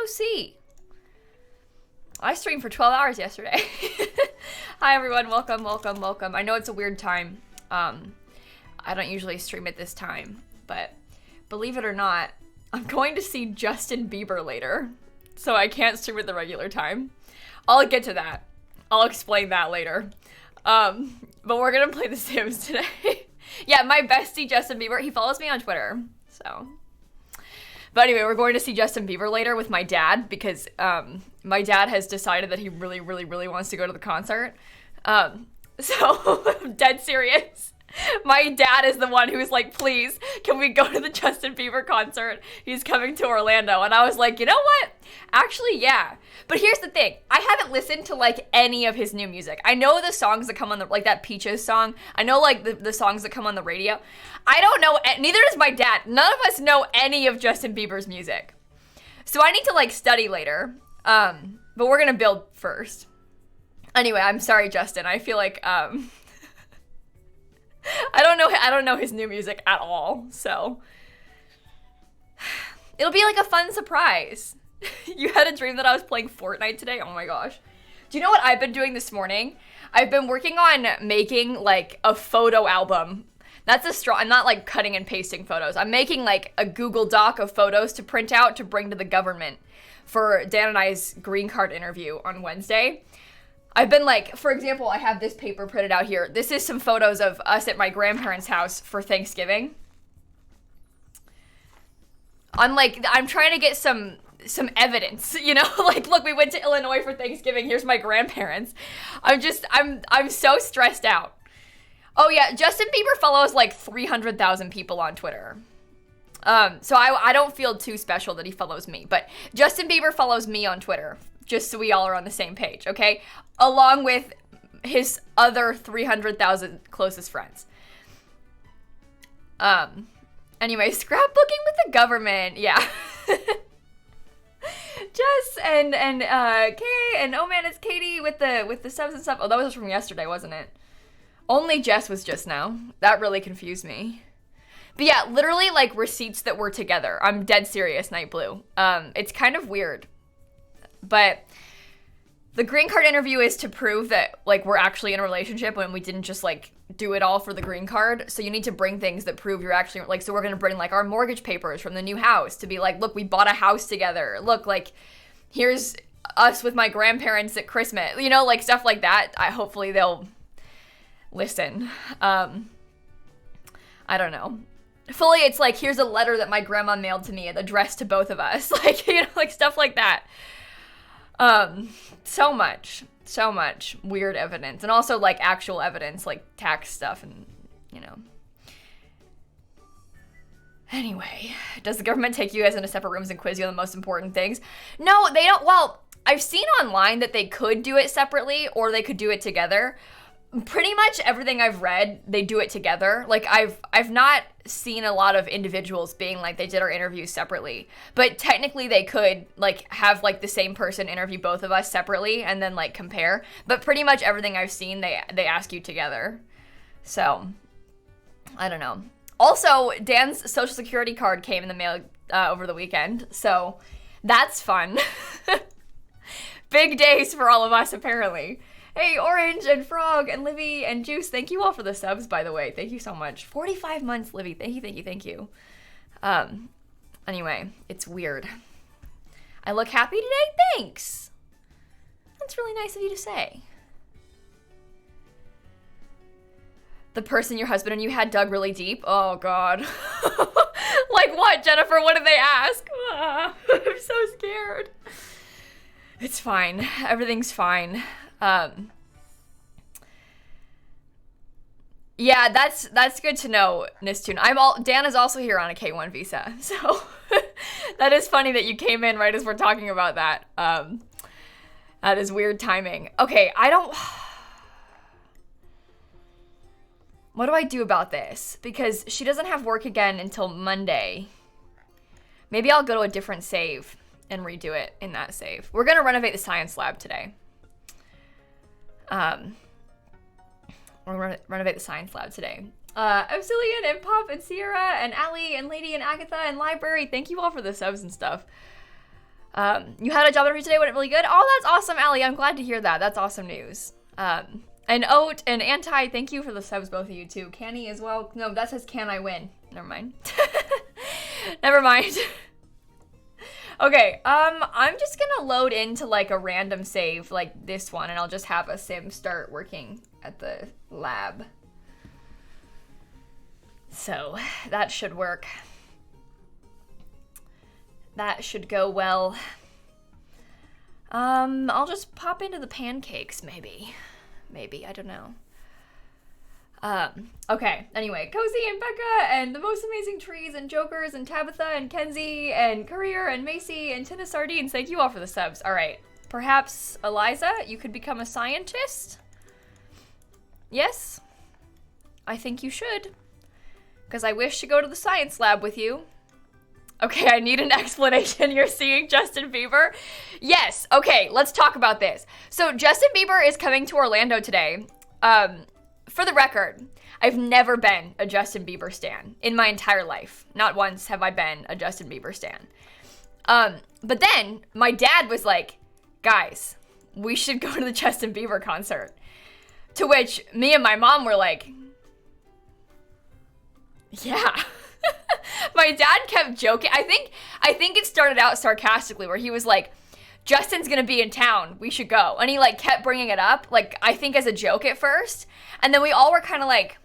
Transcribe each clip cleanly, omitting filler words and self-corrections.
go see. I streamed for 12 hours yesterday. Hi everyone, welcome, welcome, welcome. I know it's a weird time. I don't usually stream at this time, but believe it or not, I'm going to see Justin Bieber later, so I can't stream at the regular time. I'll get to that. I'll explain that later. But we're gonna play The Sims today. Yeah, my bestie Justin Bieber, he follows me on Twitter, so. But anyway, we're going to see Justin Bieber later with my dad because my dad has decided that he really, really, really wants to go to the concert. So I'm dead serious. My dad is the one who's like, please, can we go to the Justin Bieber concert? He's coming to Orlando. And I was like, you know what? Actually, yeah. But here's the thing. I haven't listened to like any of his new music. I know the songs that come on the, like that Peaches song. I know like the songs that come on the radio. I don't know, neither does my dad. None of us know any of Justin Bieber's music. So I need to like study later. But we're gonna build first. Anyway, I'm sorry, Justin. I feel like, I don't know his new music at all, so it'll be like a fun surprise. You had a dream that I was playing Fortnite today? Oh my gosh. Do you know what I've been doing this morning? I've been working on making like a photo album. That's a straw. I'm not like cutting and pasting photos. I'm making like a Google Doc of photos to print out to bring to the government for Dan and I's green card interview on Wednesday. I've been like, for example, I have this paper printed out here. This is some photos of us at my grandparents' house for Thanksgiving. I'm trying to get some evidence, you know? Like, look, we went to Illinois for Thanksgiving. Here's my grandparents. I'm so stressed out. Oh yeah, Justin Bieber follows like 300,000 people on Twitter. So I don't feel too special that he follows me, but Justin Bieber follows me on Twitter. Just so we all are on the same page, okay? Along with his other 300,000 closest friends. Anyway, scrapbooking with the government, yeah. Jess and Kay and oh man, it's Katie with the subs and stuff. Oh, that was from yesterday, wasn't it? Only Jess was just now. That really confused me. But yeah, literally like receipts that were together. I'm dead serious, Night Blue. It's kind of weird. But the green card interview is to prove that, like, we're actually in a relationship when we didn't just, like, do it all for the green card. So you need to bring things that prove you're actually, like, so we're going to bring, like, our mortgage papers from the new house to be like, look, we bought a house together. Look, like, here's us with my grandparents at Christmas. You know, like, stuff like that. Hopefully they'll listen. I don't know. Fully, it's like, here's a letter that my grandma mailed to me addressed to both of us. Like, you know, like, stuff like that. So much weird evidence, and also like actual evidence, like tax stuff, and you know. Anyway, does the government take you guys into separate rooms and quiz you on the most important things? No, they don't. Well, I've seen online that they could do it separately or they could do it together. Pretty much everything I've read, they do it together. Like I've not seen a lot of individuals being like they did our interviews separately, but technically they could like have like the same person interview both of us separately and then like compare. But pretty much everything I've seen, they ask you together. So I don't know. Also, Dan's social security card came in the mail over the weekend, so that's fun. Big days for all of us apparently. Hey, Orange and Frog and Livy and Juice, thank you all for the subs, by the way. Thank you so much. 45 months, Livy. Thank you. Anyway, it's weird. I look happy today? Thanks. That's really nice of you to say. The person your husband and you had dug really deep? Oh, God. Like what, Jennifer? What did they ask? I'm so scared. It's fine. Everything's fine. Yeah, that's good to know, Nistune. Dan is also here on a K1 visa, so that is funny that you came in right as we're talking about that. That is weird timing. Okay, what do I do about this? Because she doesn't have work again until Monday. Maybe I'll go to a different save and redo it in that save. We're gonna renovate the science lab today. We're gonna renovate the science lab today. Obsidian and Pop and Sierra and Allie and Lady and Agatha and Library. Thank you all for the subs and stuff. You had a job interview today, went really good. Oh, that's awesome, Allie. I'm glad to hear that. That's awesome news. And Oat and Anti, thank you for the subs, both of you too. Canny as well. No, that says can I win. Never mind. Never mind. Okay, I'm just gonna load into like a random save like this one, and I'll just have a sim start working at the lab. So that should work. That should go well. I'll just pop into the pancakes, maybe. Maybe, I don't know. Okay, anyway, Cozy and Becca and the most amazing trees and Jokers and Tabitha and Kenzie and Courier and Macy and Tina Sardines, thank you all for the subs. All right, perhaps Eliza, you could become a scientist? Yes? I think you should. Because I wish to go to the science lab with you. Okay, I need an explanation. You're seeing Justin Bieber? Yes, okay, let's talk about this. So Justin Bieber is coming to Orlando today. For the record, I've never been a Justin Bieber stan in my entire life. Not once have I been a Justin Bieber stan. But then my dad was like, guys, we should go to the Justin Bieber concert. To which me and my mom were like, yeah. My dad kept joking. I think it started out sarcastically where he was like, Justin's gonna be in town, we should go. And he like kept bringing it up, like I think as a joke at first. And then we all were kind of like,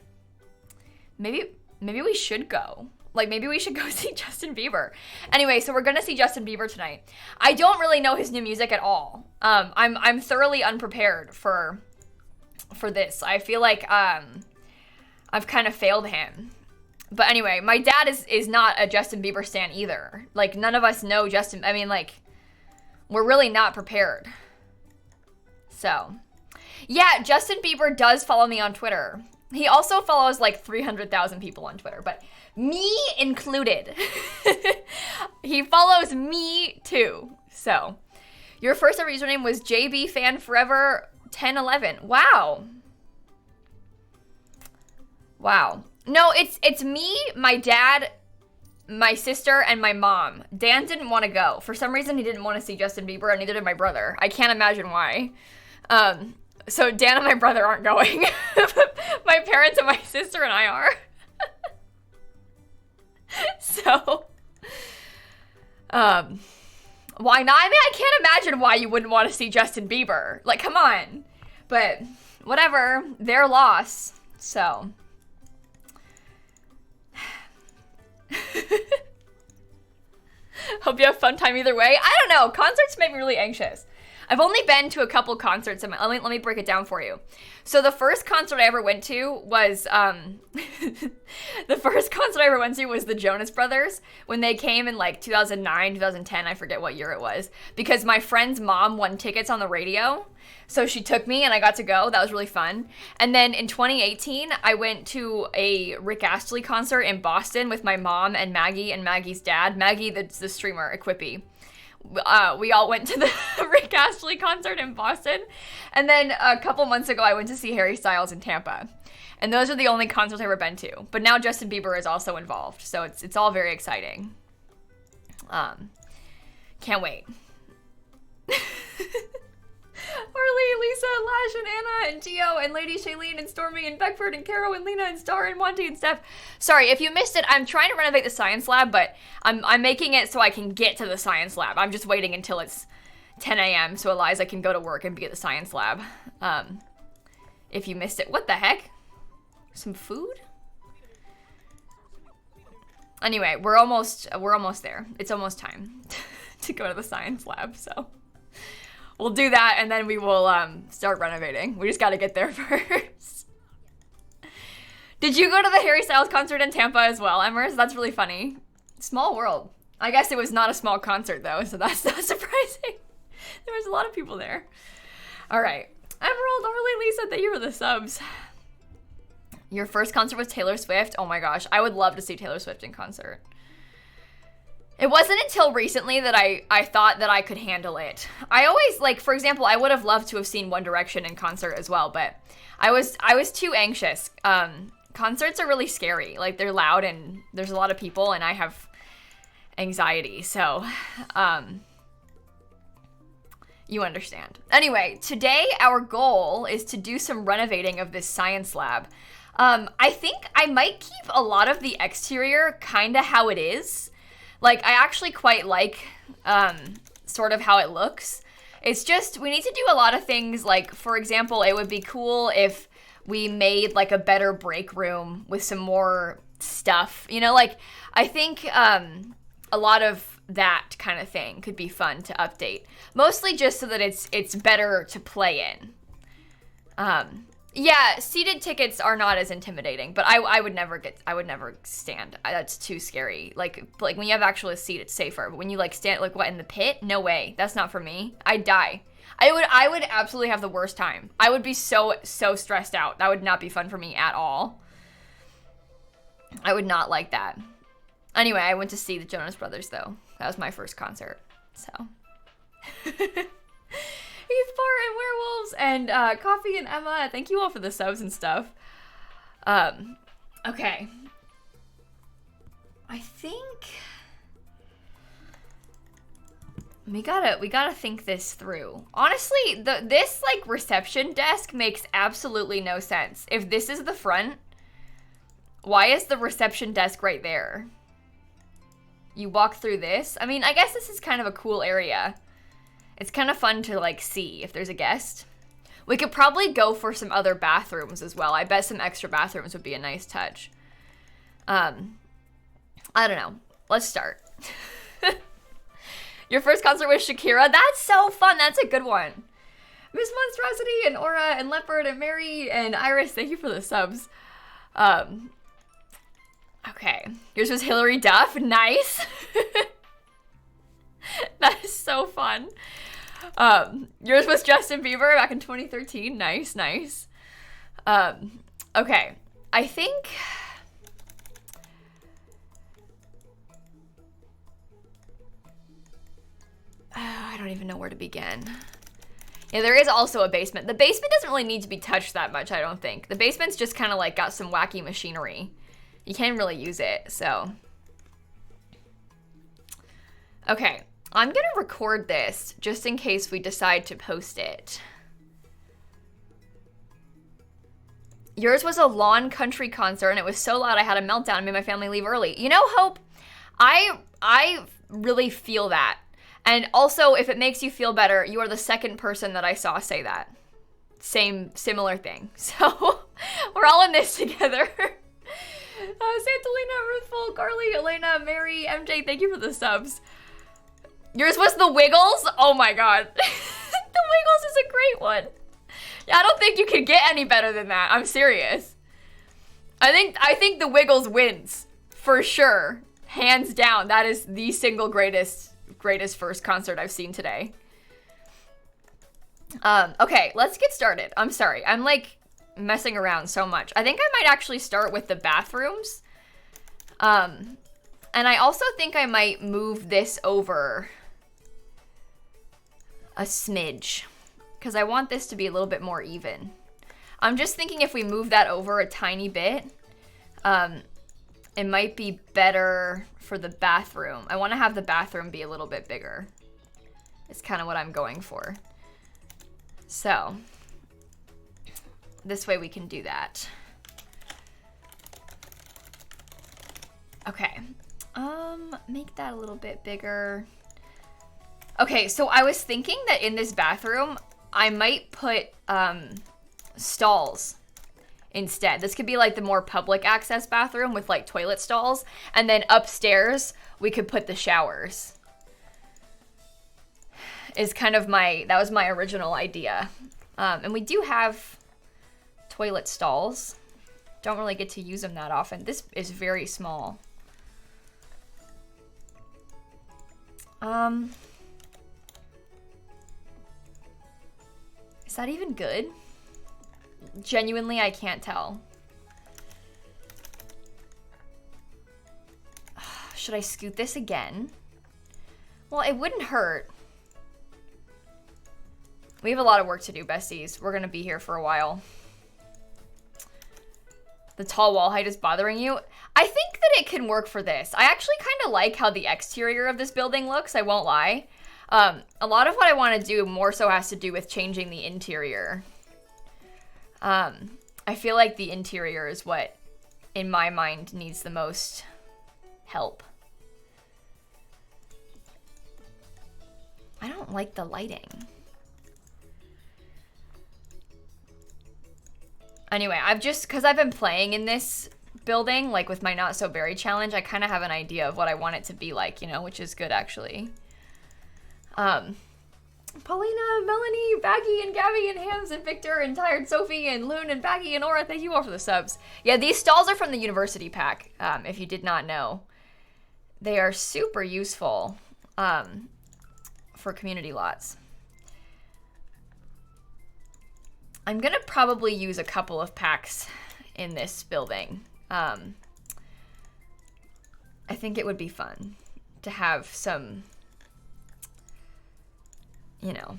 maybe we should go. Like maybe we should go see Justin Bieber. Anyway, so we're gonna see Justin Bieber tonight. I don't really know his new music at all. I'm thoroughly unprepared for this. I feel like I've kind of failed him. But anyway, my dad is not a Justin Bieber stan either. Like, none of us know Justin. I mean, like, we're really not prepared. So, yeah, Justin Bieber does follow me on Twitter. He also follows, like, 300,000 people on Twitter, but me included. He follows me, too. So, your first ever username was JBFanForever1011. Wow. Wow. No, it's me, my dad, my sister, and my mom. Dan didn't want to go. For some reason, he didn't want to see Justin Bieber, and neither did my brother. I can't imagine why. So Dan and my brother aren't going. My parents and my sister and I are. So, why not? I mean, I can't imagine why you wouldn't want to see Justin Bieber. Like, come on. But, whatever. Their loss. So... Hope you have a fun time either way. I don't know. Concerts make me really anxious. I've only been to a couple concerts. Let me break it down for you. So the first concert I ever went to was the Jonas Brothers when they came in like 2009, 2010. I forget what year it was, because my friend's mom won tickets on the radio. So she took me and I got to go. That was really fun. And then in 2018, I went to a Rick Astley concert in Boston with my mom and Maggie and Maggie's dad. Maggie, the streamer, Equippy. We all went to the Rick Astley concert in Boston. And then a couple months ago, I went to see Harry Styles in Tampa. And those are the only concerts I've ever been to. But now Justin Bieber is also involved. So it's all very exciting. Can't wait. Harley, Lisa, Lash, and Anna, and Gio, and Lady Shailene, and Stormy, and Beckford, and Caro, and Lena, and Star, and Monty, and Steph. Sorry, if you missed it, I'm trying to renovate the science lab, but I'm making it so I can get to the science lab. I'm just waiting until it's 10 a.m. so Eliza can go to work and be at the science lab. If you missed it. What the heck? Some food? Anyway, we're almost there. It's almost time to go to the science lab, so... We'll do that, and then we will start renovating. We just gotta get there first. Did you go to the Harry Styles concert in Tampa as well, Emers? That's really funny. Small world. I guess it was not a small concert, though, so that's not surprising. There was a lot of people there. All right. Emerald, Harley, Lisa, thank you for the subs. Your first concert was Taylor Swift? Oh my gosh, I would love to see Taylor Swift in concert. It wasn't until recently that I thought that I could handle it. I always, like, for example, I would have loved to have seen One Direction in concert as well, but I was too anxious. Concerts are really scary. Like, they're loud and there's a lot of people and I have anxiety. So, You understand. Anyway, today our goal is to do some renovating of this science lab. I think I might keep a lot of the exterior kind of how it is. Like, I actually quite like sort of how it looks. It's just, we need to do a lot of things. Like, for example, it would be cool if we made like a better break room with some more stuff. You know, like, I think a lot of that kind of thing could be fun to update. Mostly just so that it's better to play in. Yeah, seated tickets are not as intimidating, but I would never stand. That's too scary. Like when you have actual seat, it's safer. But when you like stand, like what, in the pit? No way. That's not for me. I'd die. I would absolutely have the worst time. I would be so stressed out. That would not be fun for me at all. I would not like that. Anyway, I went to see the Jonas Brothers though. That was my first concert. So. Heath Bar and Werewolves and Coffee and Emma. Thank you all for the subs and stuff. Okay. I think we gotta think this through. Honestly, this like reception desk makes absolutely no sense. If this is the front, why is the reception desk right there? You walk through this. I mean, I guess this is kind of a cool area. It's kind of fun to, like, see if there's a guest. We could probably go for some other bathrooms as well. I bet some extra bathrooms would be a nice touch. I don't know. Let's start. Your first concert was Shakira? That's so fun. That's a good one. Miss Monstrosity and Aura and Leopard and Mary and Iris, thank you for the subs. Okay. Yours was Hillary Duff. Nice. That is so fun. Yours was Justin Bieber back in 2013. Nice. Okay. I think I don't even know where to begin. Yeah, there is also a basement. The basement doesn't really need to be touched that much, I don't think. The basement's just kind of like got some wacky machinery. You can't really use it, so. Okay. I'm gonna record this just in case we decide to post it. Yours was a lawn country concert and it was so loud I had a meltdown and made my family leave early. You know, Hope, I really feel that. And also, if it makes you feel better, you are the second person that I saw say that. Similar thing. So, we're all in this together. Santalina, Ruthful, Carly, Elena, Mary, MJ, thank you for the subs. Yours was the Wiggles? Oh my god. The Wiggles is a great one. Yeah, I don't think you could get any better than that. I'm serious. I think the Wiggles wins. For sure. Hands down. That is the single greatest first concert I've seen today. Okay, let's get started. I'm sorry. I'm like messing around so much. I think I might actually start with the bathrooms. And I also think I might move this over a smidge because I want this to be a little bit more even. I'm just thinking if we move that over a tiny bit, it might be better for the bathroom. I want to have the bathroom be a little bit bigger. It's kind of what I'm going for. So, this way we can do that. Okay. Make that a little bit bigger. Okay, so I was thinking that in this bathroom, I might put stalls instead. This could be like the more public access bathroom with like toilet stalls. And then upstairs, we could put the showers. Is kind of that was my original idea. And we do have toilet stalls. Don't really get to use them that often. This is very small. Is that even good? Genuinely, I can't tell. Should I scoot this again? Well, it wouldn't hurt. We have a lot of work to do, besties. We're gonna be here for a while. The tall wall height is bothering you? I think that it can work for this. I actually kind of like how the exterior of this building looks, I won't lie. A lot of what I want to do more so has to do with changing the interior. I feel like the interior is what, in my mind, needs the most help. I don't like the lighting. Anyway, because I've been playing in this building, like with my Not So Berry challenge, I kind of have an idea of what I want it to be like, you know, which is good actually. Paulina, Melanie, Baggy, and Gabby, and Hams, and Victor, and Tired Sophie, and Loon, and Baggy, and Aura, thank you all for the subs. Yeah, these stalls are from the university pack, if you did not know. They are super useful for community lots. I'm gonna probably use a couple of packs in this building. I think it would be fun to have some, you know,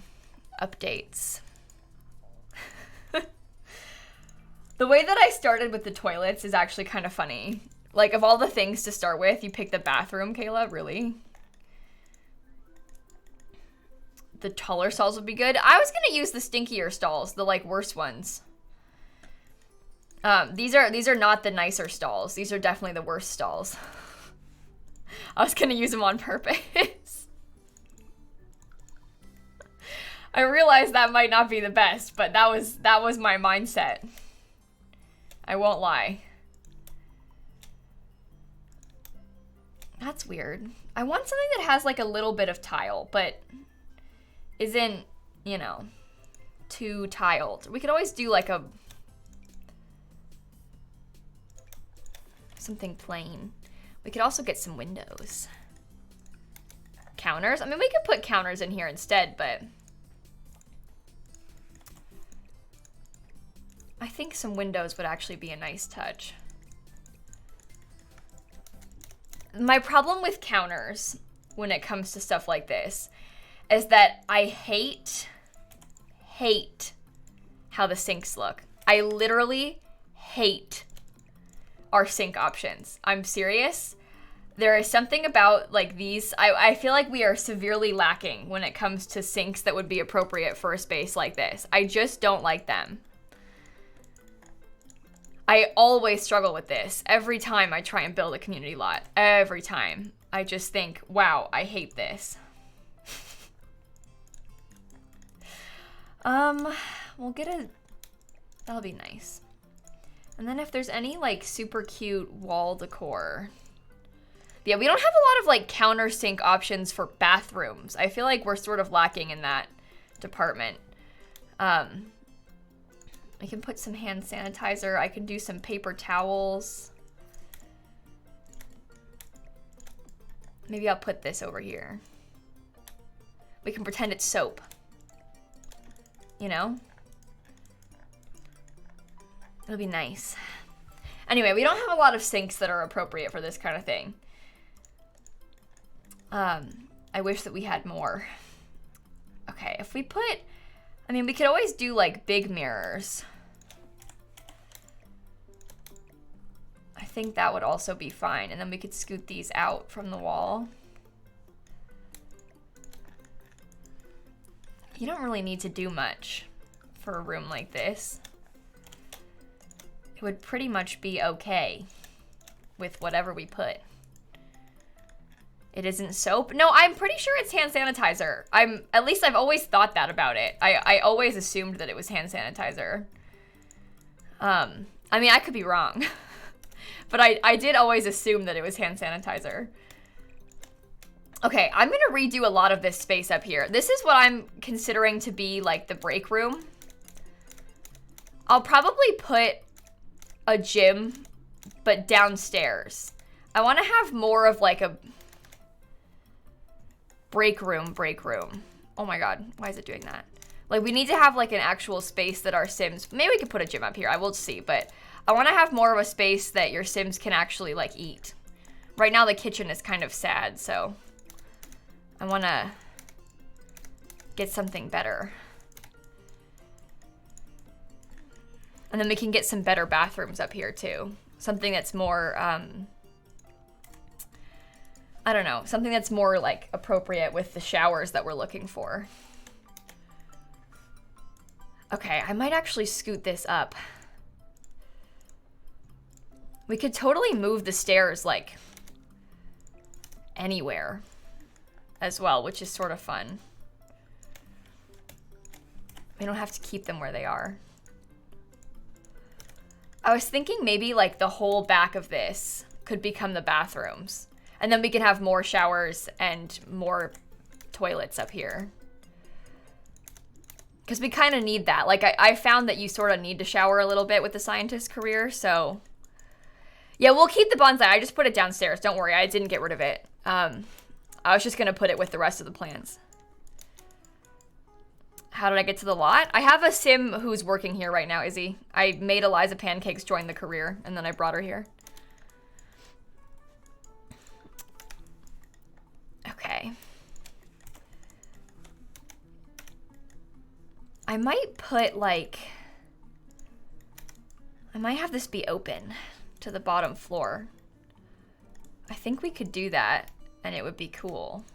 updates. The way that I started with the toilets is actually kind of funny. Like, of all the things to start with, you pick the bathroom, Kayla, really? The taller stalls would be good. I was gonna use the stinkier stalls, the like worse ones. These are not the nicer stalls. These are definitely the worst stalls. I was gonna use them on purpose. I realized that might not be the best, but that was my mindset. I won't lie. That's weird. I want something that has like a little bit of tile, but isn't, you know, too tiled. We could always do like something plain. We could also get some windows. Counters? I mean, we could put counters in here instead, but I think some windows would actually be a nice touch. My problem with counters when it comes to stuff like this is that I hate how the sinks look. I literally hate our sink options. I'm serious. There is something about like these, I feel like we are severely lacking when it comes to sinks that would be appropriate for a space like this. I just don't like them. I always struggle with this every time I try and build a community lot. Every time. I just think, wow, I hate this. We'll get that'll be nice. And then if there's any like super cute wall decor. Yeah, we don't have a lot of like countersink options for bathrooms. I feel like we're sort of lacking in that department. I can put some hand sanitizer. I can do some paper towels. Maybe I'll put this over here. We can pretend it's soap. You know? It'll be nice. Anyway, we don't have a lot of sinks that are appropriate for this kind of thing. I wish that we had more. Okay, if we put, I mean, we could always do like big mirrors. I think that would also be fine. And then we could scoot these out from the wall. You don't really need to do much for a room like this. It would pretty much be okay with whatever we put. It isn't soap. No, I'm pretty sure it's hand sanitizer. At least I've always thought that about it. I always assumed that it was hand sanitizer. I mean, I could be wrong. But I did always assume that it was hand sanitizer. Okay, I'm gonna redo a lot of this space up here. This is what I'm considering to be like the break room. I'll probably put a gym, but downstairs. I wanna have more of like a break room. Oh my God, why is it doing that? Like we need to have like an actual space that our Sims, maybe we could put a gym up here, I will see, but I wanna have more of a space that your Sims can actually like eat. Right now the kitchen is kind of sad, so I wanna get something better. And then we can get some better bathrooms up here too. Something that's more, I don't know, something that's more like appropriate with the showers that we're looking for. Okay, I might actually scoot this up. We could totally move the stairs like anywhere as well, which is sort of fun. We don't have to keep them where they are. I was thinking maybe like the whole back of this could become the bathrooms. And then we can have more showers and more toilets up here. Because we kind of need that. Like, I found that you sort of need to shower a little bit with the scientist career, so... Yeah, we'll keep the bonsai. I just put it downstairs. Don't worry, I didn't get rid of it. I was just going to put it with the rest of the plants. How did I get to the lot? I have a sim who's working here right now, Izzy. I made Eliza Pancakes join the career, and then I brought her here. Okay. I might put, like... I might have this be open to the bottom floor. I think we could do that, and it would be cool.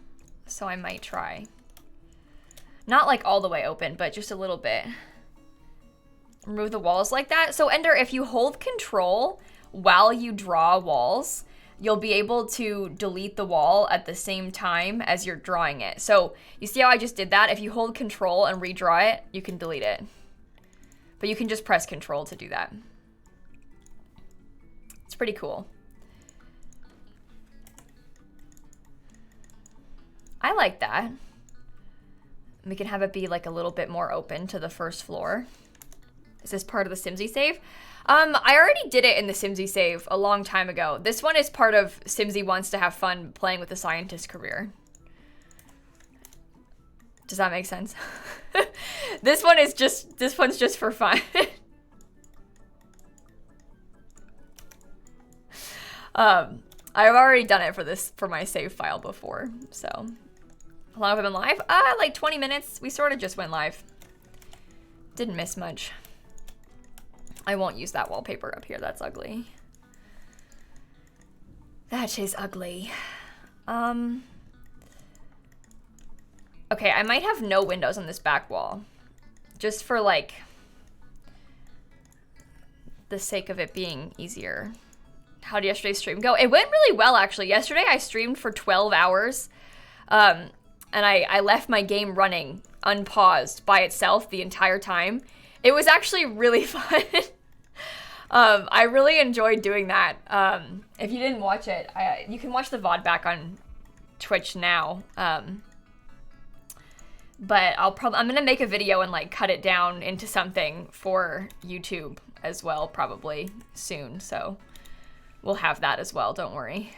So I might try. Not like all the way open, but just a little bit. Remove the walls like that. So Ender, if you hold control while you draw walls, you'll be able to delete the wall at the same time as you're drawing it. So you see how I just did that? If you hold control and redraw it, you can delete it. But you can just press control to do that. It's pretty cool. I like that. We can have it be like a little bit more open to the first floor. Is this part of the Simsie save? I already did it in the Simsie save a long time ago. This one is part of Simsie wants to have fun playing with the scientist career. Does that make sense? This one's just for fun. I've already done it for my save file before, so. How long have I been live? Like 20 minutes. We sort of just went live. Didn't miss much. I won't use that wallpaper up here. That's ugly. That is ugly. Okay, I might have no windows on this back wall. Just for, like, the sake of it being easier. How did yesterday's stream go? It went really well, actually. Yesterday, I streamed for 12 hours. And I left my game running unpaused by itself the entire time. It was actually really fun. I really enjoyed doing that. If you didn't watch it, you can watch the VOD back on Twitch now. But I'm gonna make a video and like cut it down into something for YouTube as well, probably soon. So we'll have that as well. Don't worry.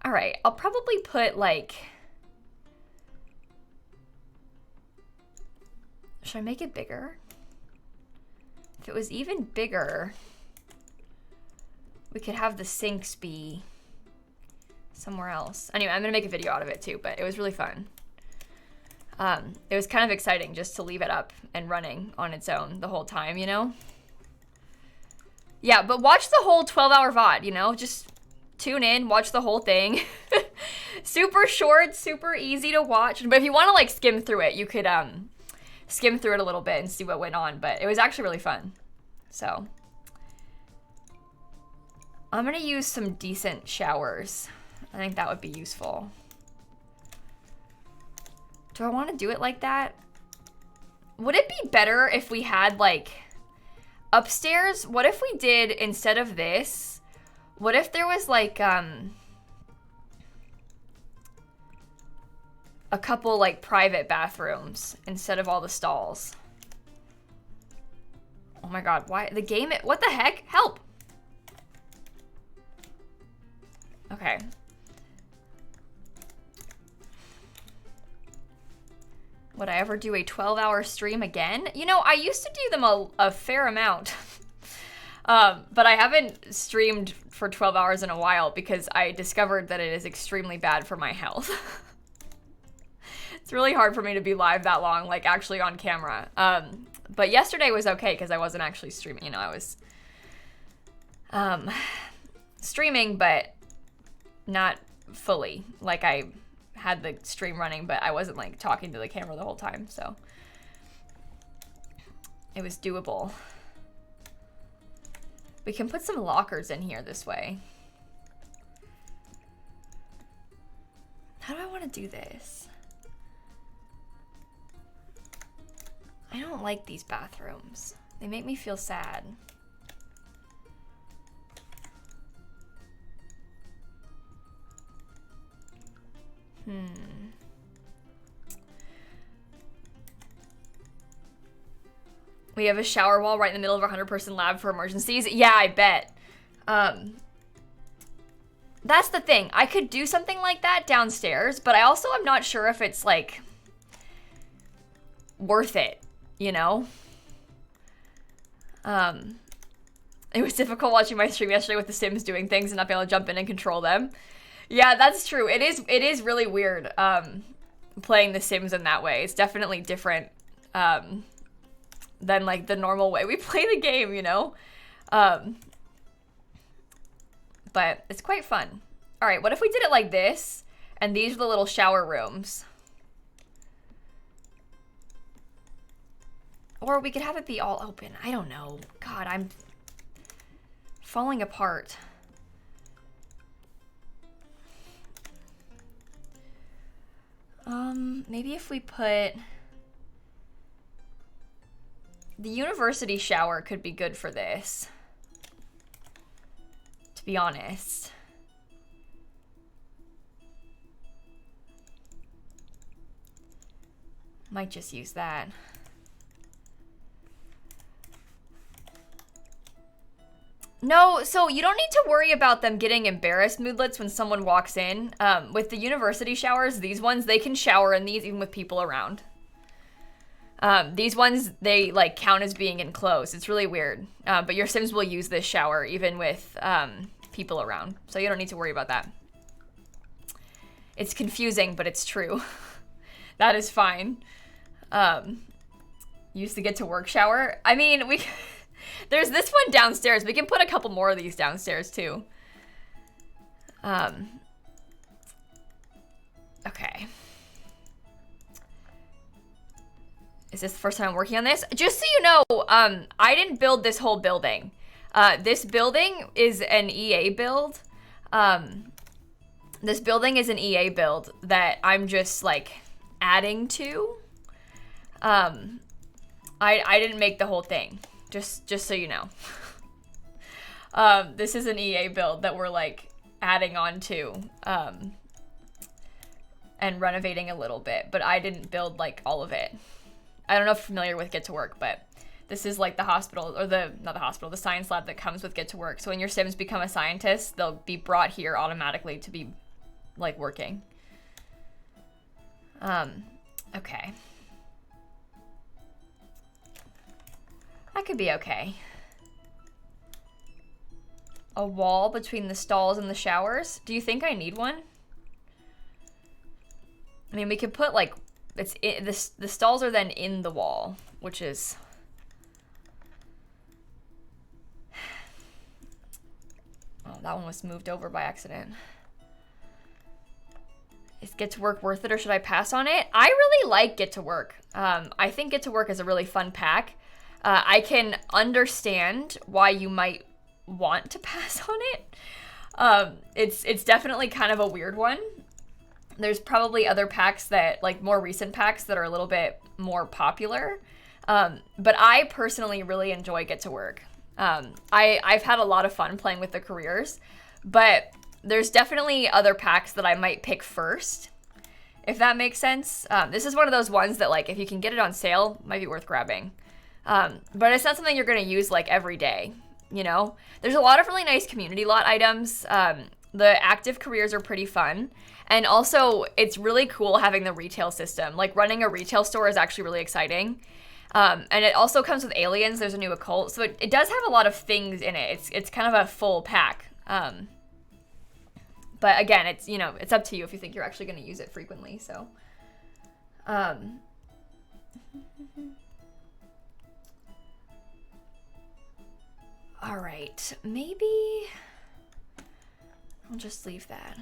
All right, I'll probably put like. Should I make it bigger? If it was even bigger, we could have the sinks be somewhere else. Anyway, I'm gonna make a video out of it too, but it was really fun. It was kind of exciting just to leave it up and running on its own the whole time, you know? Yeah, but watch the whole 12-hour VOD, you know? Just tune in, watch the whole thing. Super short, super easy to watch. But if you want to like skim through it, you could skim through it a little bit and see what went on. But it was actually really fun. So I'm gonna use some decent showers. I think that would be useful. Do I want to do it like that? Would it be better if we had like upstairs? What if we did, instead of this, what if there was like a couple like private bathrooms instead of all the stalls? Oh my god, why the game, what the heck? Help. Okay. Would I ever do a 12-hour stream again? You know, I used to do them a fair amount. But I haven't streamed for 12 hours in a while because I discovered that it is extremely bad for my health. It's really hard for me to be live that long, like actually on camera. But yesterday was okay because I wasn't actually streaming. You know, I was streaming, but Not fully. Like, I had the stream running, but I wasn't, like, talking to the camera the whole time, so it was doable. We can put some lockers in here this way. How do I want to do this? I don't like these bathrooms. They make me feel sad. We have a shower wall right in the middle of our 100-person lab for emergencies. Yeah, I bet. That's the thing. I could do something like that downstairs, but I also am not sure if it's, like, worth it, you know? It was difficult watching my stream yesterday with the Sims doing things and not being able to jump in and control them. Yeah, that's true. It is really weird, playing the Sims in that way. It's definitely different, than, like, the normal way we play the game, you know? But it's quite fun. All right, what if we did it like this, and these are the little shower rooms? Or we could have it be all open. I don't know. God, I'm falling apart. Maybe if we put... The university shower could be good for this, to be honest. Might just use that. No, so you don't need to worry about them getting embarrassed moodlets when someone walks in. With the university showers, these ones, they can shower in these even with people around. These ones, they, like, count as being enclosed. It's really weird. But your Sims will use this shower even with people around. So you don't need to worry about that. It's confusing, but it's true. That is fine. Use the get to work shower. I mean, there's this one downstairs. We can put a couple more of these downstairs too. Okay. Is this the first time I'm working on this? Just so you know, I didn't build this whole building. This building is an EA build. This building is an EA build that I'm just, like, adding to. I didn't make the whole thing. Just so you know. This is an EA build that we're, like, adding on to. And renovating a little bit. But I didn't build, like, all of it. I don't know if you're familiar with Get to Work, but this is like the hospital, or not the hospital, the science lab that comes with Get to Work. So when your Sims become a scientist, they'll be brought here automatically to be, like, working. Okay. That could be okay. A wall between the stalls and the showers? Do you think I need one? I mean, we could put, like, the stalls are then in the wall, which is... Oh, that one was moved over by accident. Is Get to Work worth it, or should I pass on it? I really like Get to Work. I think Get to Work is a really fun pack. I can understand why you might want to pass on it. It's definitely kind of a weird one. There's probably other packs that, like, more recent packs that are a little bit more popular. But I personally really enjoy Get to Work. I've had a lot of fun playing with the careers, but there's definitely other packs that I might pick first, if that makes sense. This is one of those ones that, like, if you can get it on sale, might be worth grabbing. But it's not something you're going to use, like, every day, you know? There's a lot of really nice community lot items. The active careers are pretty fun. And also, it's really cool having the retail system. Like, running a retail store is actually really exciting. And it also comes with aliens. There's a new occult. So it does have a lot of things in it. It's kind of a full pack. But again, it's, you know, it's up to you if you think you're actually going to use it frequently. So, all right, maybe I'll just leave that.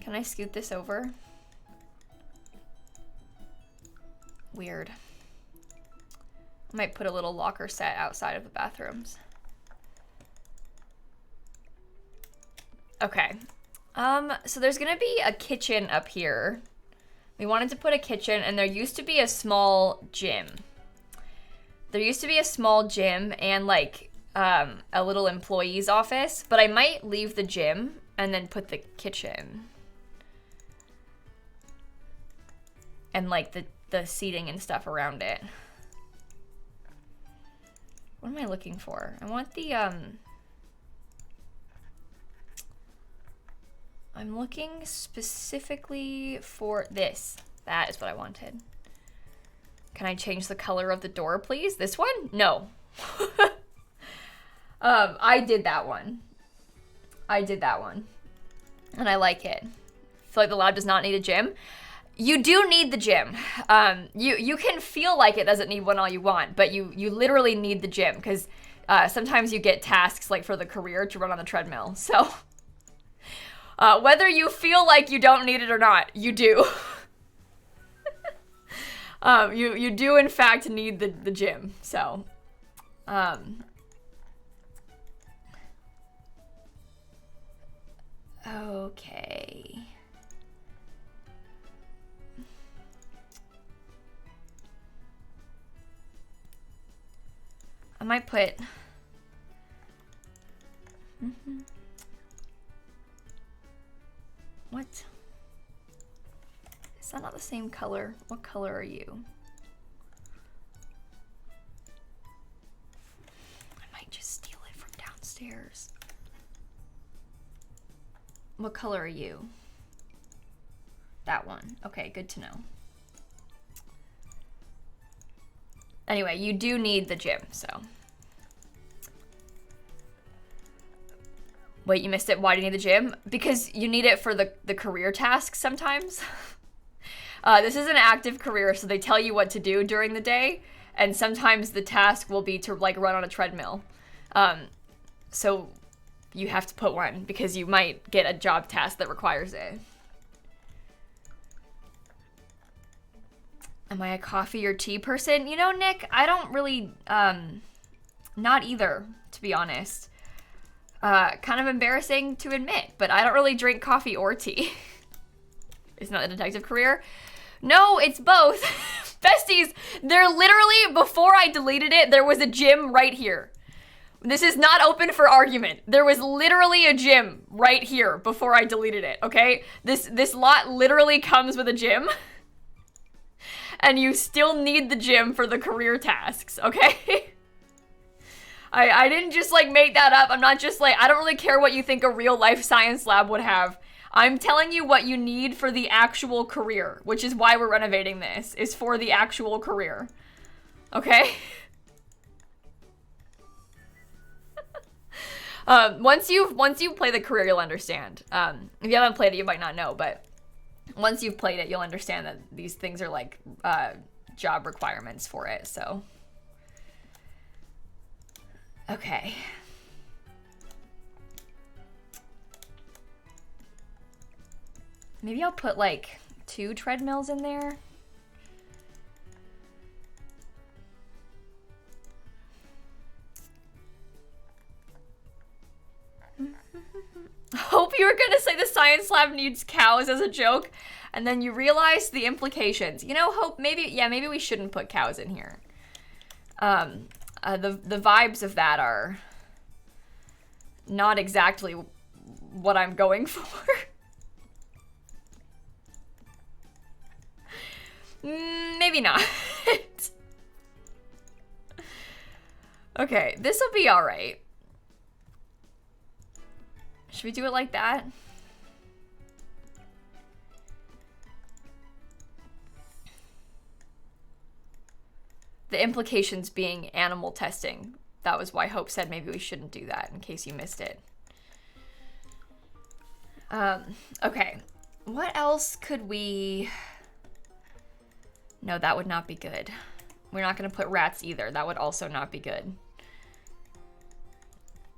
Can I scoot this over? Weird. I might put a little locker set outside of the bathrooms. Okay. So there's gonna be a kitchen up here. We wanted to put a kitchen, and there used to be a small gym. There used to be a small gym and like a little employee's office, but I might leave the gym and then put the kitchen. And like the seating and stuff around it. What am I looking for? I want the, I'm looking specifically for this. That is what I wanted. Can I change the color of the door, please? This one? No. I did that one. I did that one. And I like it. I feel like the lab does not need a gym. You do need the gym. You can feel like it doesn't need one all you want, but you literally need the gym because sometimes you get tasks like for the career to run on the treadmill. So whether you feel like you don't need it or not, you do. You do in fact need the gym. So okay. I might put... What? Is that not the same color? What color are you? I might just steal it from downstairs. What color are you? That one. Okay, good to know. Anyway, you do need the gym, so. Wait, you missed it. Why do you need the gym? Because you need it for the career tasks sometimes. This is an active career, so they tell you what to do during the day, and sometimes the task will be to like run on a treadmill. So you have to put one because you might get a job task that requires it. Am I a coffee or tea person? You know, Nick, I don't really, not either, to be honest. Kind of embarrassing to admit, but I don't really drink coffee or tea. Isn't that the detective career? No, it's both. Besties, there literally, before I deleted it, there was a gym right here. This is not open for argument. There was literally a gym right here before I deleted it, okay? This lot literally comes with a gym. And you still need the gym for the career tasks, okay? I didn't just like make that up. I'm not just like, I don't really care what you think a real life science lab would have. I'm telling you what you need for the actual career, which is why we're renovating this, is for the actual career. Okay? Once you play the career, you'll understand. If you haven't played it, you might not know, but once you've played it, you'll understand that these things are like job requirements for it, so. Okay. Maybe I'll put like 2 treadmills in there. Hope you were gonna say the science lab needs cows as a joke, and then you realize the implications. You know, Hope, maybe we shouldn't put cows in here. The vibes of that are not exactly what I'm going for. Maybe not. Okay, this will be all right. Should we do it like that? The implications being animal testing. That was why Hope said maybe we shouldn't do that, in case you missed it. Okay. What else could we... No, that would not be good. We're not gonna put rats either. That would also not be good.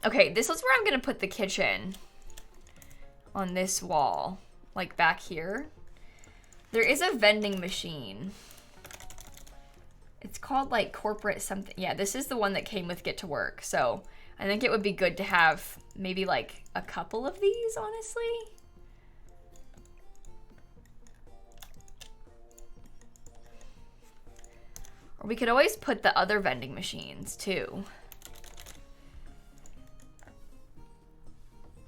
Okay, this is where I'm gonna put the kitchen. On this wall, like back here. There is a vending machine. It's called like corporate something. Yeah, this is the one that came with Get to Work. So I think it would be good to have maybe like a couple of these, honestly. Or we could always put the other vending machines too.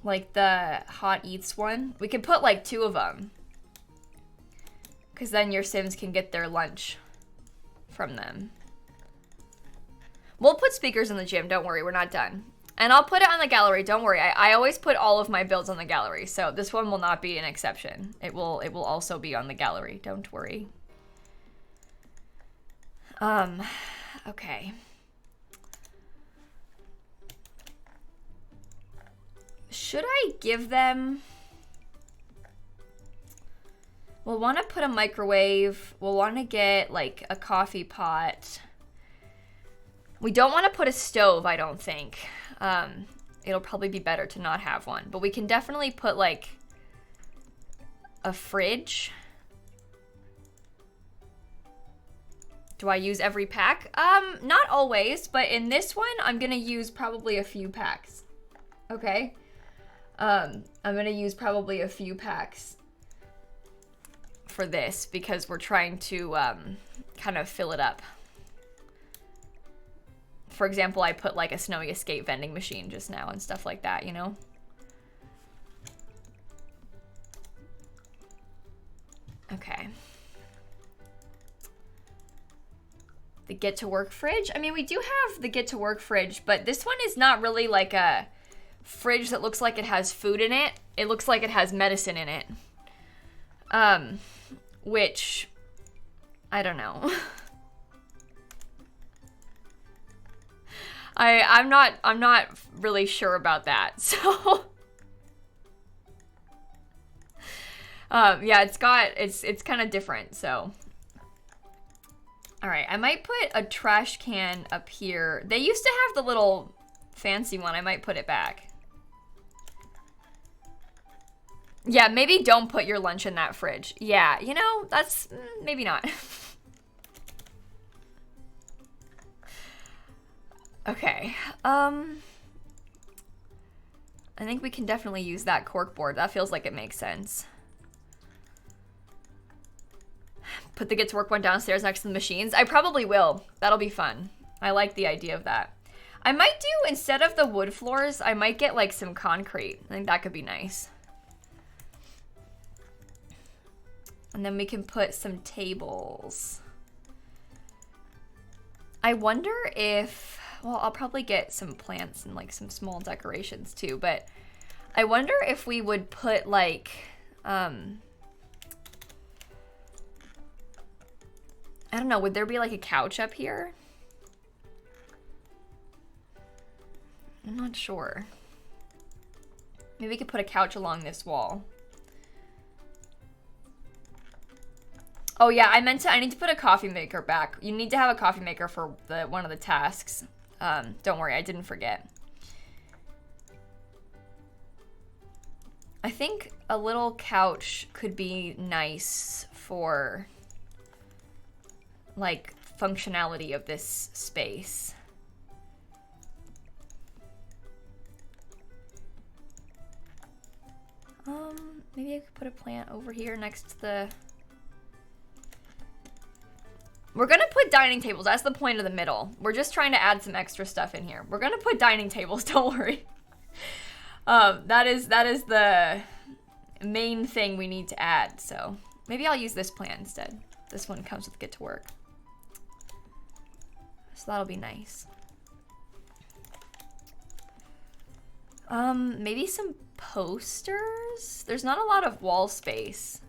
Like the Hot Eats one. We could put like 2 of them. Because then your Sims can get their lunch from them. We'll put speakers in the gym, don't worry, we're not done. And I'll put it on the gallery, don't worry. I always put all of my builds on the gallery, so this one will not be an exception. It will also be on the gallery, don't worry. Okay. Should I give them... We'll want to put a microwave. We'll want to get like a coffee pot. We don't want to put a stove, I don't think. It'll probably be better to not have one. But we can definitely put like a fridge. Do I use every pack? Not always, but in this one, I'm gonna use probably a few packs. Okay? I'm gonna use probably a few packs for this because we're trying to kind of fill it up. For example, I put like a snowy escape vending machine just now and stuff like that, you know? Okay. The Get to Work fridge. I mean, we do have the Get to Work fridge, but this one is not really like a fridge that looks like it has food in it. It looks like it has medicine in it. Which, I don't know. I'm not really sure about that. So, yeah, it's kind of different. So, all right, I might put a trash can up here. They used to have the little fancy one. I might put it back. Yeah, maybe don't put your lunch in that fridge. Yeah, you know, that's maybe not. Okay. I think we can definitely use that cork board. That feels like it makes sense. Put the Get to Work one downstairs next to the machines. I probably will. That'll be fun. I like the idea of that. I might do, instead of the wood floors, I might get like some concrete. I think that could be nice. And then we can put some tables. I wonder if, well, I'll probably get some plants and like some small decorations too, but I wonder if we would put like, I don't know, would there be like a couch up here? I'm not sure. Maybe we could put a couch along this wall. Oh yeah, I need to put a coffee maker back. You need to have a coffee maker for one of the tasks. Don't worry, I didn't forget. I think a little couch could be nice for like functionality of this space. Maybe I could put a plant over here next to the... We're gonna put dining tables. That's the point of the middle. We're just trying to add some extra stuff in here. We're gonna put dining tables, don't worry. That is the main thing we need to add, so maybe I'll use this plant instead. This one comes with Get to Work. So that'll be nice. Maybe some posters? There's not a lot of wall space.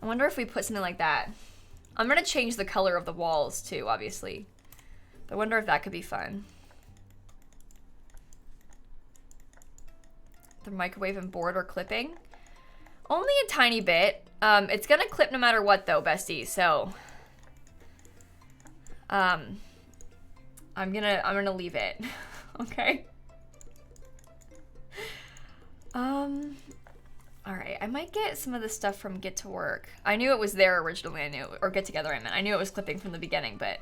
I wonder if we put something like that. I'm gonna change the color of the walls too, obviously. But I wonder if that could be fun. The microwave and board or clipping? Only a tiny bit. It's gonna clip no matter what though, bestie, so. I'm gonna leave it. Okay. All right, I might get some of the stuff from Get to Work. I knew it was there originally, or Get Together I meant. I knew it was clipping from the beginning, but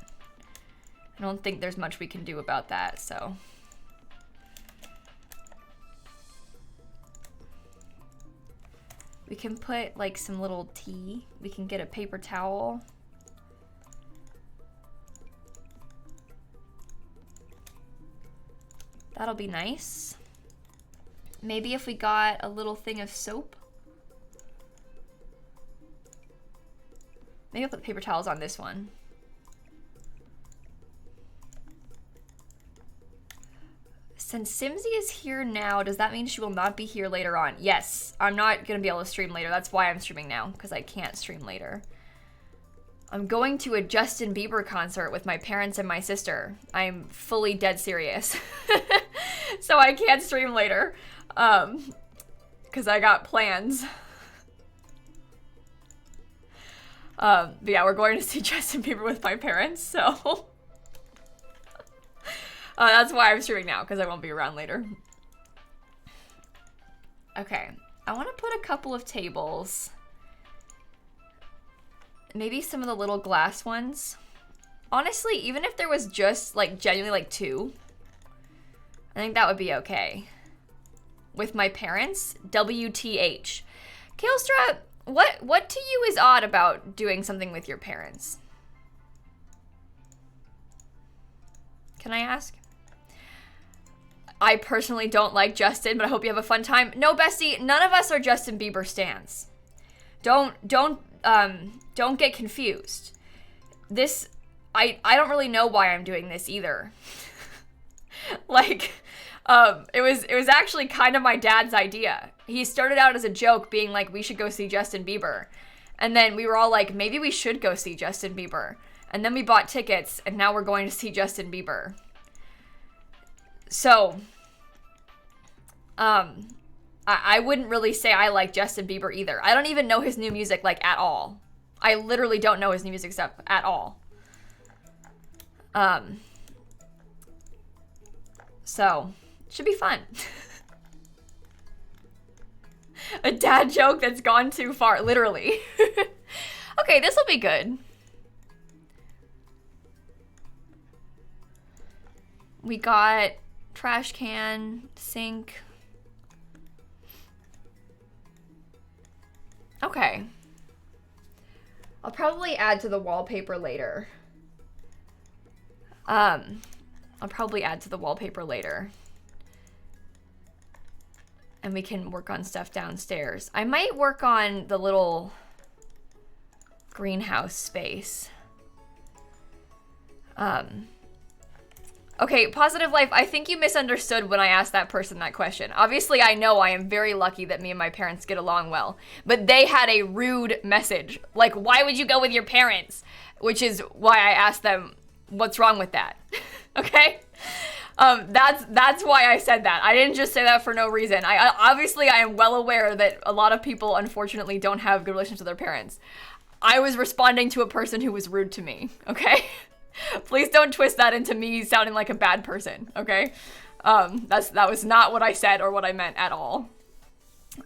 I don't think there's much we can do about that, so. We can put like some little tea. We can get a paper towel. That'll be nice. Maybe if we got a little thing of soap. Maybe I'll put the paper towels on this one. Since Simsie is here now, does that mean she will not be here later on? Yes, I'm not gonna be able to stream later. That's why I'm streaming now, because I can't stream later. I'm going to a Justin Bieber concert with my parents and my sister. I'm fully dead serious. So I can't stream later, because I got plans. But yeah, we're going to see Justin Bieber with my parents, so that's why I'm streaming now, because I won't be around later. Okay, I want to put a couple of tables. Maybe some of the little glass ones. Honestly, even if there was just like genuinely like 2, I think that would be okay. With my parents, WTH. Kaelstra, what to you is odd about doing something with your parents? Can I ask? I personally don't like Justin, but I hope you have a fun time. No, bestie, none of us are Justin Bieber stans. Don't get confused. This, I don't really know why I'm doing this either. Like, it was actually kind of my dad's idea. He started out as a joke being like, we should go see Justin Bieber. And then we were all like, maybe we should go see Justin Bieber. And then we bought tickets, and now we're going to see Justin Bieber. So, I wouldn't really say I like Justin Bieber either. I don't even know his new music, like, at all. I literally don't know his new music stuff at all. So, should be fun. A dad joke that's gone too far, literally. Okay, this will be good. We got trash can, sink. Okay. I'll probably add to the wallpaper later. I'll probably add to the wallpaper later. And we can work on stuff downstairs. I might work on the little greenhouse space. Okay, Positive Life, I think you misunderstood when I asked that person that question. Obviously, I know I am very lucky that me and my parents get along well, but they had a rude message. Like, why would you go with your parents? Which is why I asked them, what's wrong with that? Okay? That's why I said that. I didn't just say that for no reason. Obviously, I am well aware that a lot of people, unfortunately, don't have good relations with their parents. I was responding to a person who was rude to me, okay? Please don't twist that into me sounding like a bad person, okay? That was not what I said or what I meant at all.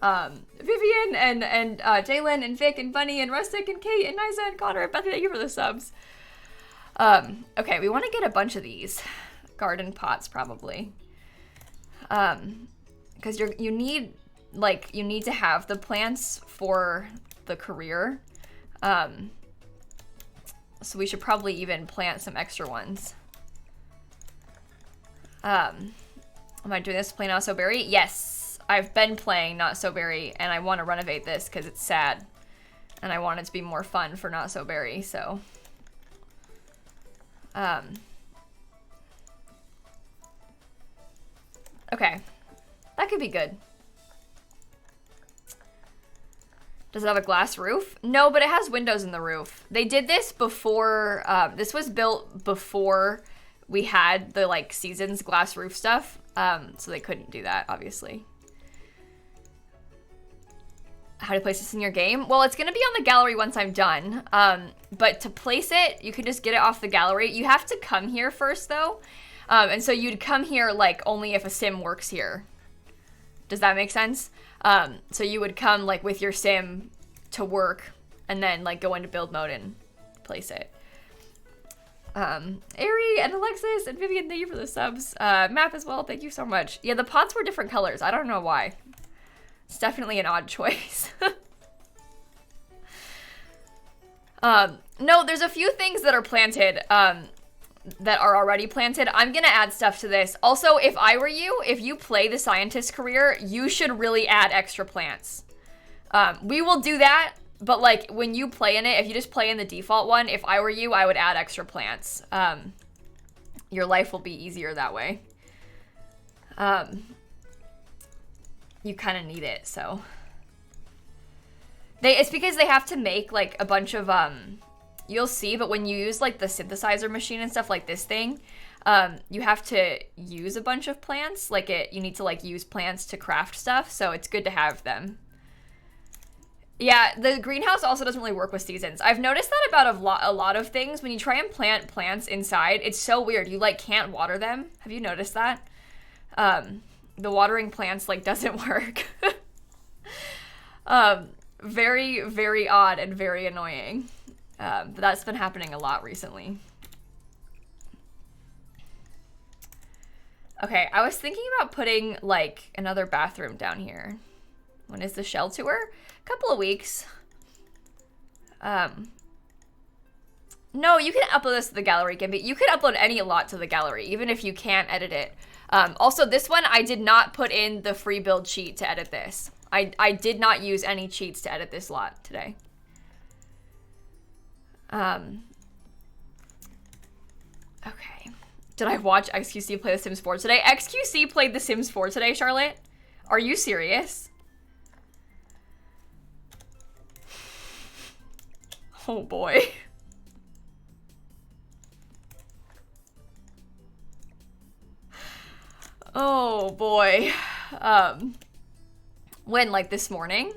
Vivian and Jalen and Vic and Bunny and Rustic and Kate and Niza and Connor and Bethany, thank you for the subs. Okay, we want to get a bunch of these garden pots probably. Because you need to have the plants for the career. So we should probably even plant some extra ones. Am I doing this to play Not So Berry? Yes, I've been playing Not So Berry, and I want to renovate this because it's sad. And I want it to be more fun for Not So Berry, so. Okay, that could be good. Does it have a glass roof? No, but it has windows in the roof. They did this before, this was built before we had the like Seasons glass roof stuff. So they couldn't do that, obviously. How to place this in your game? Well, it's gonna be on the gallery once I'm done. But to place it, you can just get it off the gallery. You have to come here first though. And so you'd come here like only if a sim works here. Does that make sense? So you would come like with your sim to work and then like go into build mode and place it. Ari and Alexis and Vivian, thank you for the subs. Map as well, thank you so much. Yeah, the pots were different colors. I don't know why. It's definitely an odd choice. No, there's a few things that are planted, that are already planted. I'm gonna add stuff to this. Also, if I were you, if you play the scientist career, you should really add extra plants. We will do that, but like when you play in it, if you just play in the default one, if I were you, I would add extra plants. Your life will be easier that way. You kind of need it, so. It's because they have to make like a bunch of, you'll see, but when you use like the synthesizer machine and stuff like this thing, you have to use a bunch of plants. Like you need to like use plants to craft stuff, so it's good to have them. Yeah, the greenhouse also doesn't really work with seasons. I've noticed that about a lot of things. When you try and plant plants inside, it's so weird. You like can't water them. Have you noticed that? The watering plants like doesn't work. Very, very odd and very annoying. But that's been happening a lot recently. Okay, I was thinking about putting like another bathroom down here. When is the shell tour? A couple of weeks. No, you can upload this to the gallery, Gimby. You can upload any lot to the gallery, even if you can't edit it. Also, this one, I did not put in the free build cheat to edit this. I did not use any cheats to edit this lot today. Okay. Did I watch XQC play The Sims 4 today? XQC played The Sims 4 today, Charlotte? Are you serious? Oh boy. Oh boy. When, like this morning?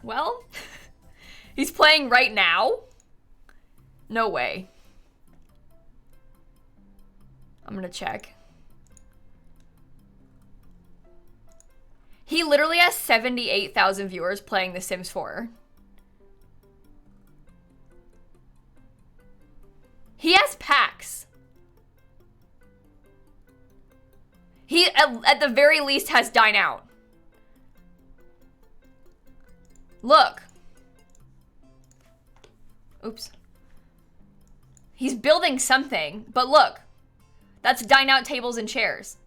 Well, he's playing right now? No way. I'm gonna check. He literally has 78,000 viewers playing The Sims 4. He has packs. He, at the very least, has Dine Out. Look. Oops. He's building something, but look. That's Dine Out tables and chairs.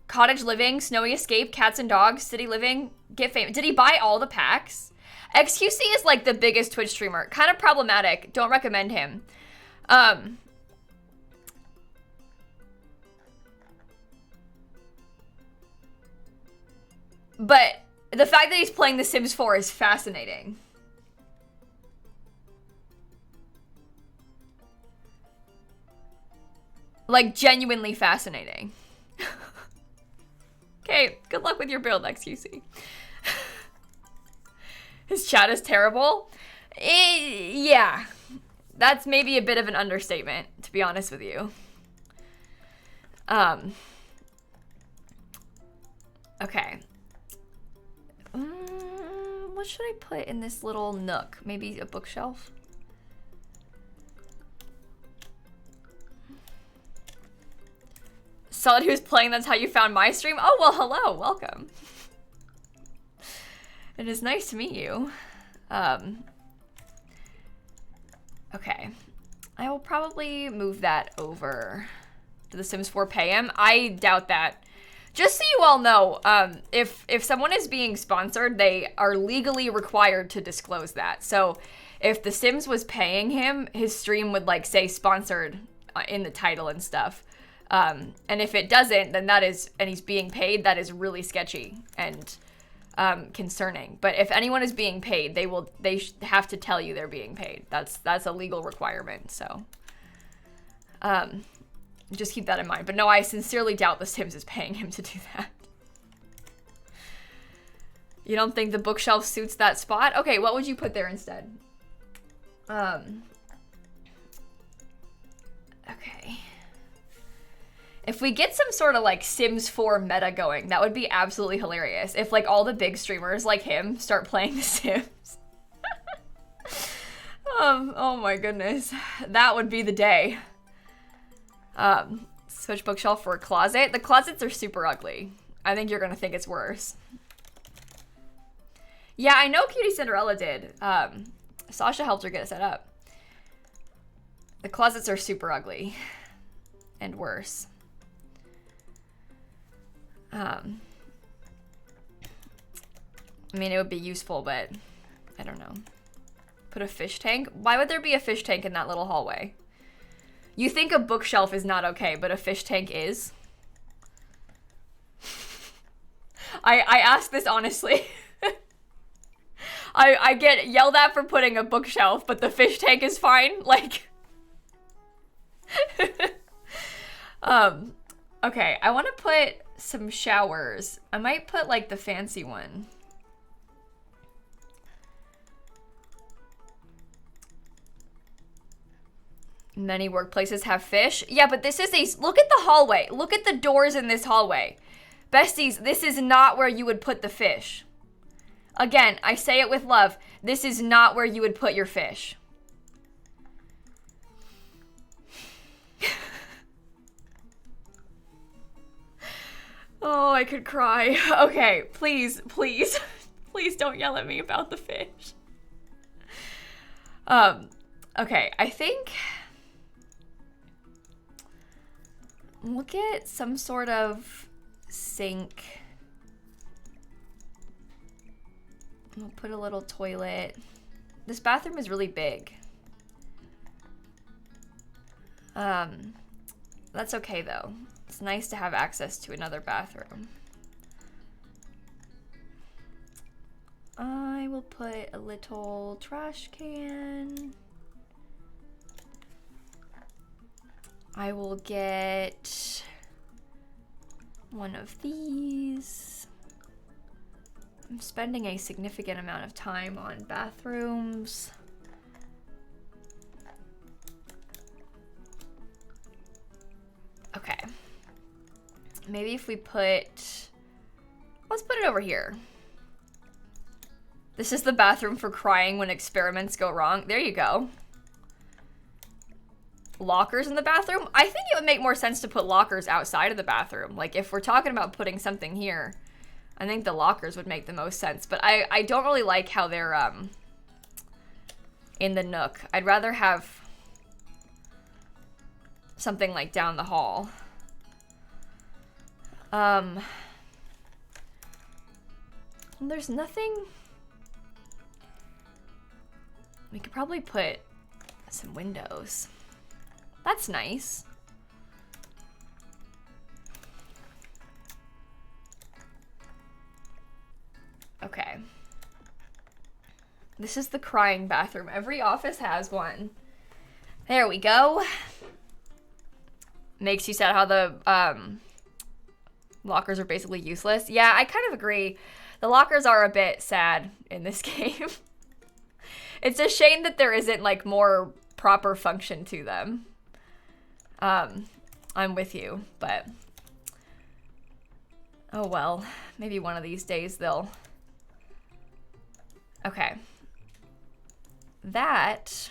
Cottage Living, Snowy Escape, Cats and Dogs, City Living, Get Famous. Did he buy all the packs? XQC is like the biggest Twitch streamer. Kind of problematic. Don't recommend him. But the fact that he's playing The Sims 4 is fascinating. Like, genuinely fascinating. Okay, good luck with your build, XQC. His chat is terrible? Yeah. That's maybe a bit of an understatement, to be honest with you. Okay. What should I put in this little nook? Maybe a bookshelf? Solid who's playing, that's how you found my stream? Oh, well, hello, welcome. It is nice to meet you. Okay. I will probably move that over to The Sims 4 Pay'em. I doubt that. Just so you all know, if someone is being sponsored, they are legally required to disclose that. So if The Sims was paying him, his stream would like say sponsored in the title and stuff. And if it doesn't, then that is, and he's being paid, that is really sketchy and concerning. But if anyone is being paid, they have to tell you they're being paid. That's a legal requirement. So just keep that in mind. But no, I sincerely doubt The Sims is paying him to do that. You don't think the bookshelf suits that spot? Okay, what would you put there instead? Okay. If we get some sort of like Sims 4 meta going, that would be absolutely hilarious. If like all the big streamers like him start playing The Sims. Oh my goodness. That would be the day. Switch bookshelf for a closet. The closets are super ugly. I think you're gonna think it's worse. Yeah, I know Cutie Cinderella did. Sasha helped her get it set up. The closets are super ugly. And worse. I mean, it would be useful, but I don't know. Put a fish tank? Why would there be a fish tank in that little hallway? You think a bookshelf is not okay, but a fish tank is? I ask this honestly. I get yelled at for putting a bookshelf, but the fish tank is fine? Like... okay, I want to put some showers. I might put like the fancy one. Many workplaces have fish. Yeah, but this is a... Look at the hallway. Look at the doors in this hallway. Besties, this is not where you would put the fish. Again, I say it with love. This is not where you would put your fish. Oh, I could cry. Okay, please, please. Please don't yell at me about the fish. Okay, I think... We'll get some sort of sink. We'll put a little toilet. This bathroom is really big. That's okay though. It's nice to have access to another bathroom. I will put a little trash can. I will get one of these. I'm spending a significant amount of time on bathrooms. Okay. Maybe if we put... Let's put it over here. This is the bathroom for crying when experiments go wrong. There you go. Lockers in the bathroom? I think it would make more sense to put lockers outside of the bathroom. Like, if we're talking about putting something here, I think the lockers would make the most sense. But I don't really like how they're, in the nook. I'd rather have something, like, down the hall. There's nothing... We could probably put some windows. That's nice. Okay. This is the crying bathroom. Every office has one. There we go. Makes you sad how the lockers are basically useless. Yeah, I kind of agree. The lockers are a bit sad in this game. It's a shame that there isn't like more proper function to them. I'm with you, but oh well, maybe one of these days they'll... Okay. That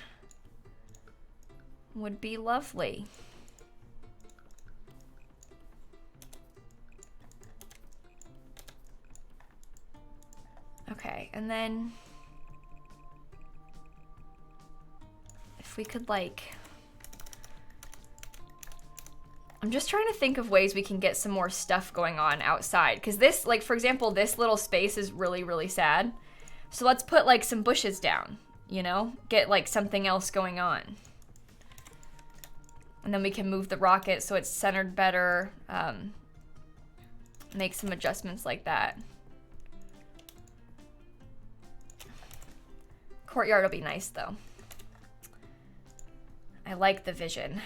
would be lovely. Okay, and then if we could like... I'm just trying to think of ways we can get some more stuff going on outside. Because this, like, for example, this little space is really, really sad. So let's put, like, some bushes down, you know? Get, like, something else going on. And then we can move the rocket so it's centered better. Make some adjustments like that. Courtyard will be nice, though. I like the vision.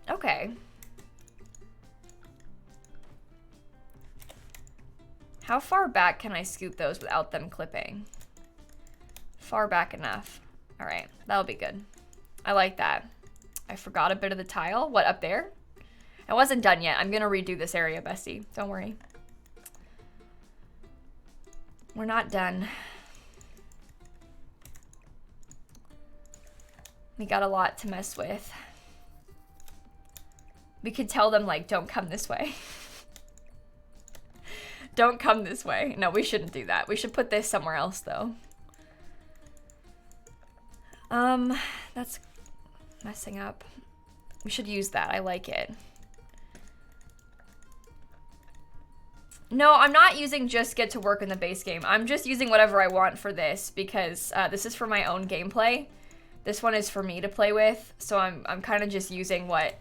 Okay. How far back can I scoop those without them clipping? Far back enough. All right, that'll be good. I like that. I forgot a bit of the tile. What, up there? I wasn't done yet. I'm gonna redo this area, bestie. Don't worry. We're not done. We got a lot to mess with. We could tell them, like, don't come this way. Don't come this way. No, we shouldn't do that. We should put this somewhere else, though. That's messing up. We should use that. I like it. No, I'm not using just get to work in the base game. I'm just using whatever I want for this because this is for my own gameplay. This one is for me to play with, so I'm kind of just using what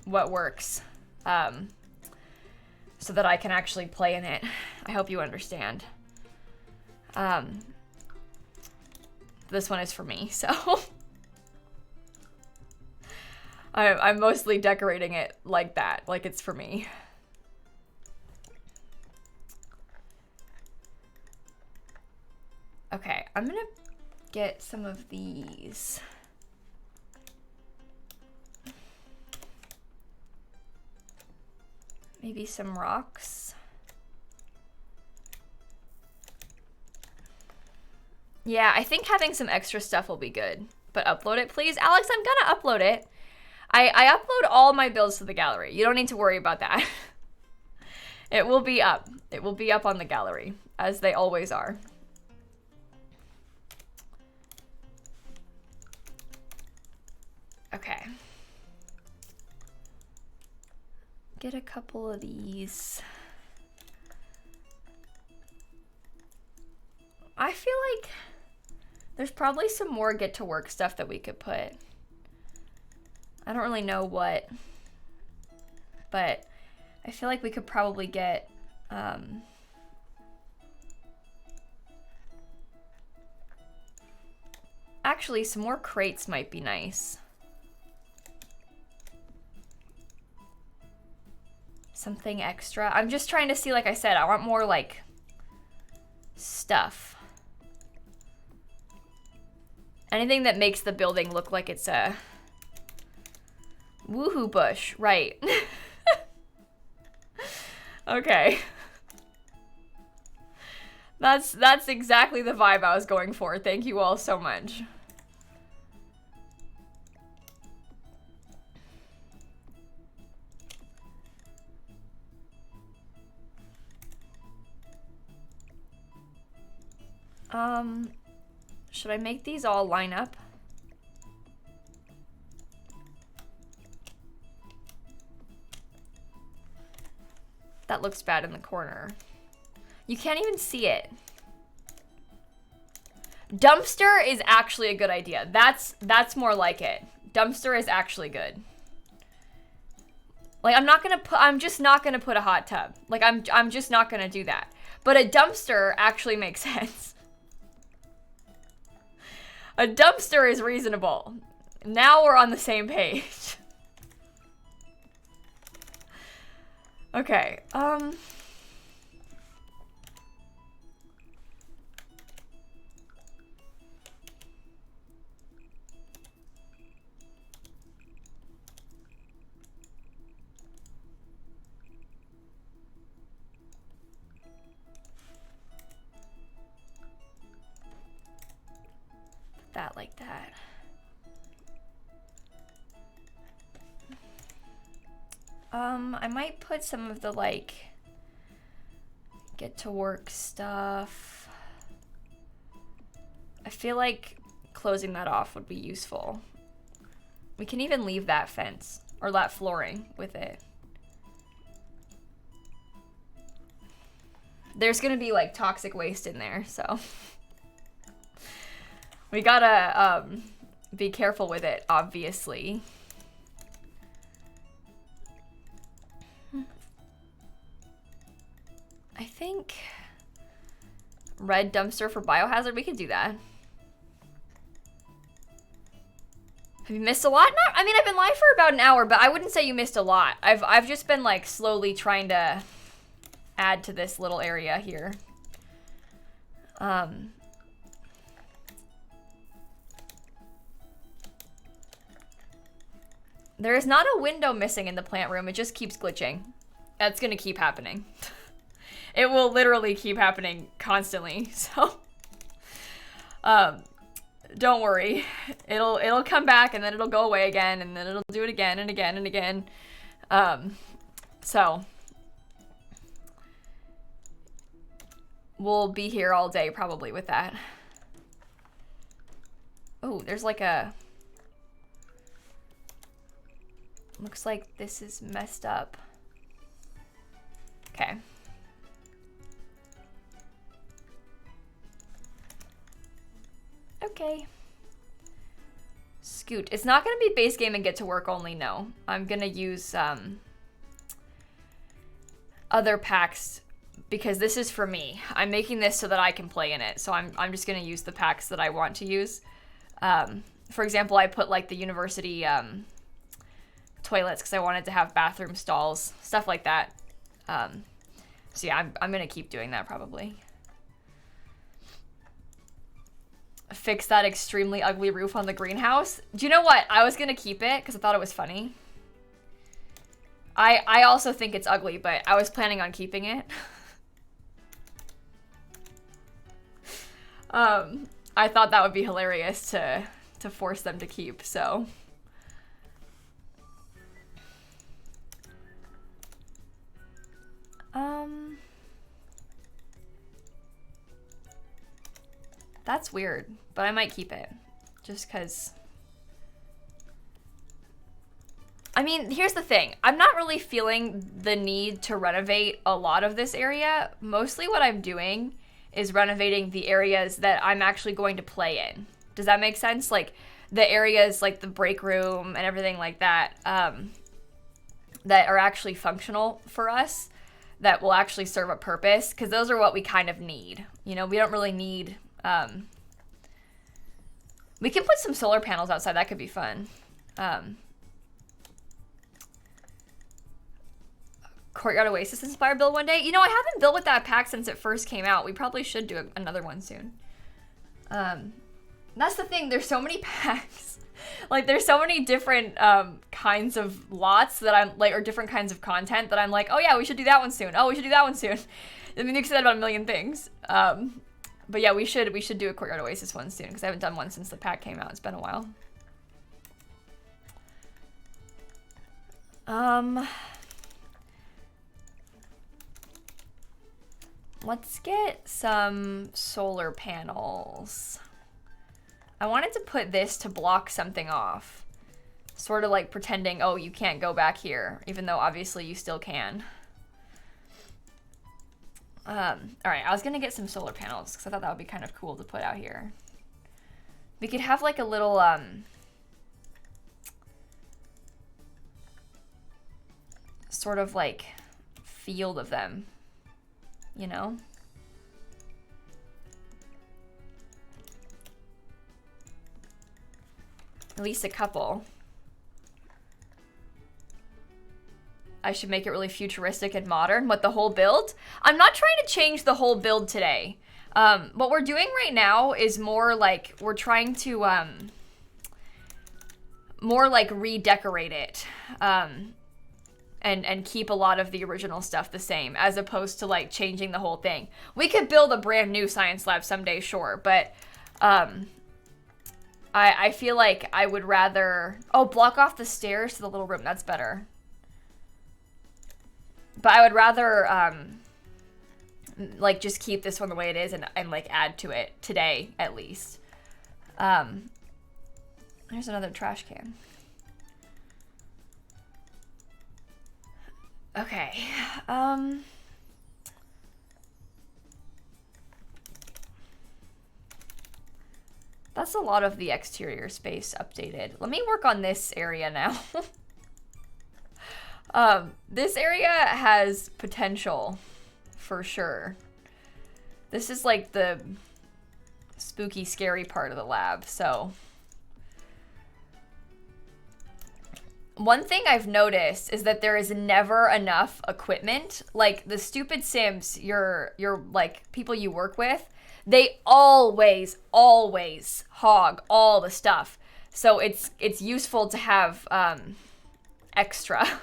works so that I can actually play in it. I hope you understand. This one is for me, so I'm mostly decorating it like that, like it's for me. Okay, I'm gonna get some of these. Maybe some rocks. Yeah, I think having some extra stuff will be good. But upload it, please. Alex, I'm gonna upload it. I upload all my builds to the gallery. You don't need to worry about that. It will be up. It will be up on the gallery, as they always are. Okay. Get a couple of these. I feel like there's probably some more get to work stuff that we could put. I don't really know what, but I feel like we could probably get actually some more crates might be nice. Something extra. I'm just trying to see, like I said, I want more like stuff. Anything that makes the building look like it's a woohoo bush, right? Okay. That's exactly the vibe I was going for. Thank you all so much. Should I make these all line up? That looks bad in the corner. You can't even see it. Dumpster is actually a good idea. That's more like it. Dumpster is actually good. Like I'm just not gonna put a hot tub. Like I'm just not gonna do that. But a dumpster actually makes sense. A dumpster is reasonable. Now we're on the same page. Okay, that like that. I might put some of the like get to work stuff. I feel like closing that off would be useful. We can even leave that fence or that flooring with it. There's gonna be like toxic waste in there, so we gotta be careful with it, obviously. I think red dumpster for biohazard, we could do that. Have you missed a lot? Not, I mean, I've been live for about an hour, but I wouldn't say you missed a lot. I've just been like slowly trying to add to this little area here. There is not a window missing in the plant room. It just keeps glitching. That's gonna keep happening. It will literally keep happening constantly. So, don't worry. It'll come back and then it'll go away again and then it'll do it again and again and again. So we'll be here all day probably with that. Oh, there's like a... Looks like this is messed up. Okay. Okay. Scoot. It's not gonna be base game and get to work only, no. I'm gonna use other packs because this is for me. I'm making this so that I can play in it. So I'm just gonna use the packs that I want to use. For example, I put like the university toilets because I wanted to have bathroom stalls, stuff like that. So yeah, I'm gonna keep doing that probably. Fix that extremely ugly roof on the greenhouse. Do you know what? I was gonna keep it because I thought it was funny. I also think it's ugly, but I was planning on keeping it. I thought that would be hilarious to force them to keep, so. That's weird, but I might keep it just because. I mean, here's the thing. I'm not really feeling the need to renovate a lot of this area. Mostly what I'm doing is renovating the areas that I'm actually going to play in. Does that make sense? Like the areas like the break room and everything like that, that are actually functional for us, that will actually serve a purpose, because those are what we kind of need. You know, we don't really need... we can put some solar panels outside. That could be fun. Courtyard Oasis inspired build one day. You know, I haven't built with that pack since it first came out. We probably should do another one soon. That's the thing. There's so many packs. Like, there's so many different kinds of lots that I'm like, or different kinds of content that I'm like, oh yeah, we should do that one soon. Oh, we should do that one soon. I mean, you said about a million things. But yeah, we should do a Courtyard Oasis one soon because I haven't done one since the pack came out. It's been a while. Let's get some solar panels. I wanted to put this to block something off. Sort of like pretending, oh, you can't go back here, even though obviously you still can. All right, I was gonna get some solar panels because I thought that would be kind of cool to put out here. We could have like a little, sort of like field of them, you know? At least a couple. I should make it really futuristic and modern. What, the whole build? I'm not trying to change the whole build today. What we're doing right now is more like, we're trying to, more like redecorate it. And keep a lot of the original stuff the same, as opposed to like changing the whole thing. We could build a brand new science lab someday, sure, but I feel like I would rather, oh, block off the stairs to the little room, that's better. But I would rather like just keep this one the way it is and like add to it today at least. There's another trash can. Okay, that's a lot of the exterior space updated. Let me work on this area now. This area has potential, for sure. This is like the spooky, scary part of the lab, so one thing I've noticed is that there is never enough equipment. Like the stupid Sims, your like people you work with, they always hog all the stuff. So it's useful to have extra.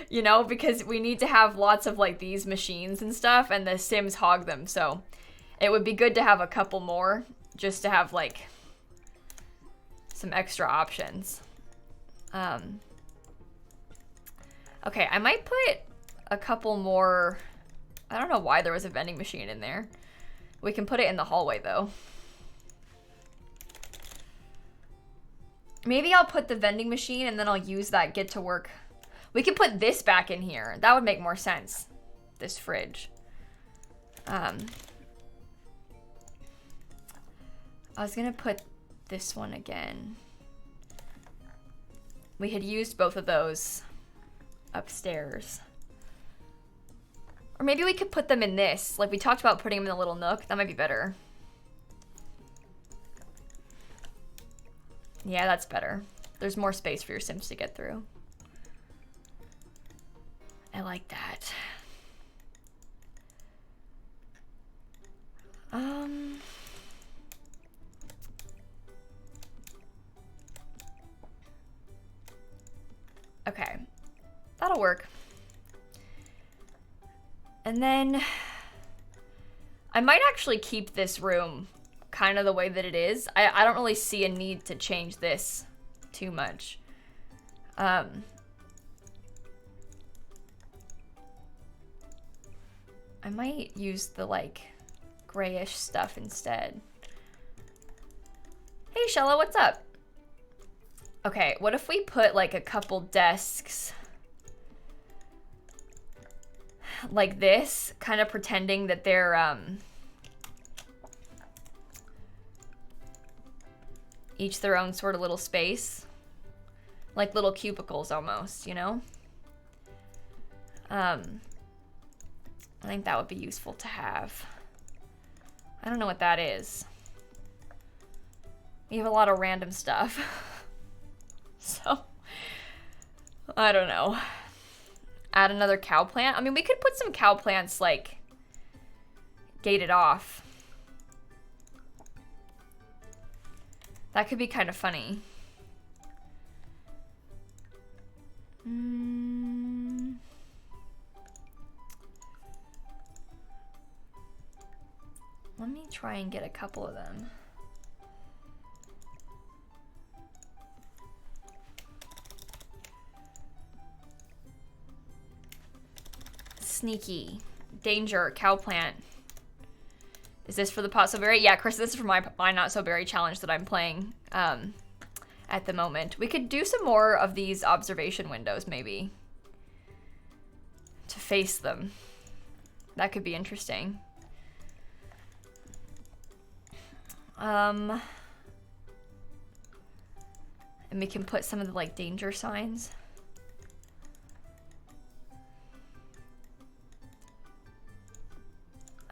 You know, because we need to have lots of like these machines and stuff, and the Sims hog them. So it would be good to have a couple more just to have like some extra options. Okay, I might put a couple more. I don't know why there was a vending machine in there. We can put it in the hallway though. Maybe I'll put the vending machine and then I'll use that get to work. We can put this back in here. That would make more sense. This fridge. I was gonna put this one again. We had used both of those upstairs. Or maybe we could put them in this. Like we talked about putting them in the little nook. That might be better. Yeah, that's better. There's more space for your Sims to get through. I like that. Okay, that'll work. And then I might actually keep this room kind of the way that it is. I don't really see a need to change this too much. I might use the like grayish stuff instead. Hey Shella, what's up? Okay, what if we put like a couple desks like this, kind of pretending that they're each their own sort of little space, like little cubicles almost, you know? I think that would be useful to have. I don't know what that is. We have a lot of random stuff. So, I don't know. Add another cow plant. I mean, we could put some cow plants, like, gated off. That could be kind of funny. Let me try and get a couple of them. Sneaky. Danger. Cow plant. Is this for the pot so berry? Yeah, Chris, this is for my not so berry challenge that I'm playing at the moment. We could do some more of these observation windows maybe to face them. That could be interesting. And we can put some of the like danger signs.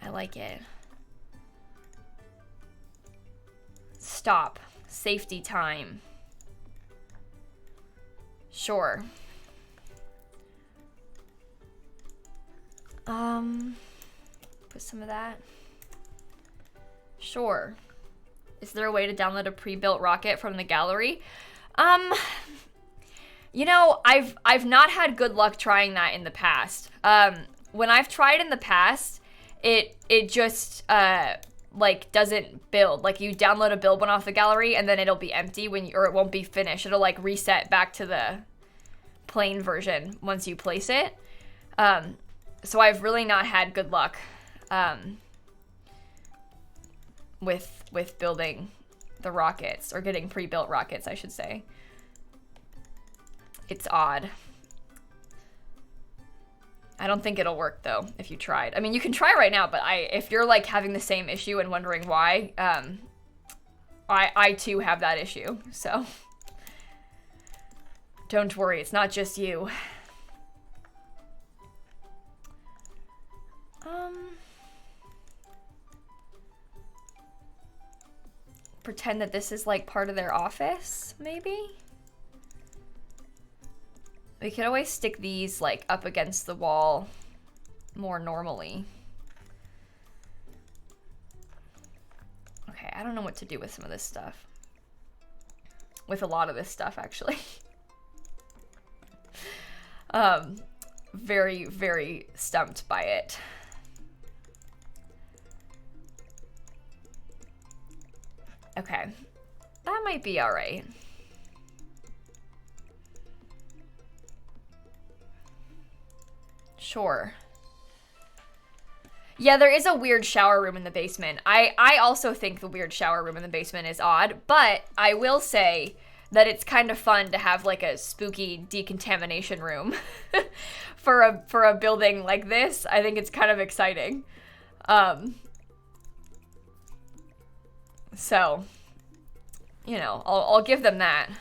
I like it. Stop. Safety time. Sure. Put some of that. Sure. Is there a way to download a pre-built rocket from the gallery? You know, I've not had good luck trying that in the past. When I've tried in the past, it just like doesn't build. Like you download a build one off the gallery and then it'll be empty or it won't be finished. It'll like reset back to the plain version once you place it. So I've really not had good luck with building the rockets, or getting pre-built rockets, I should say. It's odd. I don't think it'll work though if you tried. I mean, you can try right now, but if you're like having the same issue and wondering why, I too have that issue. So don't worry, it's not just you. Pretend that this is like part of their office, maybe? We could always stick these like up against the wall more normally. Okay, I don't know what to do with some of this stuff. With a lot of this stuff, actually. Very, very stumped by it. Okay, that might be all right. Sure. Yeah, there is a weird shower room in the basement. I also think the weird shower room in the basement is odd, but I will say that it's kind of fun to have like a spooky decontamination room for a building like this. I think it's kind of exciting. So, you know, I'll give them that.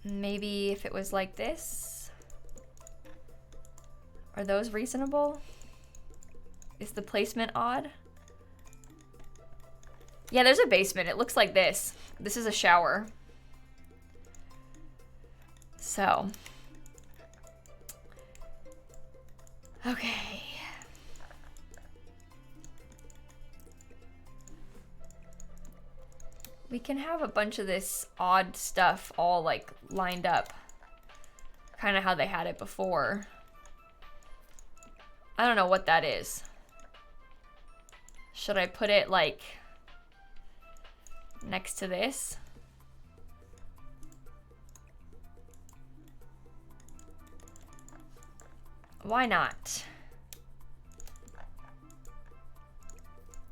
Maybe if it was like this. Are those reasonable? Is the placement odd? Yeah, there's a basement. It looks like this. This is a shower. So. Okay. We can have a bunch of this odd stuff all like lined up. Kind of how they had it before. I don't know what that is. Should I put it like next to this? Why not?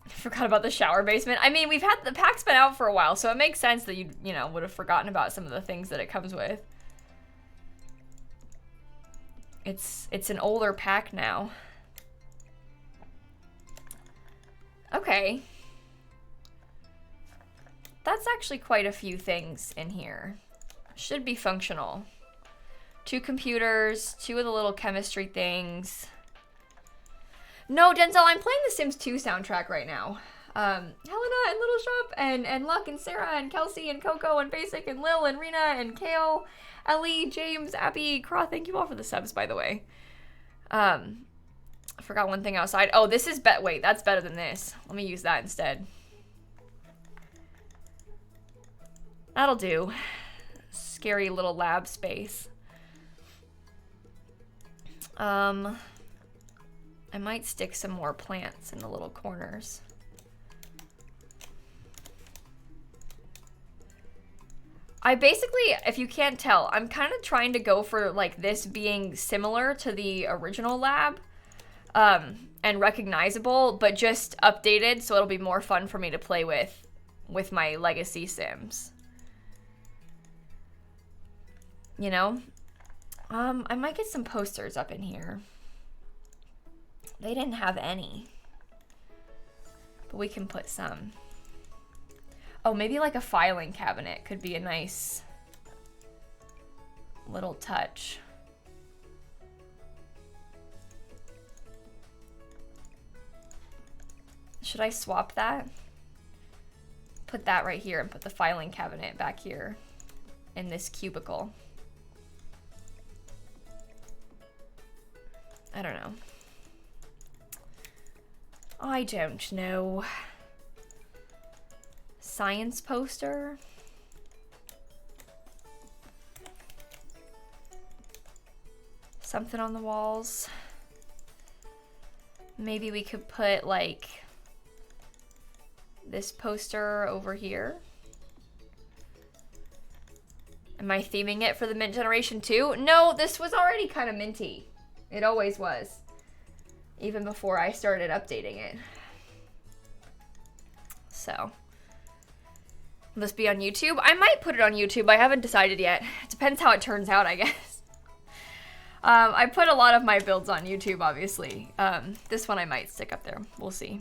Forgot about the shower basement. I mean, we've had the pack's been out for a while, so it makes sense that you know, would have forgotten about some of the things that it comes with. It's an older pack now. Okay. That's actually quite a few things in here. Should be functional. 2 computers, 2 of the little chemistry things. No, Denzel, I'm playing the Sims 2 soundtrack right now. Helena and Little Shop and Luck and Sarah and Kelsey and Coco and Basic and Lil and Rena and Kale, Ellie, James, Abby, Craw, thank you all for the subs, by the way. I forgot one thing outside. Oh, this is wait, that's better than this. Let me use that instead. That'll do. Scary little lab space. I might stick some more plants in the little corners. I basically, if you can't tell, I'm kind of trying to go for like this being similar to the original lab, and recognizable, but just updated so it'll be more fun for me to play with my legacy Sims. You know? I might get some posters up in here. They didn't have any, but we can put some. Oh, maybe like a filing cabinet could be a nice little touch. Should I swap that? Put that right here and put the filing cabinet back here in this cubicle. I don't know. I don't know. Science poster. Something on the walls. Maybe we could put like this poster over here. Am I theming it for the Mint Generation 2? No, this was already kind of minty. It always was. Even before I started updating it. So. Will this be on YouTube? I might put it on YouTube. I haven't decided yet. It depends how it turns out, I guess. I put a lot of my builds on YouTube, obviously. This one I might stick up there. We'll see.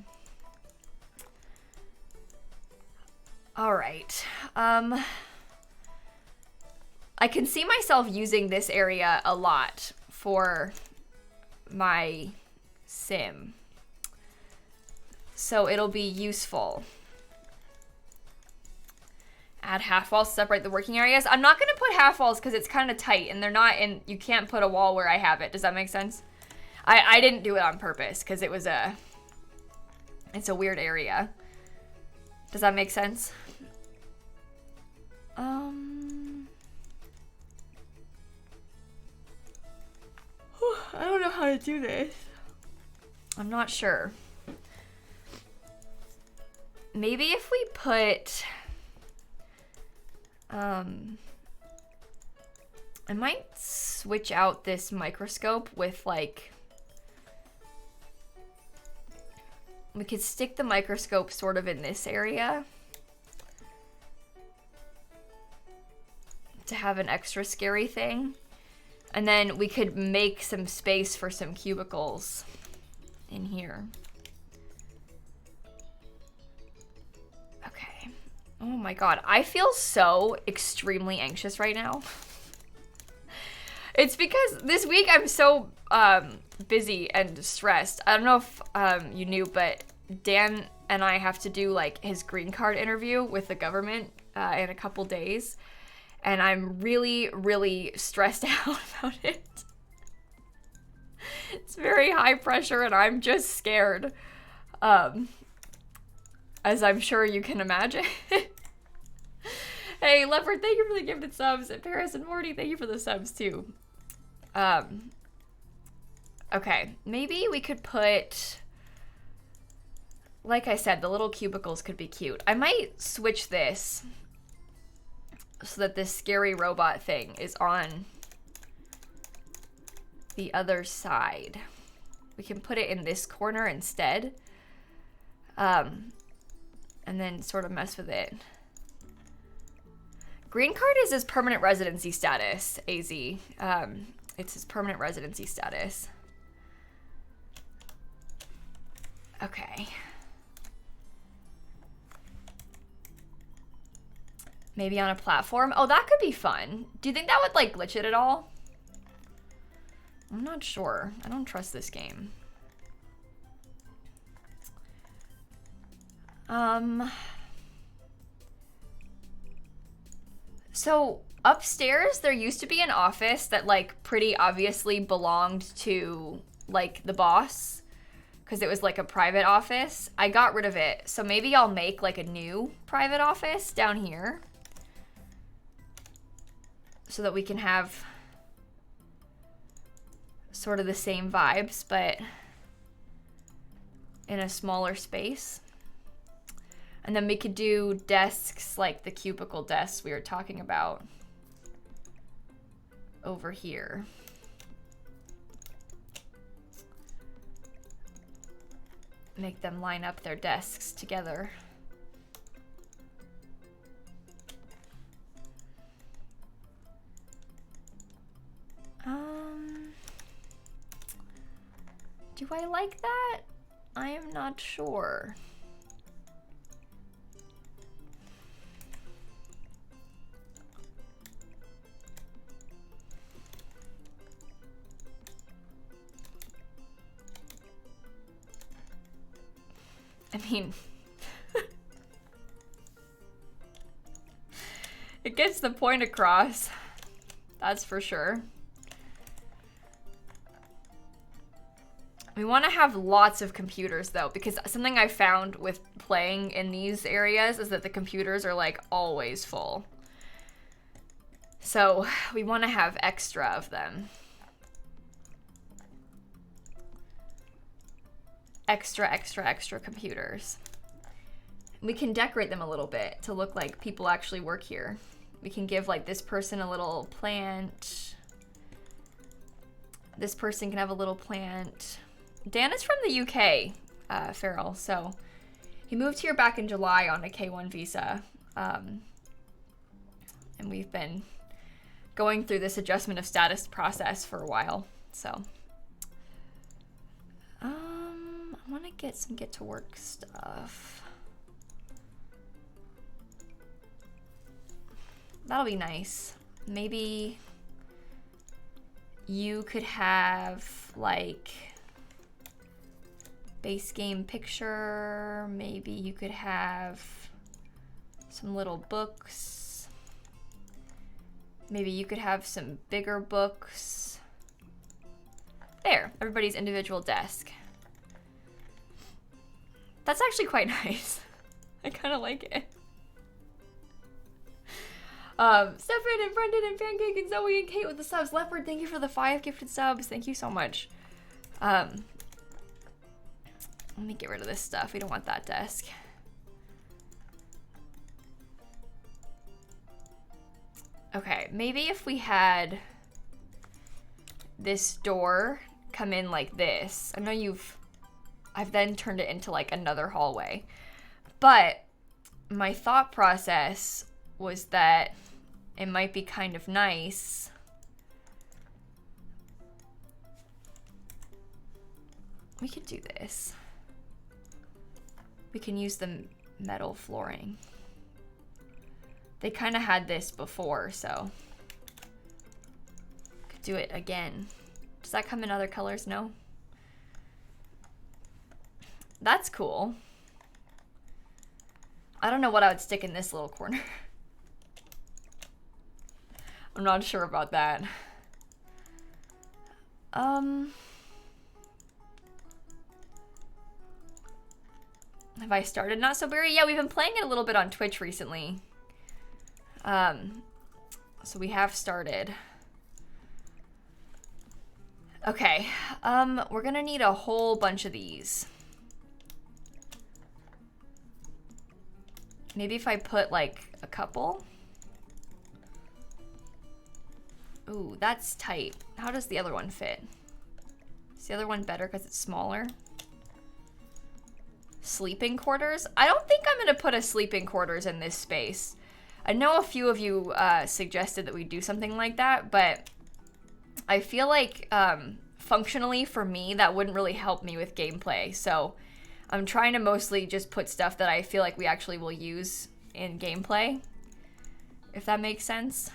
All right. I can see myself using this area a lot for my sim. So it'll be useful. Add half walls to separate the working areas. I'm not gonna put half walls because it's kind of tight and they're not in, you can't put a wall where I have it. Does that make sense? I didn't do it on purpose because it's a weird area. Does that make sense? I don't know how to do this. I'm not sure. Maybe if we put, I might switch out this microscope with like, we could stick the microscope sort of in this area to have an extra scary thing. And then we could make some space for some cubicles in here. Okay. Oh my God. I feel so extremely anxious right now. It's because this week I'm so busy and stressed. I don't know if you knew, but Dan and I have to do like his green card interview with the government in a couple days. And I'm really, really stressed out about it. It's very high pressure and I'm just scared. As I'm sure you can imagine. Hey, Leopard, thank you for the gifted subs. And Paris and Morty, thank you for the subs too. Okay, maybe we could put, like I said, the little cubicles could be cute. I might switch this so that this scary robot thing is on the other side. We can put it in this corner instead. And then sort of mess with it. Green card is his permanent residency status, AZ. It's his permanent residency status. Okay. Maybe on a platform. Oh, that could be fun. Do you think that would like glitch it at all? I'm not sure. I don't trust this game. So upstairs there used to be an office that like pretty obviously belonged to like the boss because it was like a private office. I got rid of it. So maybe I'll make like a new private office down here so that we can have sort of the same vibes, but in a smaller space. And then we could do desks like the cubicle desks we were talking about over here. Make them line up their desks together. Do I like that? I am not sure. I mean, it gets the point across, that's for sure. We want to have lots of computers though, because something I found with playing in these areas is that the computers are like always full. So we want to have extra of them. Extra computers. We can decorate them a little bit to look like people actually work here. We can give like this person a little plant. This person can have a little plant. Dan is from the UK, Farrell, so he moved here back in July on a K1 visa. And we've been going through this adjustment of status process for a while, so. I want to get some get to work stuff. That'll be nice. Maybe you could have like Base game picture. Maybe you could have some little books. Maybe you could have some bigger books. There, everybody's individual desk. That's actually quite nice. I kind of like it. Stefan and Brendan and Pancake and Zoe and Kate with the subs. Leopard, thank you for the 5 gifted subs. Thank you so much. Let me get rid of this stuff. We don't want that desk. Okay, maybe if we had this door come in like this. I know I've then turned it into like another hallway. But my thought process was that it might be kind of nice we could do this. We can use the metal flooring. They kind of had this before, so could do it again. Does that come in other colors? No? That's cool. I don't know what I would stick in this little corner. I'm not sure about that. Have I started Not So Berry? Yeah, we've been playing it a little bit on Twitch recently. So we have started. Okay, we're gonna need a whole bunch of these. Maybe if I put like a couple. Ooh, that's tight. How does the other one fit? Is the other one better because it's smaller? Sleeping quarters? I don't think I'm gonna put a sleeping quarters in this space. I know a few of you suggested that we do something like that, but I feel like functionally for me, that wouldn't really help me with gameplay. So I'm trying to mostly just put stuff that I feel like we actually will use in gameplay, if that makes sense.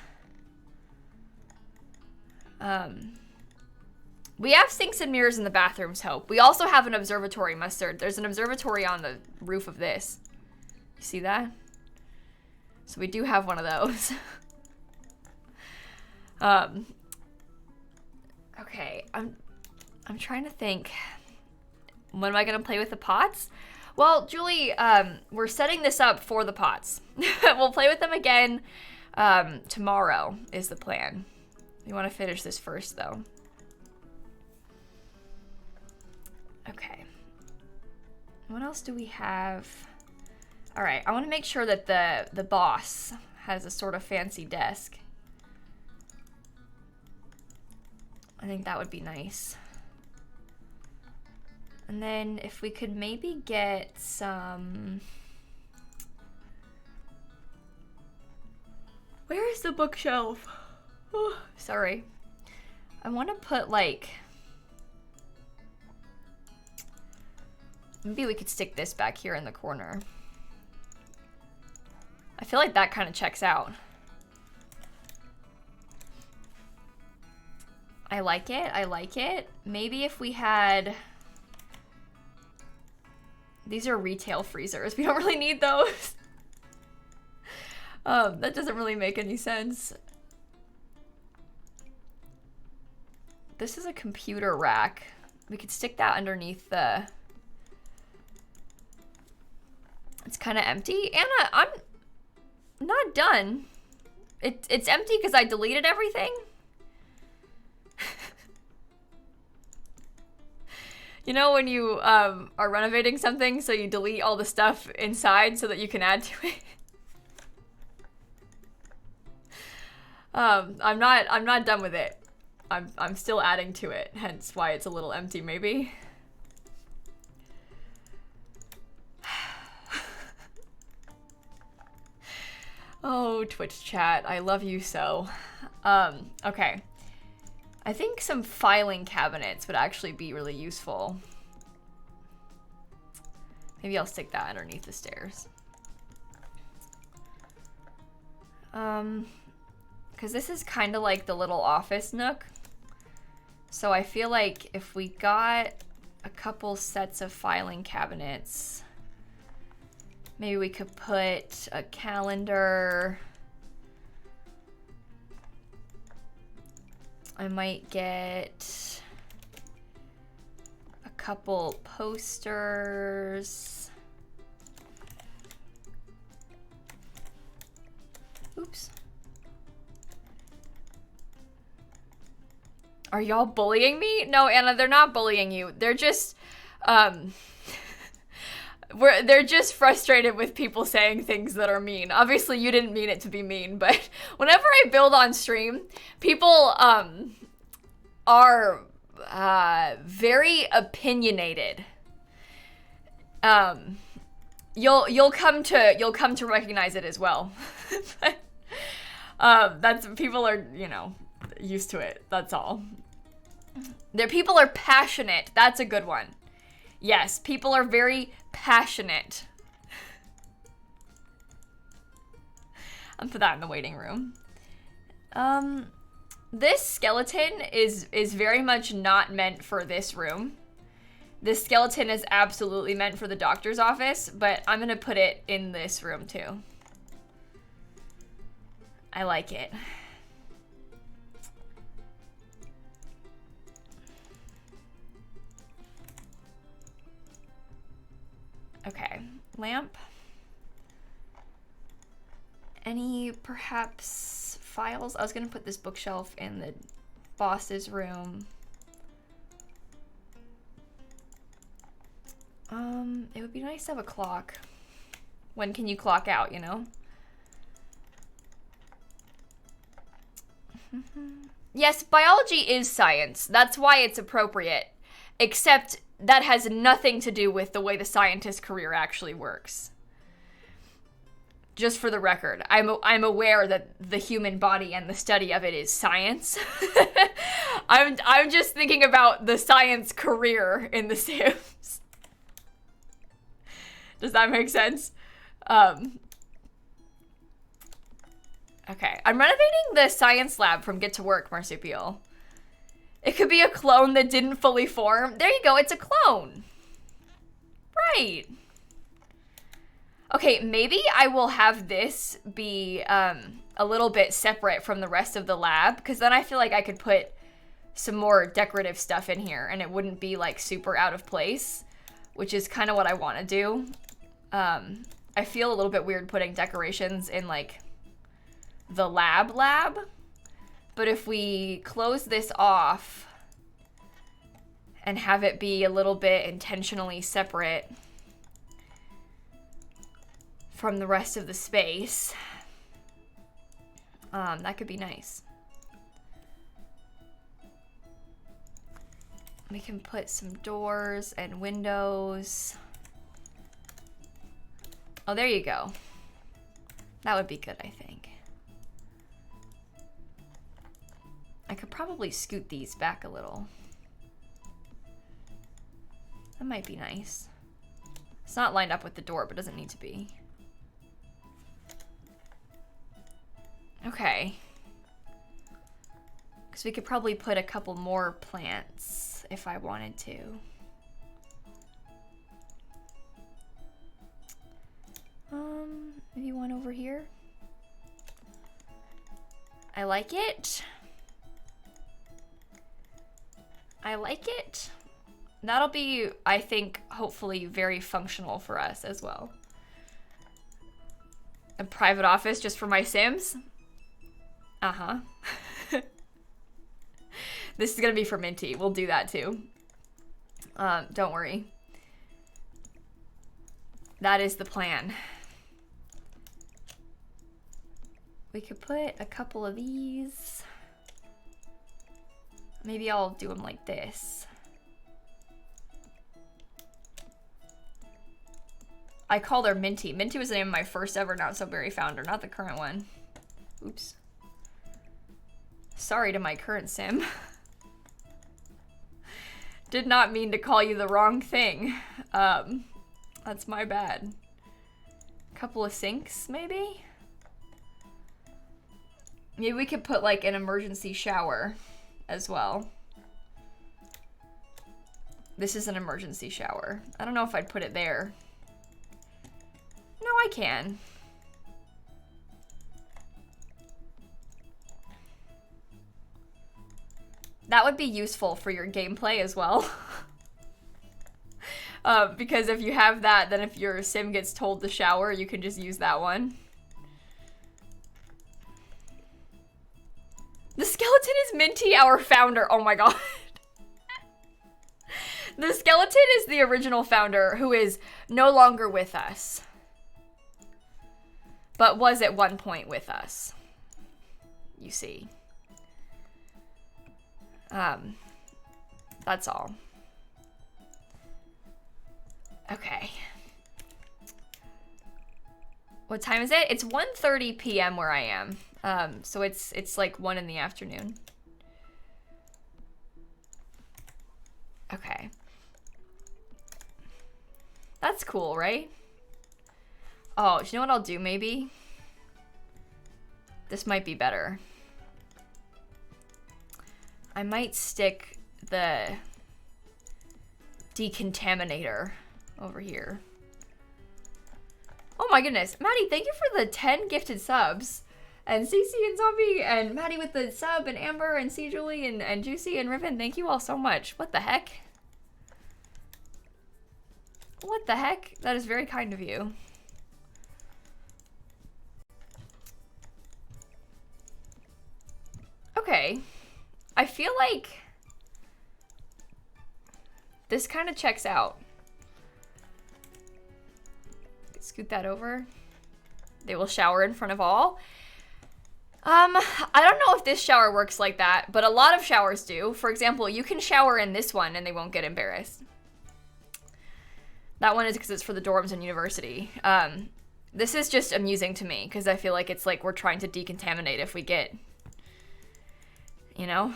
We have sinks and mirrors in the bathrooms, Hope. We also have an observatory, Mustard. There's an observatory on the roof of this. You see that? So we do have one of those. Okay, I'm trying to think. When am I gonna play with the pots? Well, Julie, we're setting this up for the pots. We'll play with them again tomorrow is the plan. We want to finish this first, though. Okay. What else do we have? All right, I want to make sure that the boss has a sort of fancy desk. I think that would be nice. And then if we could maybe get some... Where is the bookshelf? Oh, sorry. I want to put like... Maybe we could stick this back here in the corner. I feel like that kind of checks out. I like it. I like it. Maybe if we had... These are retail freezers. We don't really need those. That doesn't really make any sense. This is a computer rack. We could stick that underneath the... It's kind of empty. Anna, I'm not done. It's empty because I deleted everything. You know when you are renovating something, so you delete all the stuff inside so that you can add to it? I'm not done with it. I'm still adding to it, hence why it's a little empty maybe. Oh, Twitch chat, I love you so. Okay. I think some filing cabinets would actually be really useful. Maybe I'll stick that underneath the stairs. Because this is kind of like the little office nook. So I feel like if we got a couple sets of filing cabinets. Maybe we could put a calendar. I might get a couple posters. Oops. Are y'all bullying me? No, Anna, they're not bullying you. They're just, they're just frustrated with people saying things that are mean. Obviously, you didn't mean it to be mean, but whenever I build on stream, people, are, very opinionated. You'll come to recognize it as well. That's, people are, you know, used to it. That's all. People are passionate. That's a good one. Yes, people are very passionate. I'll put that in the waiting room. This skeleton is very much not meant for this room. This skeleton is absolutely meant for the doctor's office, but I'm gonna put it in this room too. I like it. Okay, lamp. Any perhaps files? I was gonna put this bookshelf in the boss's room. It would be nice to have a clock. When can you clock out, you know? Yes, biology is science. That's why it's appropriate. Except that has nothing to do with the way the scientist career actually works. Just for the record, I'm aware that the human body and the study of it is science. I'm just thinking about the science career in The Sims. Does that make sense? Okay, I'm renovating the science lab from Get to Work, Marsupial. It could be a clone that didn't fully form. There you go, it's a clone. Right. Okay, maybe I will have this be a little bit separate from the rest of the lab, because then I feel like I could put some more decorative stuff in here and it wouldn't be like super out of place, which is kind of what I want to do. I feel a little bit weird putting decorations in like the lab, but if we close this off and have it be a little bit intentionally separate from the rest of the space, that could be nice. We can put some doors and windows. Oh, there you go. That would be good, I think. I could probably scoot these back a little. That might be nice. It's not lined up with the door, but doesn't need to be. Okay. Because we could probably put a couple more plants if I wanted to. Maybe one over here. I like it. I like it. That'll be, I think, hopefully very functional for us as well. A private office just for my Sims? Uh-huh. This is gonna be for Minty. We'll do that too. Don't worry. That is the plan. We could put a couple of these. Maybe I'll do them like this. I called her Minty. Minty was the name of my first ever Not So Berry founder, not the current one. Oops. Sorry to my current Sim. Did not mean to call you the wrong thing. That's my bad. Couple of sinks, maybe? Maybe we could put like an emergency shower as well. This is an emergency shower. I don't know if I'd put it there. No, I can. That would be useful for your gameplay as well. Because if you have that, then if your sim gets told to shower, you can just use that one. The skeleton is Minty, our founder. Oh my god. The skeleton is the original founder who is no longer with us, but was at one point with us, you see. That's all. Okay. What time is it? It's 1:30 p.m. where I am. So it's like 1 in the afternoon. Okay. That's cool, right? Oh, do you know what I'll do maybe? This might be better. I might stick the decontaminator over here. Oh my goodness. Maddie, thank you for the 10 gifted subs. And Cece and Zombie and Maddie with the sub and Amber and C. Julie and Juicy and Riven. Thank you all so much. What the heck? What the heck? That is very kind of you. Okay. I feel like this kind of checks out. Scoot that over. They will shower in front of all. I don't know if this shower works like that, but a lot of showers do. For example, you can shower in this one and they won't get embarrassed. That one is because it's for the dorms and university. This is just amusing to me because I feel like it's like we're trying to decontaminate if we get, you know?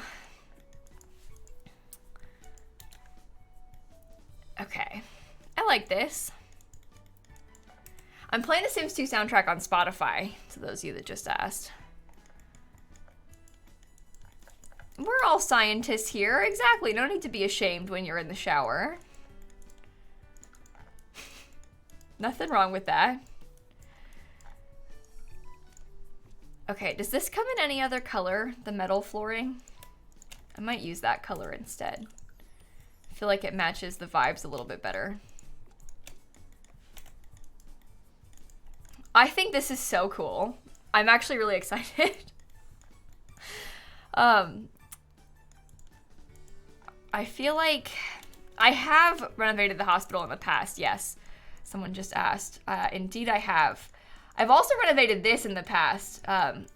Okay. I like this. I'm playing the Sims 2 soundtrack on Spotify, to those of you that just asked. We're all scientists here. Exactly. No need to be ashamed when you're in the shower. Nothing wrong with that. Okay, does this come in any other color, the metal flooring? I might use that color instead. I feel like it matches the vibes a little bit better. I think this is so cool. I'm actually really excited. I feel like I have renovated the hospital in the past, yes. Someone just asked. Indeed I have. I've also renovated this in the past.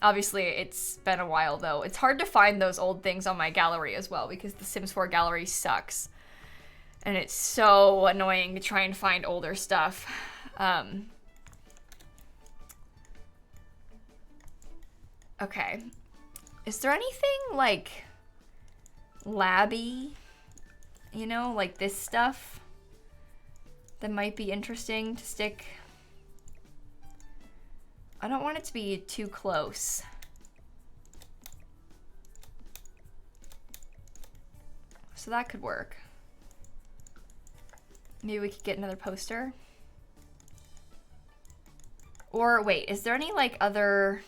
Obviously it's been a while though. It's hard to find those old things on my gallery as well because the Sims 4 gallery sucks. And it's so annoying to try and find older stuff. Okay. Is there anything like labby, you know, like this stuff that might be interesting to stick? I don't want it to be too close. So that could work. Maybe we could get another poster. Or wait, is there any like other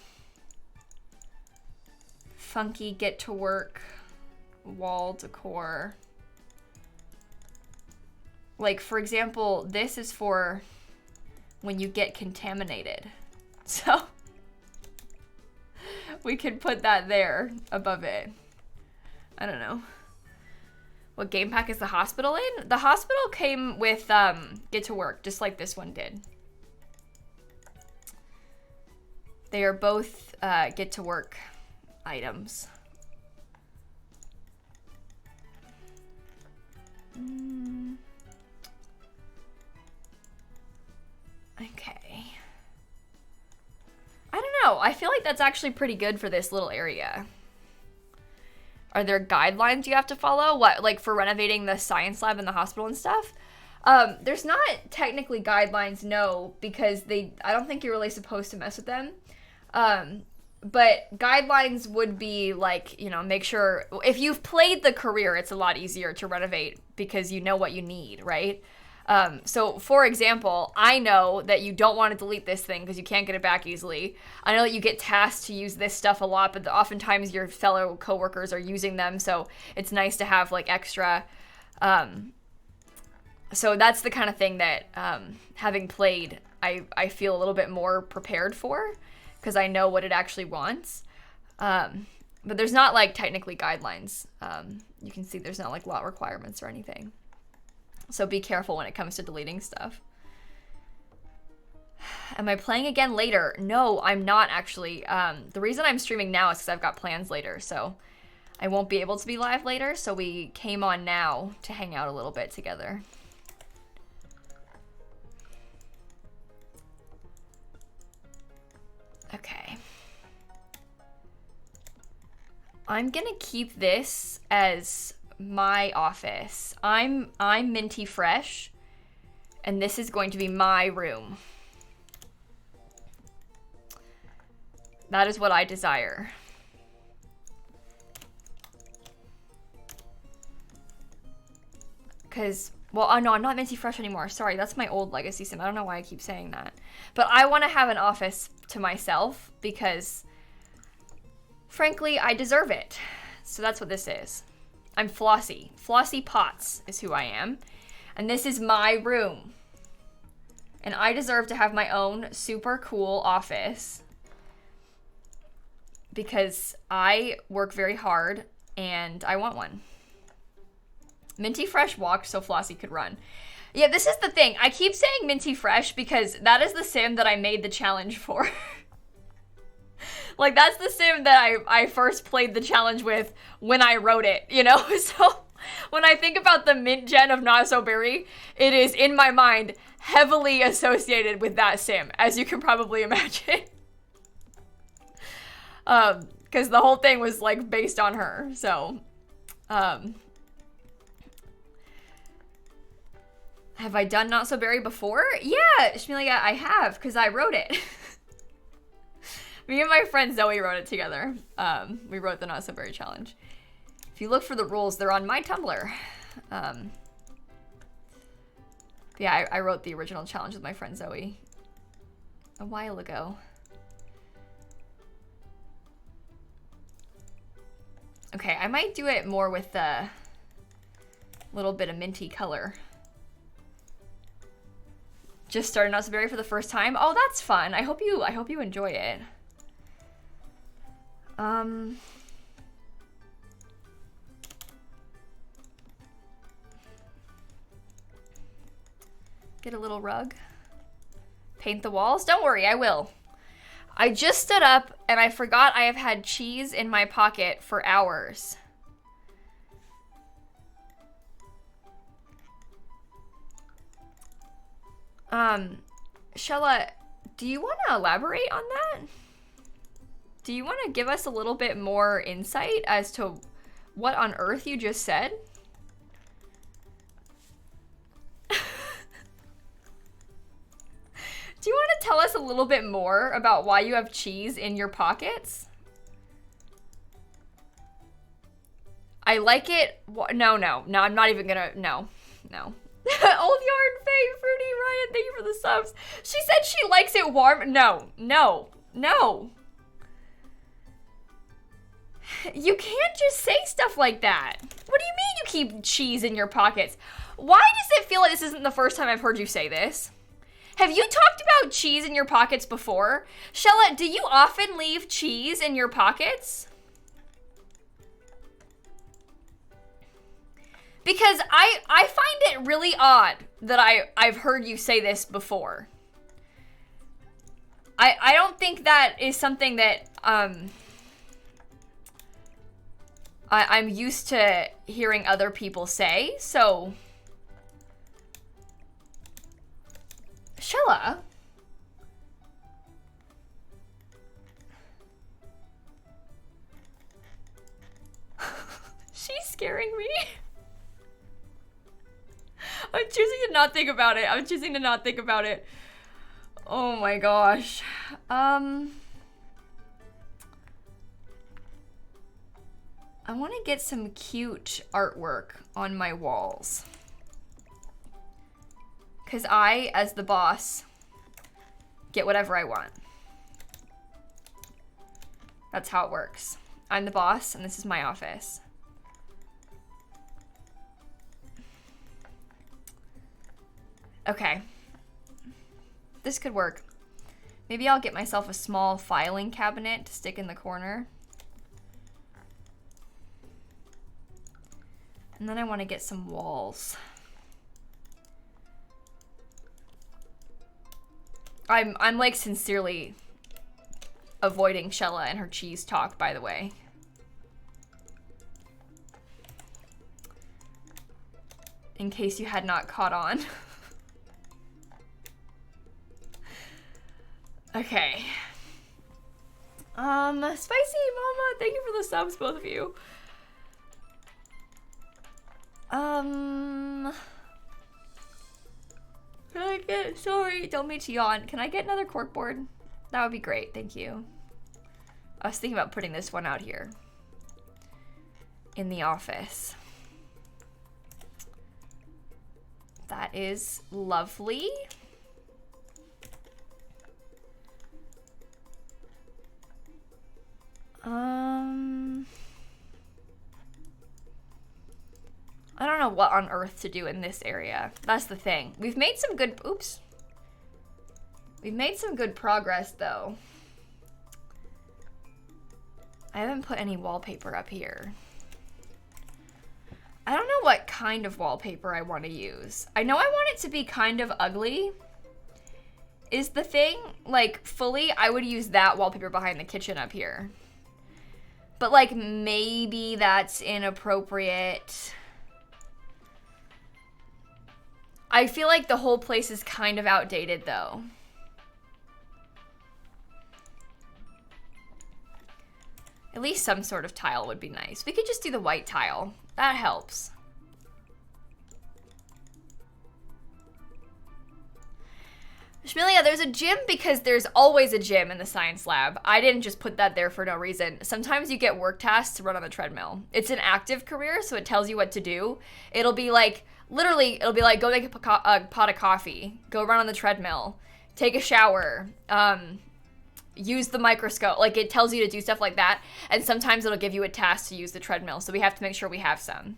funky get to work wall decor? Like for example, this is for when you get contaminated. So we could put that there above it. I don't know. What game pack is the hospital in? The hospital came with get to work, just like this one did. They are both get to work items. Okay. I don't know. I feel like that's actually pretty good for this little area. Are there guidelines you have to follow? What, like for renovating the science lab and the hospital and stuff? There's not technically guidelines, no, because I don't think you're really supposed to mess with them. But guidelines would be like, you know, make sure if you've played the career, it's a lot easier to renovate because you know what you need, right? So for example, I know that you don't want to delete this thing because you can't get it back easily. I know that you get tasked to use this stuff a lot, but oftentimes your fellow coworkers are using them. So it's nice to have like extra. So that's the kind of thing that, having played, I feel a little bit more prepared for, because I know what it actually wants. But there's not like technically guidelines. You can see there's not like lot requirements or anything. So be careful when it comes to deleting stuff. Am I playing again later? No, I'm not actually. The reason I'm streaming now is because I've got plans later. So I won't be able to be live later. So we came on now to hang out a little bit together. Okay. I'm gonna keep this as my office. I'm Minty Fresh, and this is going to be my room. That is what I desire. Because, well, oh no, I'm not Minty Fresh anymore. Sorry, that's my old legacy sim. I don't know why I keep saying that. But I want to have an office to myself because, frankly, I deserve it. So that's what this is. I'm Flossie. Flossie Potts is who I am. And this is my room. And I deserve to have my own super cool office because I work very hard and I want one. Minty Fresh walked so Flossie could run. Yeah, this is the thing. I keep saying Minty Fresh because that is the sim that I made the challenge for. Like, that's the sim that I first played the challenge with when I wrote it, you know? So when I think about the mint gen of Not So Berry, it is, in my mind, heavily associated with that sim, as you can probably imagine. Because the whole thing was, like, based on her, so... Have I done Not So Berry before? Yeah, Shmelia, I have, because I wrote it. Me and my friend Zoe wrote it together. We wrote the Not So Berry challenge. If you look for the rules, they're on my Tumblr. Yeah, I wrote the original challenge with my friend Zoe a while ago. Okay, I might do it more with a little bit of minty color. Just started Not So Berry for the first time. Oh, that's fun. I hope you enjoy it. Get a little rug. Paint the walls. Don't worry, I will. I just stood up and I forgot I have had cheese in my pocket for hours. Shella, do you want to elaborate on that? Do you want to give us a little bit more insight as to what on earth you just said? Do you want to tell us a little bit more about why you have cheese in your pockets? I like it. No, I'm not even gonna, no. Old Yarn, Faye, Fruity, Ryan, thank you for the subs. She said she likes it warm. No. You can't just say stuff like that. What do you mean you keep cheese in your pockets? Why does it feel like this isn't the first time I've heard you say this? Have you talked about cheese in your pockets before? Shella, do you often leave cheese in your pockets? Because I find it really odd that I've heard you say this before. I don't think that is something that I'm used to hearing other people say, so... Shella? She's scaring me. I'm choosing to not think about it. Oh my gosh. I want to get some cute artwork on my walls. Because I, as the boss, get whatever I want. That's how it works. I'm the boss, and this is my office. Okay. This could work. Maybe I'll get myself a small filing cabinet to stick in the corner. And then I want to get some walls. I'm like sincerely avoiding Shella and her cheese talk, by the way. In case you had not caught on. Okay. Spicy Mama, thank you for the subs, both of you. Can I get, sorry, don't mean to yawn. Can I get another corkboard? That would be great, thank you. I was thinking about putting this one out here in the office. That is lovely. I don't know what on earth to do in this area. That's the thing. We've made some good, oops. We've made some good progress though. I haven't put any wallpaper up here. I don't know what kind of wallpaper I want to use. I know I want it to be kind of ugly. Is the thing, like fully, I would use that wallpaper behind the kitchen up here. But like maybe that's inappropriate. I feel like the whole place is kind of outdated though. At least some sort of tile would be nice. We could just do the white tile. That helps. Shmilia, there's a gym because there's always a gym in the science lab. I didn't just put that there for no reason. Sometimes you get work tasks to run on the treadmill. It's an active career, so it tells you what to do. It'll be like, literally, it'll be like, go make a pot of coffee, go run on the treadmill, take a shower, use the microscope. Like, it tells you to do stuff like that. And sometimes it'll give you a task to use the treadmill. So we have to make sure we have some.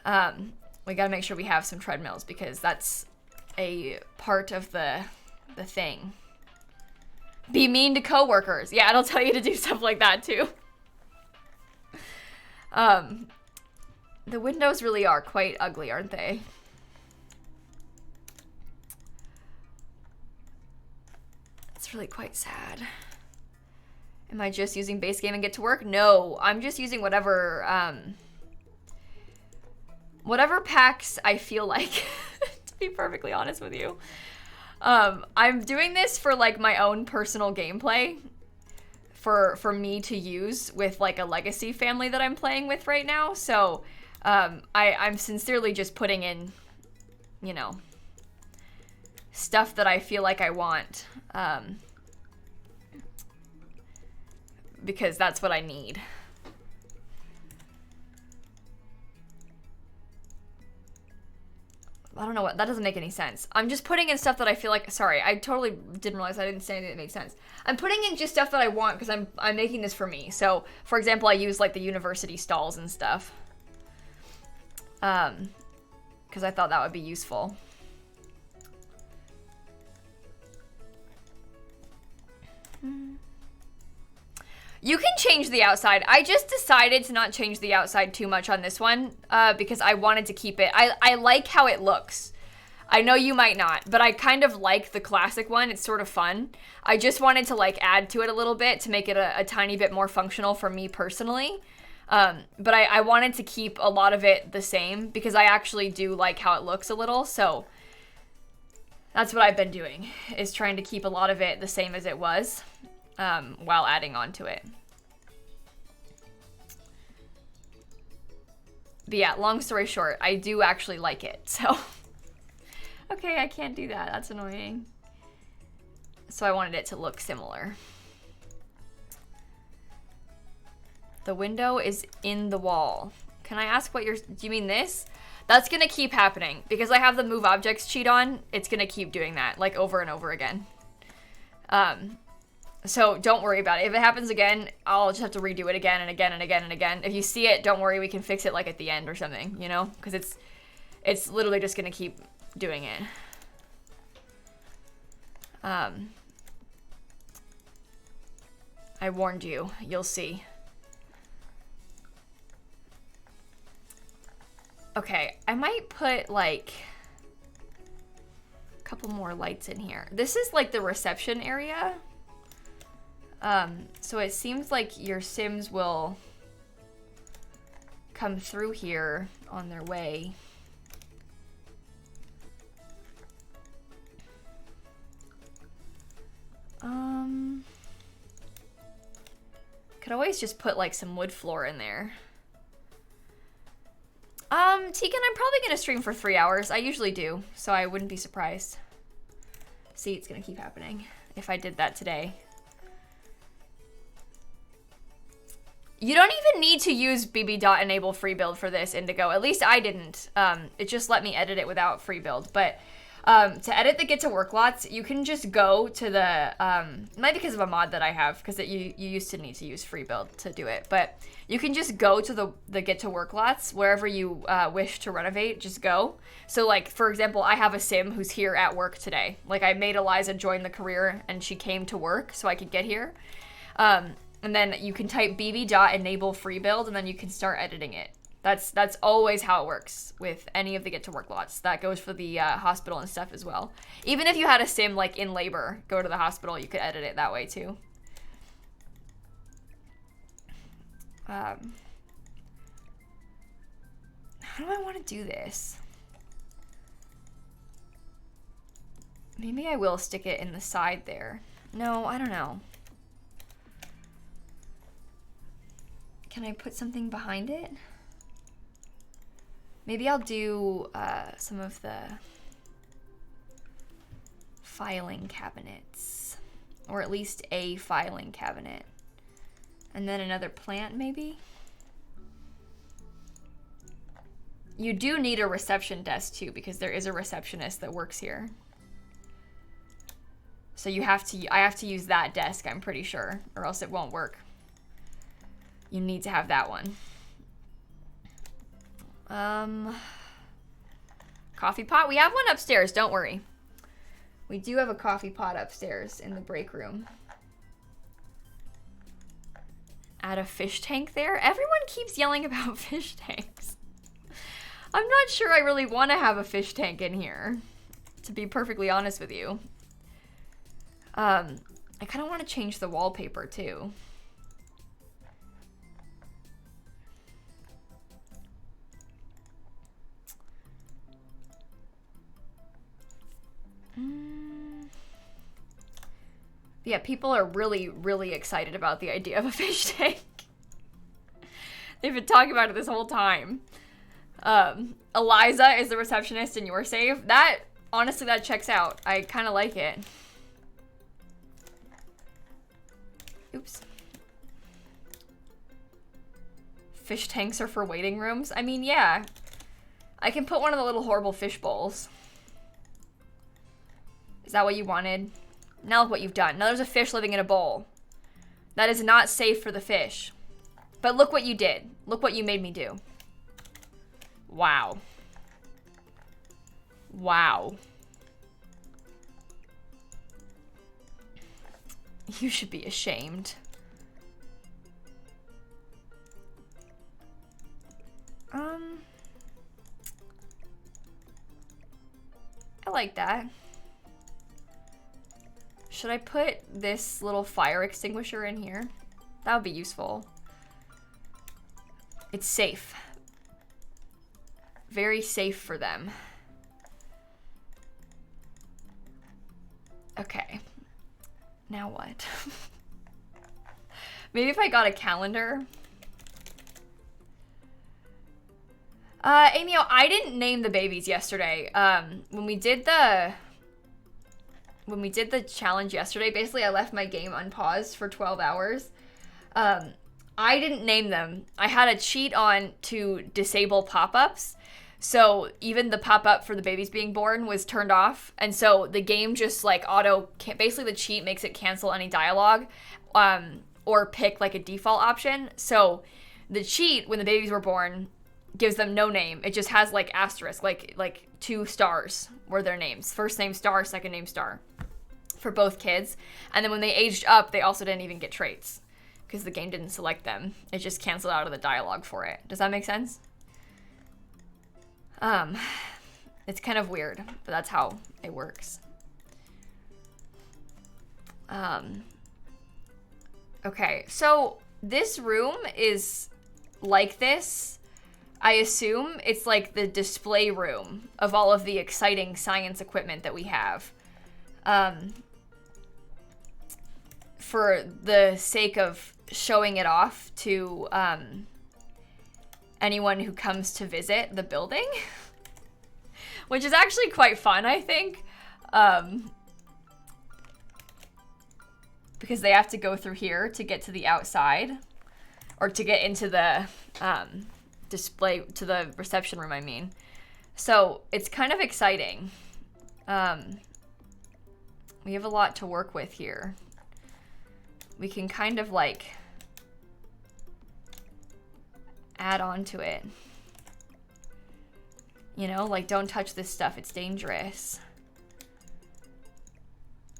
We gotta make sure we have some treadmills because that's a part of the thing. Be mean to coworkers. Yeah, it'll tell you to do stuff like that too. The windows really are quite ugly, aren't they? It's really quite sad. Am I just using base game and get to work? No, I'm just using whatever whatever packs I feel like, to be perfectly honest with you. I'm doing this for like my own personal gameplay for me to use with like a legacy family that I'm playing with right now. So I'm sincerely just putting in, you know, stuff that I feel like I want, because that's what I need. I don't know what, that doesn't make any sense. I'm just putting in stuff that I feel like, sorry, I totally didn't realize I didn't say anything that made sense. I'm putting in just stuff that I want because I'm making this for me. So, for example, I use like the university stalls and stuff. Because I thought that would be useful. You can change the outside. I just decided to not change the outside too much on this one because I wanted to keep it. I like how it looks. I know you might not, but I kind of like the classic one. It's sort of fun. I just wanted to like add to it a little bit to make it a tiny bit more functional for me personally. But I wanted to keep a lot of it the same because I actually do like how it looks a little. So that's what I've been doing, is trying to keep a lot of it the same as it was. While adding on to it. But yeah, long story short, I do actually like it, so. Okay, I can't do that, that's annoying. So I wanted it to look similar. The window is in the wall. Can I ask what do you mean this? That's gonna keep happening. Because I have the move objects cheat on, it's gonna keep doing that, like over and over again. So don't worry about it. If it happens again, I'll just have to redo it again and again and again and again. If you see it, don't worry, we can fix it like at the end or something, you know? Because it's literally just gonna keep doing it. I warned you. You'll see. Okay, I might put like a couple more lights in here. This is like the reception area. So it seems like your Sims will come through here on their way. Could always just put like some wood floor in there. Tegan, I'm probably gonna stream for 3 hours. I usually do, so I wouldn't be surprised. See, it's gonna keep happening if I did that today. You don't even need to use bb.enable free build for this, Indigo. At least I didn't. It just let me edit it without free build. But to edit the get to work lots, you can just go to the, it might be because of a mod that I have, because you used to need to use free build to do it. But you can just go to the get to work lots wherever you wish to renovate, just go. So like, for example, I have a Sim who's here at work today. Like I made Eliza join the career and she came to work so I could get here. And then you can type bb.enable free build and then you can start editing it. That's always how it works with any of the get to work lots. That goes for the hospital and stuff as well. Even if you had a Sim like in labor, go to the hospital, you could edit it that way too. How do I want to do this? Maybe I will stick it in the side there. No, I don't know. Can I put something behind it? Maybe I'll do some of the filing cabinets, or at least a filing cabinet. And then another plant, maybe? You do need a reception desk too, because there is a receptionist that works here. So I have to use that desk, I'm pretty sure, or else it won't work. You need to have that one. Coffee pot? We have one upstairs, don't worry. We do have a coffee pot upstairs in the break room. Add a fish tank there? Everyone keeps yelling about fish tanks. I'm not sure I really want to have a fish tank in here, to be perfectly honest with you. I kind of want to change the wallpaper too. Yeah, people are really, really excited about the idea of a fish tank. They've been talking about it this whole time. Eliza is the receptionist in your save. That, honestly, that checks out. I kind of like it. Oops. Fish tanks are for waiting rooms? I mean, yeah. I can put one of the little horrible fish bowls. Is that what you wanted? Now look what you've done. Now there's a fish living in a bowl. That is not safe for the fish. But look what you did. Look what you made me do. Wow. Wow. You should be ashamed. I like that. Should I put this little fire extinguisher in here? That would be useful. It's safe. Very safe for them. Okay. Now what? Maybe if I got a calendar. Amy, I didn't name the babies yesterday. When we did the challenge yesterday, basically I left my game unpaused for 12 hours. I didn't name them. I had a cheat on to disable pop-ups. So even the pop-up for the babies being born was turned off. And so the game just like basically the cheat makes it cancel any dialogue or pick like a default option. So the cheat, when the babies were born, gives them no name. It just has like asterisk, like 2 stars were their names. First name star, second name star for both kids. And then when they aged up, they also didn't even get traits because the game didn't select them. It just canceled out of the dialogue for it. Does that make sense? It's kind of weird, but that's how it works. Okay, so this room is like this. I assume it's like the display room of all of the exciting science equipment that we have. For the sake of showing it off to anyone who comes to visit the building, which is actually quite fun, I think, because they have to go through here to get to the outside, or to get into the display, to the reception room, I mean. So it's kind of exciting. We have a lot to work with here. We can kind of like add on to it. You know, like, don't touch this stuff, it's dangerous.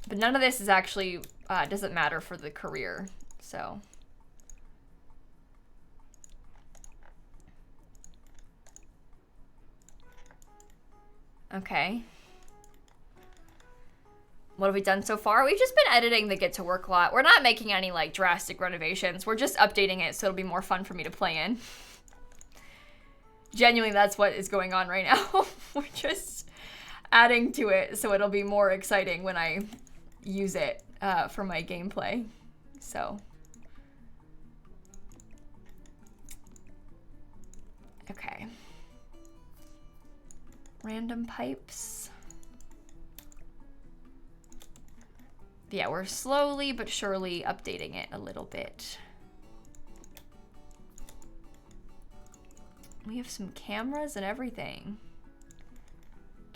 But none of this is actually, doesn't matter for the career, so. Okay. What have we done so far? We've just been editing the Get to Work lot. We're not making any like drastic renovations. We're just updating it so it'll be more fun for me to play in. Genuinely, that's what is going on right now. We're just adding to it so it'll be more exciting when I use it for my gameplay. So. Okay. Random pipes. Yeah, we're slowly but surely updating it a little bit. We have some cameras and everything.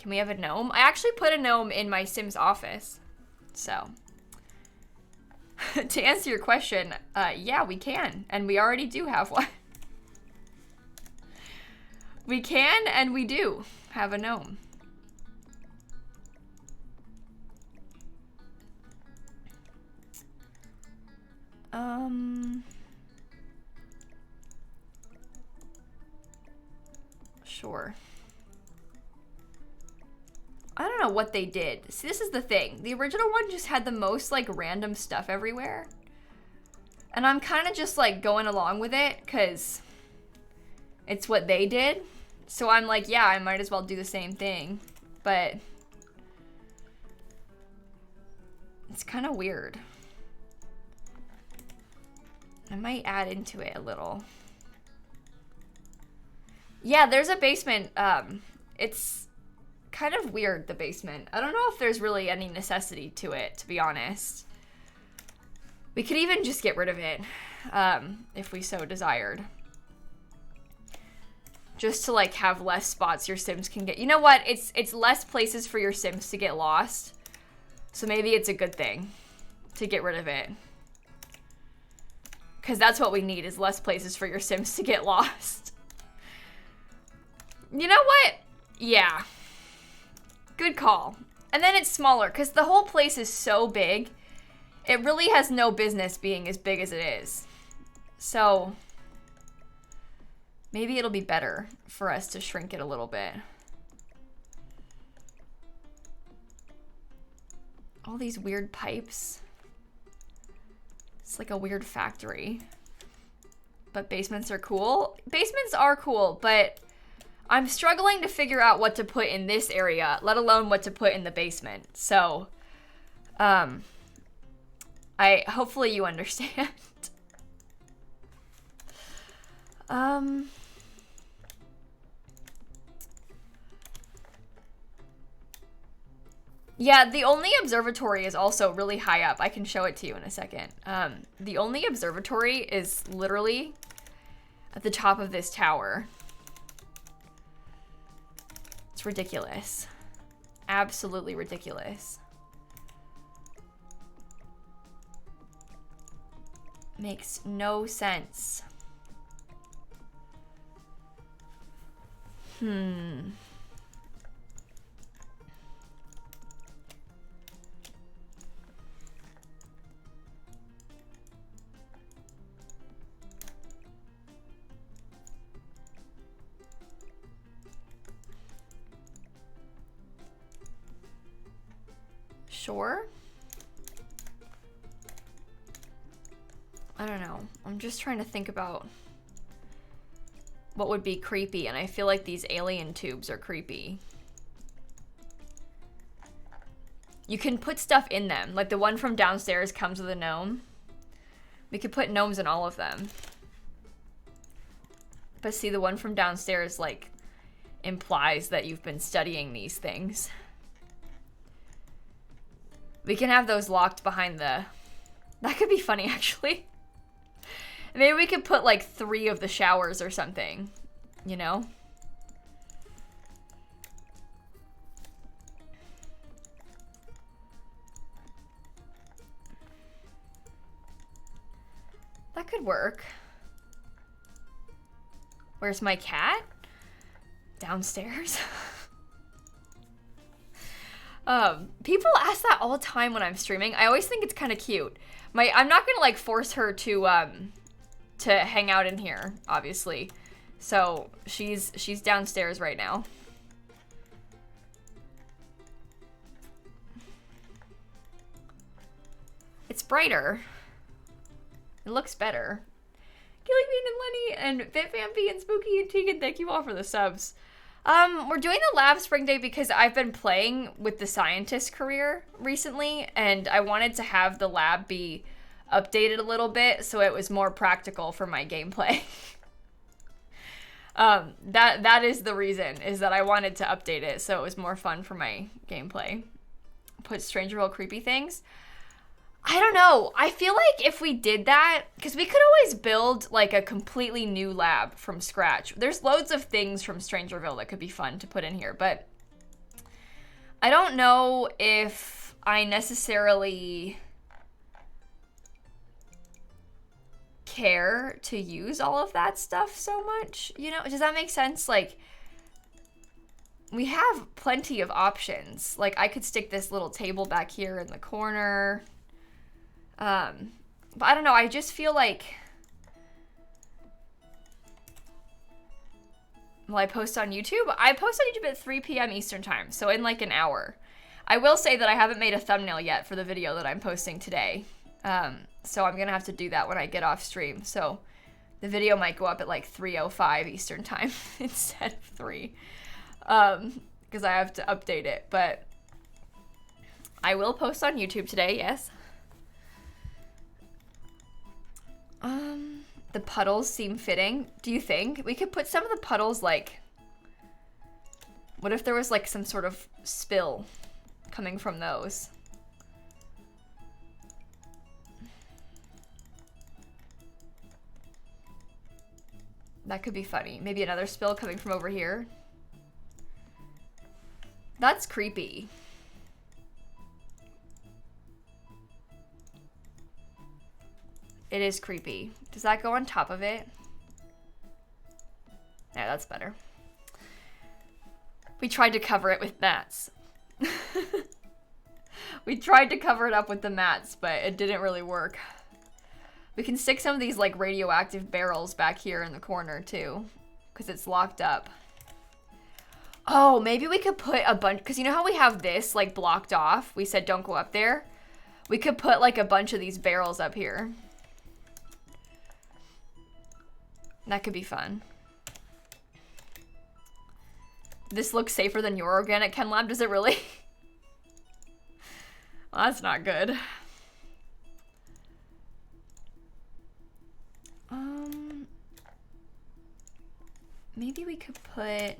Can we have a gnome? I actually put a gnome in my Sims office. So, to answer your question, yeah, we can. And we already do have one. We can and we do have a gnome. Sure. I don't know what they did. See, this is the thing. The original one just had the most like random stuff everywhere. And I'm kind of just like going along with it because it's what they did. So I'm like, yeah, I might as well do the same thing. But it's kind of weird. I might add into it a little. Yeah, there's a basement. It's kind of weird, the basement. I don't know if there's really any necessity to it, to be honest. We could even just get rid of it, if we so desired. Just to like have less spots your Sims can get. You know what? It's less places for your Sims to get lost. So maybe it's a good thing to get rid of it. Because that's what we need, is less places for your Sims to get lost. You know what? Yeah. Good call. And then it's smaller, because the whole place is so big. It really has no business being as big as it is. So maybe it'll be better for us to shrink it a little bit. All these weird pipes. It's like a weird factory. But basements are cool. Basements are cool, but I'm struggling to figure out what to put in this area, let alone what to put in the basement. So, hopefully you understand. Yeah, the only observatory is also really high up. I can show it to you in a second. The only observatory is literally at the top of this tower. It's ridiculous. Absolutely ridiculous. Makes no sense. Sure. I don't know. I'm just trying to think about what would be creepy, and I feel like these alien tubes are creepy. You can put stuff in them. Like the one from downstairs comes with a gnome. We could put gnomes in all of them. But see, the one from downstairs, like, implies that you've been studying these things. We can have those locked behind the... That could be funny, actually. Maybe we could put, like, 3 of the showers or something. You know? That could work. Where's my cat? Downstairs. People ask that all the time when I'm streaming. I always think it's kind of cute. I'm not gonna like force her to hang out in here, obviously. So she's downstairs right now. It's brighter. It looks better. Gilly Bean and Lenny and BitVampy and Spooky and Tegan, thank you all for the subs. We're doing the lab spring day because I've been playing with the scientist career recently, and I wanted to have the lab be updated a little bit so it was more practical for my gameplay. That is the reason, is that I wanted to update it so it was more fun for my gameplay. Put Stranger Hill creepy things. I don't know. I feel like if we did that, because we could always build like a completely new lab from scratch. There's loads of things from Strangerville that could be fun to put in here, but I don't know if I necessarily care to use all of that stuff so much. You know, does that make sense? Like, we have plenty of options. Like, I could stick this little table back here in the corner. But I don't know, I just feel like, will I post on YouTube? I post on YouTube at 3 p.m. Eastern time, so in like an hour. I will say that I haven't made a thumbnail yet for the video that I'm posting today. So I'm gonna have to do that when I get off stream. So the video might go up at like 3:05 Eastern time instead of 3. Because I have to update it, but I will post on YouTube today, yes. The puddles seem fitting. Do you think? We could put some of the puddles like... What if there was like some sort of spill coming from those? That could be funny. Maybe another spill coming from over here. That's creepy. It is creepy. Does that go on top of it? Yeah, that's better. We tried to cover it with mats. We tried to cover it up with the mats, but it didn't really work. We can stick some of these like radioactive barrels back here in the corner too, because it's locked up. Oh, maybe we could put a bunch, because you know how we have this like blocked off? We said don't go up there. We could put like a bunch of these barrels up here. That could be fun. This looks safer than your organic chem lab, does it really? Well, that's not good. Maybe we could put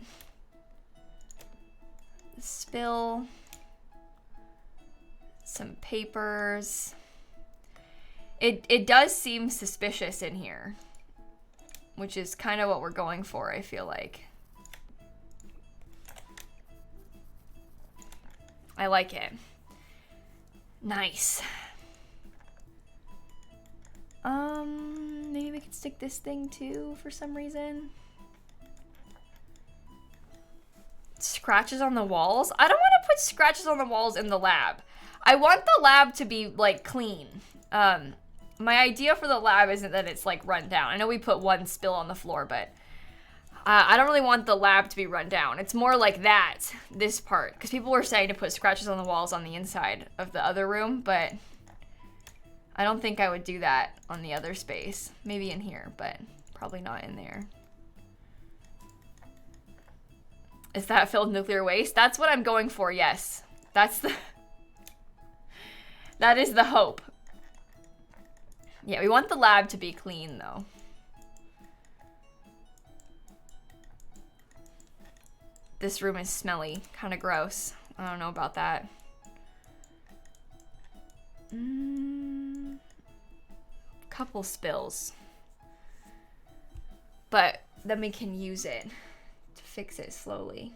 the spill Some papers. It does seem suspicious in here, which is kind of what we're going for, I feel like. I like it. Nice. Maybe we could stick this thing too for some reason. Scratches on the walls? I don't want to put scratches on the walls in the lab. I want the lab to be, like, clean. My idea for the lab isn't that it's, like, run down. I know we put one spill on the floor, but I don't really want the lab to be run down. It's more like that, this part. Because people were saying to put scratches on the walls on the inside of the other room, but I don't think I would do that on the other space. Maybe in here, but probably not in there. Is that filled with nuclear waste? That's what I'm going for, yes. That is the hope. Yeah, we want the lab to be clean, though. This room is smelly, kind of gross. I don't know about that. Couple spills. But then we can use it to fix it slowly.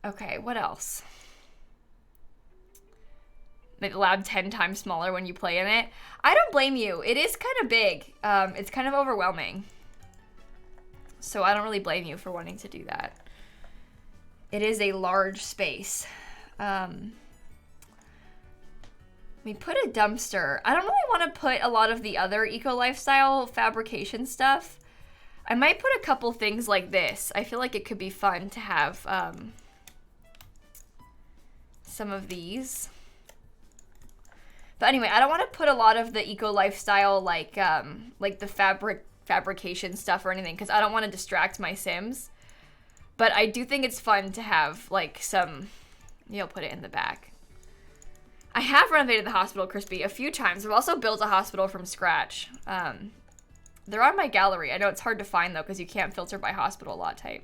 Okay, what else? Make the lab 10 times smaller when you play in it. I don't blame you. It is kind of big. It's kind of overwhelming. So I don't really blame you for wanting to do that. It is a large space. We put a dumpster. I don't really want to put a lot of the other eco-lifestyle fabrication stuff. I might put a couple things like this. I feel like it could be fun to have some of these. But anyway, I don't want to put a lot of the eco-lifestyle like the fabrication stuff or anything because I don't want to distract my Sims. But I do think it's fun to have like some, you'll put it in the back. I have renovated the hospital, Crispy, a few times. I've also built a hospital from scratch. They're on my gallery. I know it's hard to find, though, because you can't filter by hospital lot type.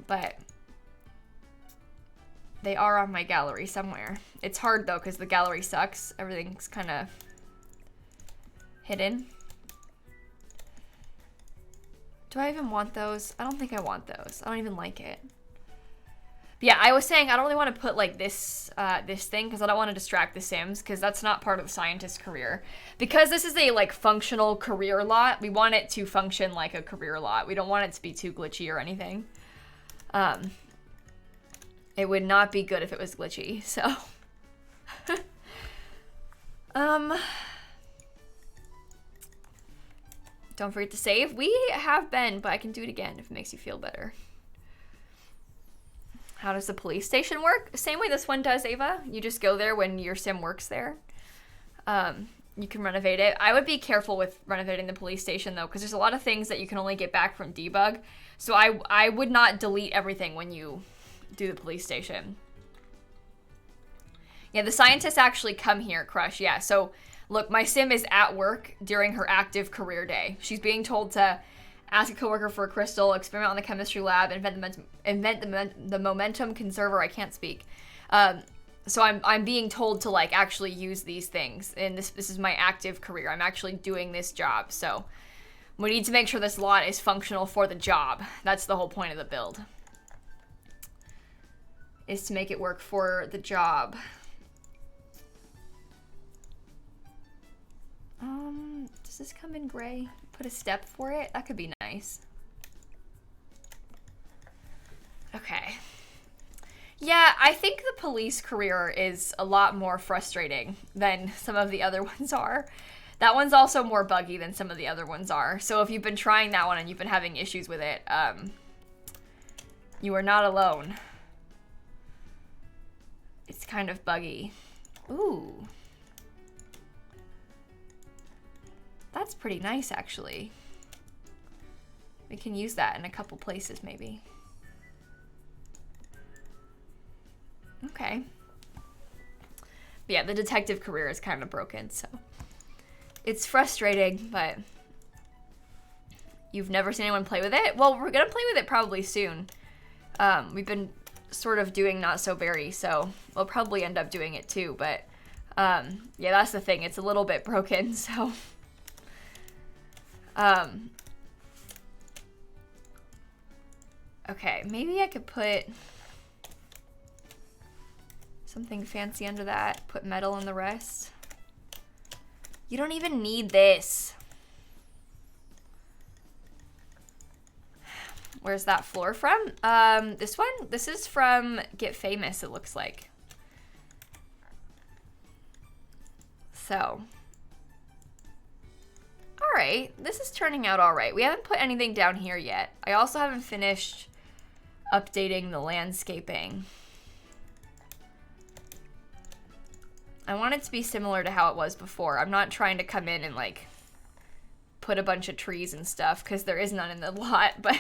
But they are on my gallery somewhere. It's hard, though, because the gallery sucks. Everything's kind of hidden. Do I even want those? I don't think I want those. I don't even like it. But yeah, I was saying I don't really want to put like this this thing because I don't want to distract the Sims because that's not part of the scientist's career. Because this is a like functional career lot, we want it to function like a career lot. We don't want it to be too glitchy or anything. It would not be good if it was glitchy, so. Don't forget to save. We have been, but I can do it again if it makes you feel better. How does the police station work? Same way this one does, Ava. You just go there when your Sim works there. You can renovate it. I would be careful with renovating the police station, though, because there's a lot of things that you can only get back from debug. So I would not delete everything when you do the police station. Yeah, the scientists actually come here, Crush. Yeah, so look, my Sim is at work during her active career day. She's being told to ask a coworker for a crystal, experiment on the chemistry lab, invent the momentum conserver. I can't speak. So I'm being told to like actually use these things, and this is my active career. I'm actually doing this job, so we need to make sure this lot is functional for the job. That's the whole point of the build, is to make it work for the job. Does this come in gray? Put a step for it? That could be nice. Okay. Yeah, I think the police career is a lot more frustrating than some of the other ones are. That one's also more buggy than some of the other ones are. So if you've been trying that one and you've been having issues with it, you are not alone. It's kind of buggy. Ooh. That's pretty nice, actually. We can use that in a couple places, maybe. Okay. But yeah, the detective career is kind of broken, so it's frustrating, but you've never seen anyone play with it? Well, we're gonna play with it probably soon. We've been sort of doing Not So Berry, so we'll probably end up doing it too, but yeah, that's the thing. It's a little bit broken, so okay, maybe I could put something fancy under that, put metal on the rest. You don't even need this. Where's that floor from? This one? This is from Get Famous, it looks like. So. Alright, this is turning out alright. We haven't put anything down here yet. I also haven't finished updating the landscaping. I want it to be similar to how it was before. I'm not trying to come in and like put a bunch of trees and stuff because there is none in the lot, but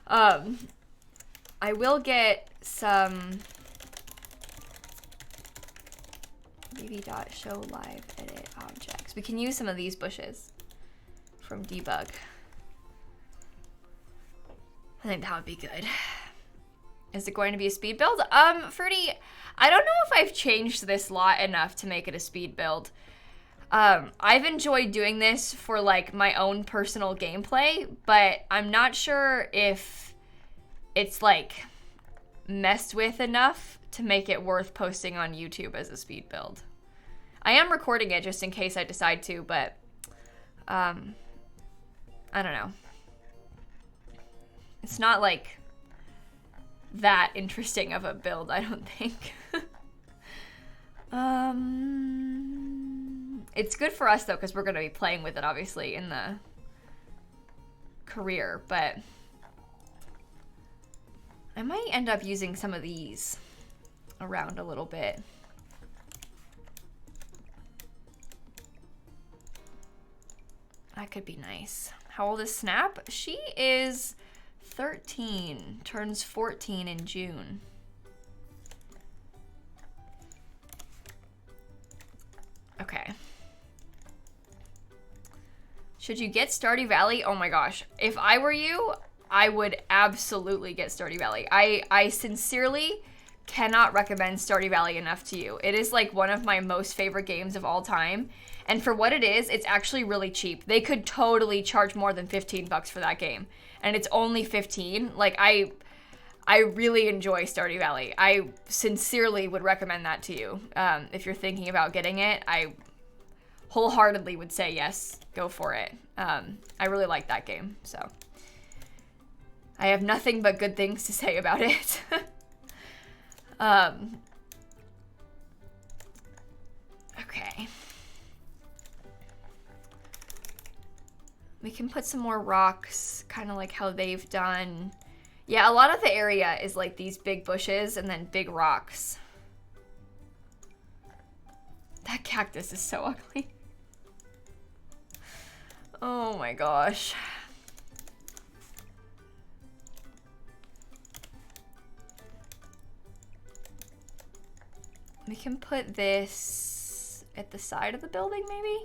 I will get some bb.show live edit objects. We can use some of these bushes from debug. I think that would be good. Is it going to be a speed build? Fruity, I don't know if I've changed this lot enough to make it a speed build. I've enjoyed doing this for like my own personal gameplay, but I'm not sure if it's like messed with enough to make it worth posting on YouTube as a speed build. I am recording it just in case I decide to, but I don't know. It's not like that interesting of a build, I don't think. It's good for us though, because we're going to be playing with it obviously in the career, but I might end up using some of these around a little bit. That could be nice. How old is Snap? She is 13, turns 14 in June. Okay. Should you get Stardew Valley? Oh my gosh. If I were you, I would absolutely get Stardew Valley. I sincerely cannot recommend Stardew Valley enough to you. It is like one of my most favorite games of all time. And for what it is, it's actually really cheap. They could totally charge more than 15 bucks for that game. And it's only 15. Like, I really enjoy Stardew Valley. I sincerely would recommend that to you. If you're thinking about getting it, I wholeheartedly would say yes, go for it. I really like that game, so. I have nothing but good things to say about it. Okay. We can put some more rocks, kind of like how they've done. Yeah, a lot of the area is like these big bushes and then big rocks. That cactus is so ugly. Oh my gosh. We can put this at the side of the building, maybe?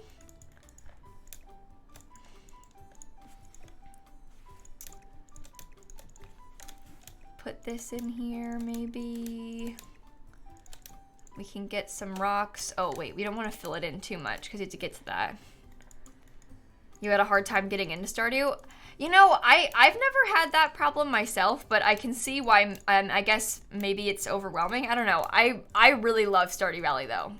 Put this in here, maybe. We can get some rocks. Oh, wait, we don't want to fill it in too much because you have to get to that. You had a hard time getting into Stardew? You know, I've never had that problem myself, but I can see why. I guess maybe it's overwhelming. I don't know. I really love Stardew Valley, though.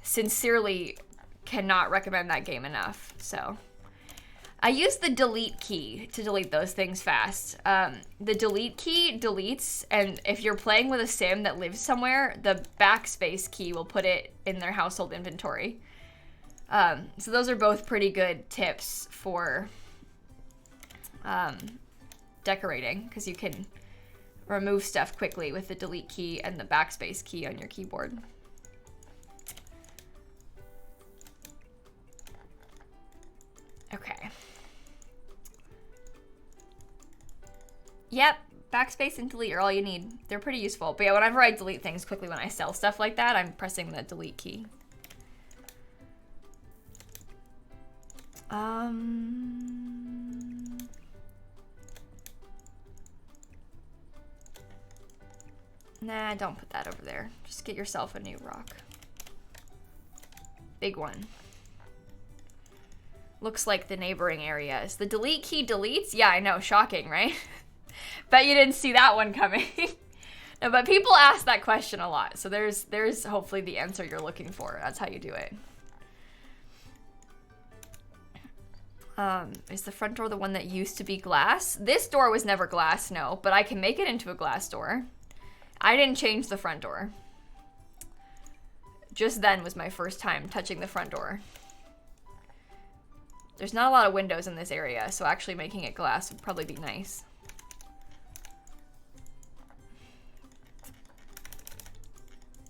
Sincerely cannot recommend that game enough, so. I use the delete key to delete those things fast. The delete key deletes, and if you're playing with a sim that lives somewhere, the backspace key will put it in their household inventory. So those are both pretty good tips for decorating, because you can remove stuff quickly with the delete key and the backspace key on your keyboard. Okay. Yep, backspace and delete are all you need. They're pretty useful. But yeah, whenever I delete things quickly when I sell stuff like that, I'm pressing the delete key. Nah, don't put that over there. Just get yourself a new rock. Big one. Looks like the neighboring areas. The delete key deletes? Yeah, I know. Shocking, right? Bet you didn't see that one coming. No, but people ask that question a lot. So there's hopefully the answer you're looking for. That's how you do it. Is the front door the one that used to be glass? This door was never glass, no. But I can make it into a glass door. I didn't change the front door. Just then was my first time touching the front door. There's not a lot of windows in this area, so actually making it glass would probably be nice.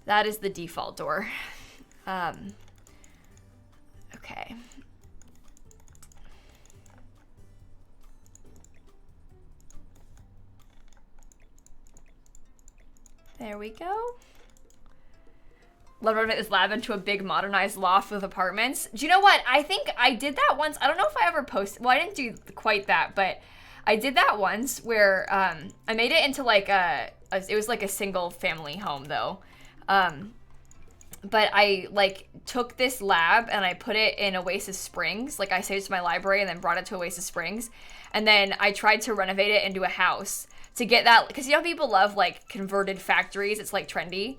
That is the default door. Okay. There we go. Let's renovate this lab into a big modernized loft with apartments. Do you know what? I think I did that once. I don't know if I ever posted. Well, I didn't do quite that, but I did that once where I made it into like it was like a single family home though. But I like took this lab and I put it in Oasis Springs. Like I saved it to my library and then brought it to Oasis Springs. And then I tried to renovate it into a house to get that, because you know people love like converted factories. It's like trendy.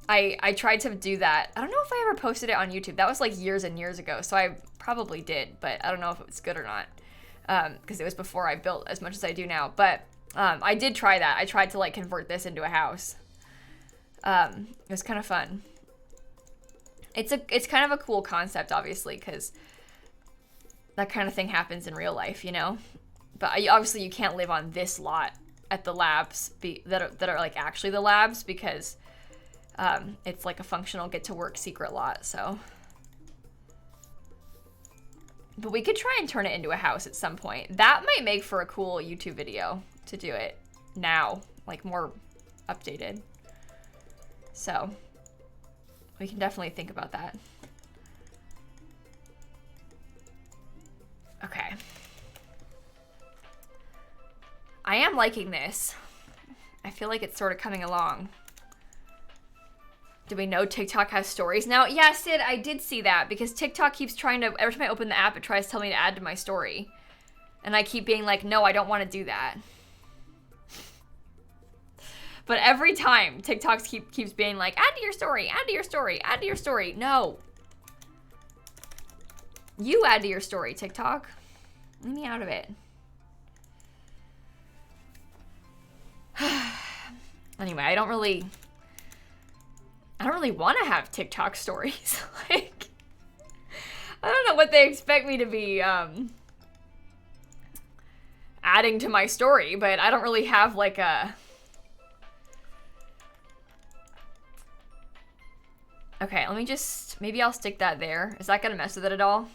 I tried to do that. I don't know if I ever posted it on YouTube. That was like years and years ago. So I probably did, but I don't know if it was good or not. Because it was before I built as much as I do now. But I did try that. I tried to like convert this into a house. It was kind of fun. It's kind of a cool concept, obviously, because that kind of thing happens in real life, you know? But obviously you can't live on this lot at the labs that are like actually the labs, because it's like a functional get to work secret lot, so. But we could try and turn it into a house at some point. That might make for a cool YouTube video to do it now, like more updated. So we can definitely think about that. Okay. I am liking this. I feel like it's sort of coming along. Do we know TikTok has stories now? Yeah, Sid, I did see that because TikTok keeps trying to, every time I open the app, it tries to tell me to add to my story. And I keep being like, no, I don't want to do that. But every time TikTok keeps being like, add to your story, add to your story, add to your story. No. You add to your story, TikTok. Leave me out of it. Anyway, I don't really want to have TikTok stories. Like, I don't know what they expect me to be adding to my story, but I don't really have like a... Okay, let me just, maybe I'll stick that there. Is that gonna mess with it at all?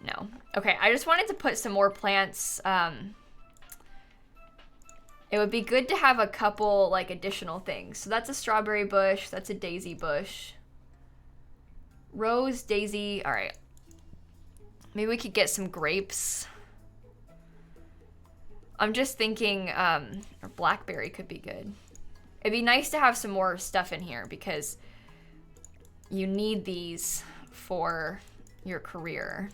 No. Okay, I just wanted to put some more plants. It would be good to have a couple like additional things. So that's a strawberry bush, that's a daisy bush. Rose, daisy, all right. Maybe we could get some grapes. I'm just thinking, or blackberry could be good. It'd be nice to have some more stuff in here because you need these for your career.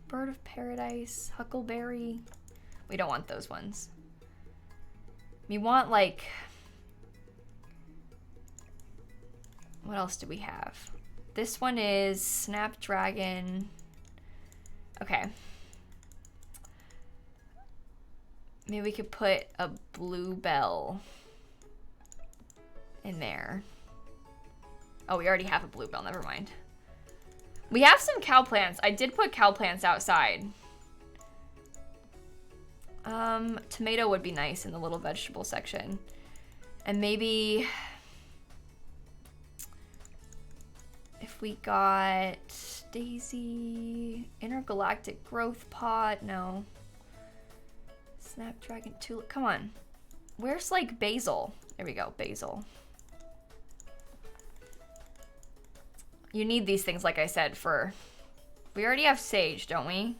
Bird of paradise, huckleberry. We don't want those ones. We want like, what else do we have? This one is snapdragon. Okay. Maybe we could put a bluebell in there. Oh, we already have a bluebell, never mind. We have some cow plants. I did put cow plants outside. Tomato would be nice in the little vegetable section. And maybe if we got daisy, intergalactic growth pot, no. Snapdragon tulip, come on. Where's like basil? There we go, basil. You need these things, like I said, for... We already have sage, don't we?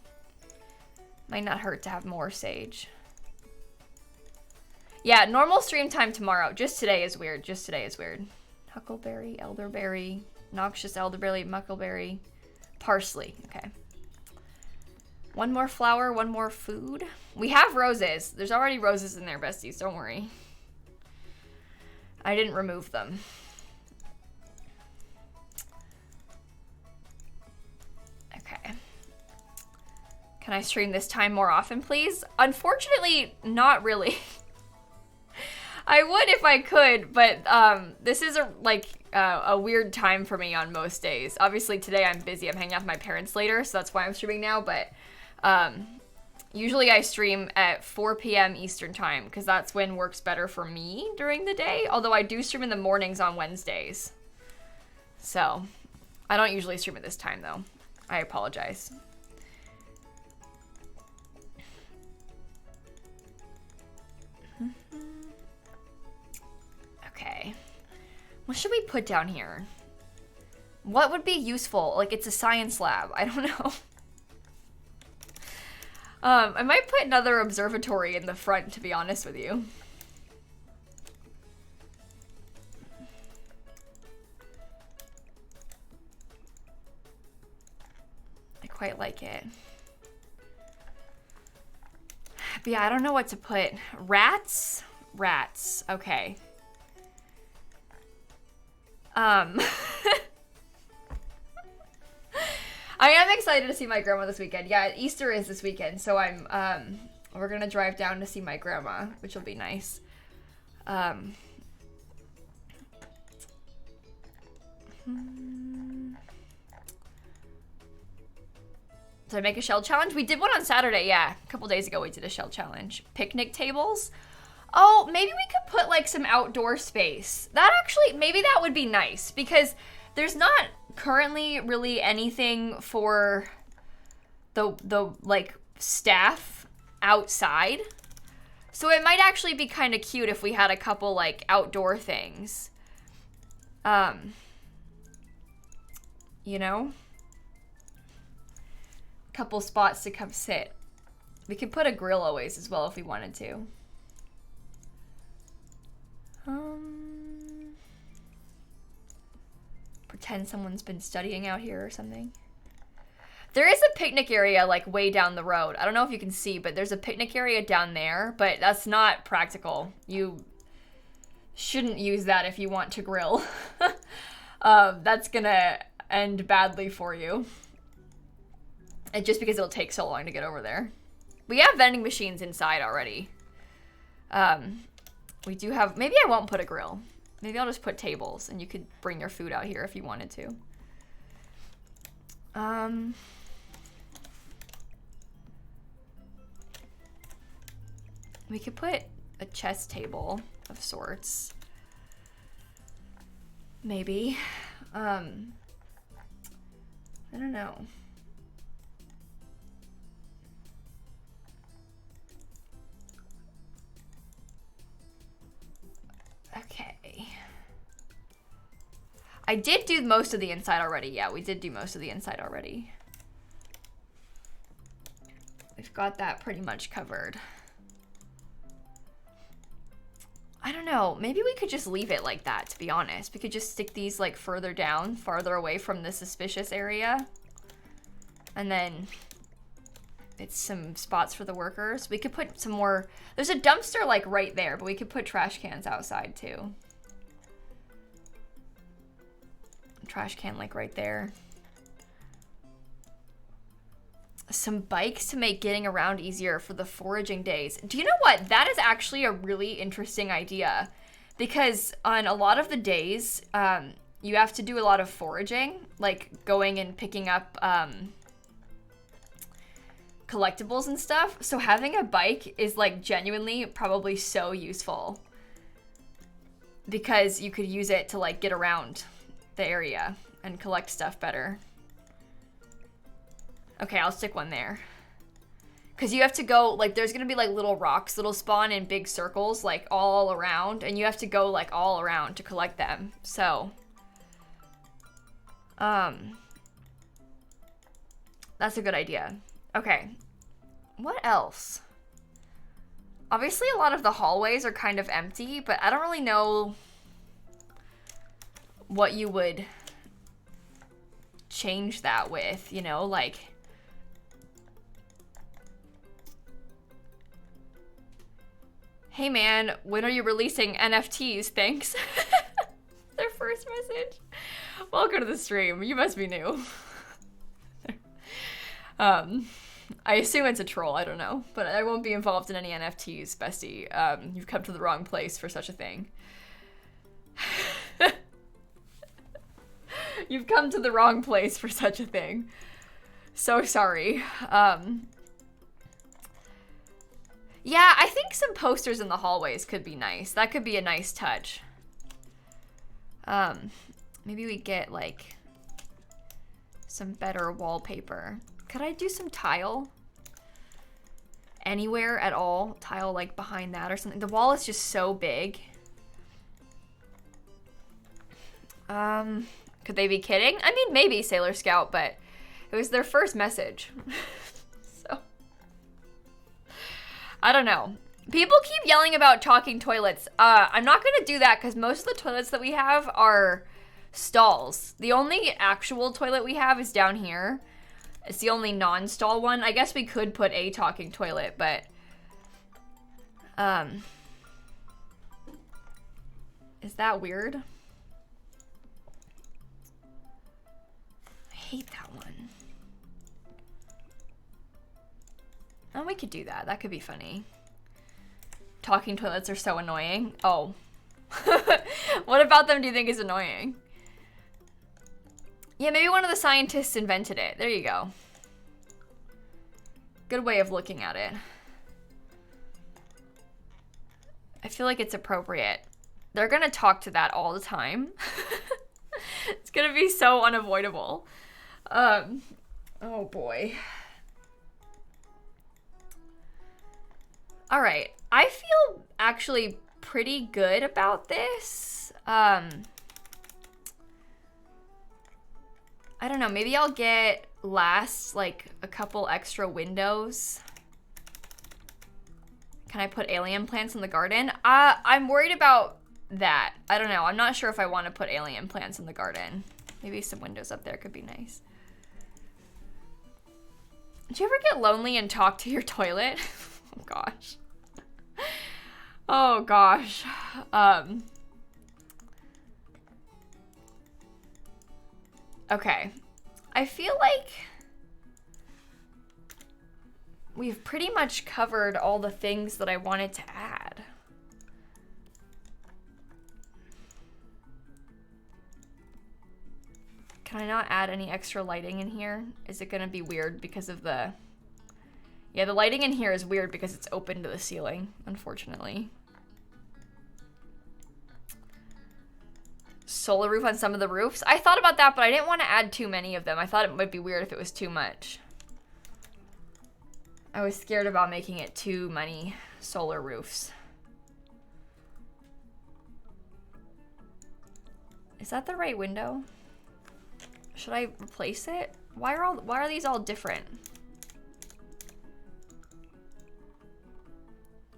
Might not hurt to have more sage. Yeah, normal stream time tomorrow. Just today is weird. Just today is weird. Huckleberry, elderberry, noxious elderberry, muckleberry, parsley. Okay. One more flower, one more food. We have roses. There's already roses in there, besties. Don't worry. I didn't remove them. Okay. Can I stream this time more often, please? Unfortunately, not really. I would if I could, but this is a weird time for me on most days. Obviously, today I'm busy. I'm hanging out with my parents later, so that's why I'm streaming now, but usually I stream at 4 p.m. Eastern time because that's when works better for me during the day, although I do stream in the mornings on Wednesdays. So, I don't usually stream at this time, though. I apologize. Okay. What should we put down here? What would be useful? Like, it's a science lab. I don't know. I might put another observatory in the front, to be honest with you. I quite like it. But yeah, I don't know what to put. Rats? Rats. Okay. I am excited to see my grandma this weekend. Yeah, Easter is this weekend, so we're gonna drive down to see my grandma, which will be nice. Did I make a shell challenge? We did one on Saturday, yeah. A couple days ago we did a shell challenge. Picnic tables. Oh, maybe we could put like some outdoor space. That actually, maybe that would be nice because there's not currently really anything for the like staff outside. So it might actually be kind of cute if we had a couple like outdoor things. You know? Couple spots to come sit. We could put a grill always as well if we wanted to. Pretend someone's been studying out here or something. There is a picnic area like way down the road. I don't know if you can see, but there's a picnic area down there, but that's not practical. You shouldn't use that if you want to grill. That's gonna end badly for you. And just because it'll take so long to get over there. We have vending machines inside already. We do have, maybe I won't put a grill. Maybe I'll just put tables and you could bring your food out here if you wanted to. We could put a chess table of sorts. Maybe. I don't know. Okay. I did do most of the inside already. Yeah, we did do most of the inside already. We've got that pretty much covered. I don't know. Maybe we could just leave it like that, to be honest. We could just stick these like further down, farther away from the suspicious area. And then it's some spots for the workers. We could put some more. There's a dumpster like right there, but we could put trash cans outside too. Trash can like right there. Some bikes to make getting around easier for the foraging days. Do you know what? That is actually a really interesting idea because on a lot of the days, you have to do a lot of foraging, like going and picking up collectibles and stuff. So having a bike is like genuinely probably so useful because you could use it to like get around the area and collect stuff better. Okay, I'll stick one there. Because you have to go, like, there's going to be, like, little rocks that'll spawn in big circles, like, all around. And you have to go, like, all around to collect them. So, that's a good idea. Okay. What else? Obviously, a lot of the hallways are kind of empty, but I don't really know what you would change that with, you know, like... Hey man, when are you releasing NFTs? Thanks. Their first message. Welcome to the stream. You must be new. I assume it's a troll, I don't know. But I won't be involved in any NFTs, bestie. You've come to the wrong place for such a thing. You've come to the wrong place for such a thing. So sorry. Yeah, I think some posters in the hallways could be nice. That could be a nice touch. Maybe we get like some better wallpaper. Could I do some tile? Anywhere at all? Tile like behind that or something. The wall is just so big. Could they be kidding? I mean, maybe Sailor Scout, but it was their first message. So, I don't know. People keep yelling about talking toilets. I'm not gonna do that because most of the toilets that we have are stalls. The only actual toilet we have is down here. It's the only non-stall one. I guess we could put a talking toilet, but is that weird? I hate that one. Oh, we could do that. That could be funny. Talking toilets are so annoying. Oh. What about them do you think is annoying? Yeah, maybe one of the scientists invented it. There you go. Good way of looking at it. I feel like it's appropriate. They're gonna talk to that all the time. It's gonna be so unavoidable. Oh boy. All right, I feel actually pretty good about this. I don't know, maybe I'll get like a couple extra windows. Can I put alien plants in the garden? I'm worried about that. I don't know, I'm not sure if I want to put alien plants in the garden. Maybe some windows up there could be nice. Did you ever get lonely and talk to your toilet? Oh gosh. Oh gosh. Okay. I feel like we've pretty much covered all the things that I wanted to add. Can I not add any extra lighting in here? Is it gonna be weird because of the... Yeah, the lighting in here is weird because it's open to the ceiling, unfortunately. Solar roof on some of the roofs? I thought about that, but I didn't want to add too many of them. I thought it might be weird if it was too much. I was scared about making it too many solar roofs. Is that the right window? Should I replace it? Why are these all different?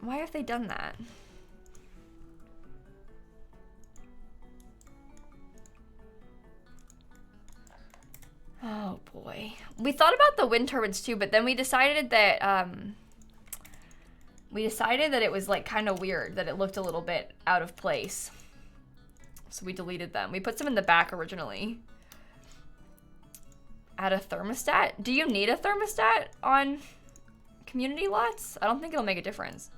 Why have they done that? Oh boy. We thought about the wind turbines too, but then we decided that it was like kind of weird, that it looked a little bit out of place. So we deleted them. We put some in the back originally. Add a thermostat? Do you need a thermostat on community lots? I don't think it'll make a difference.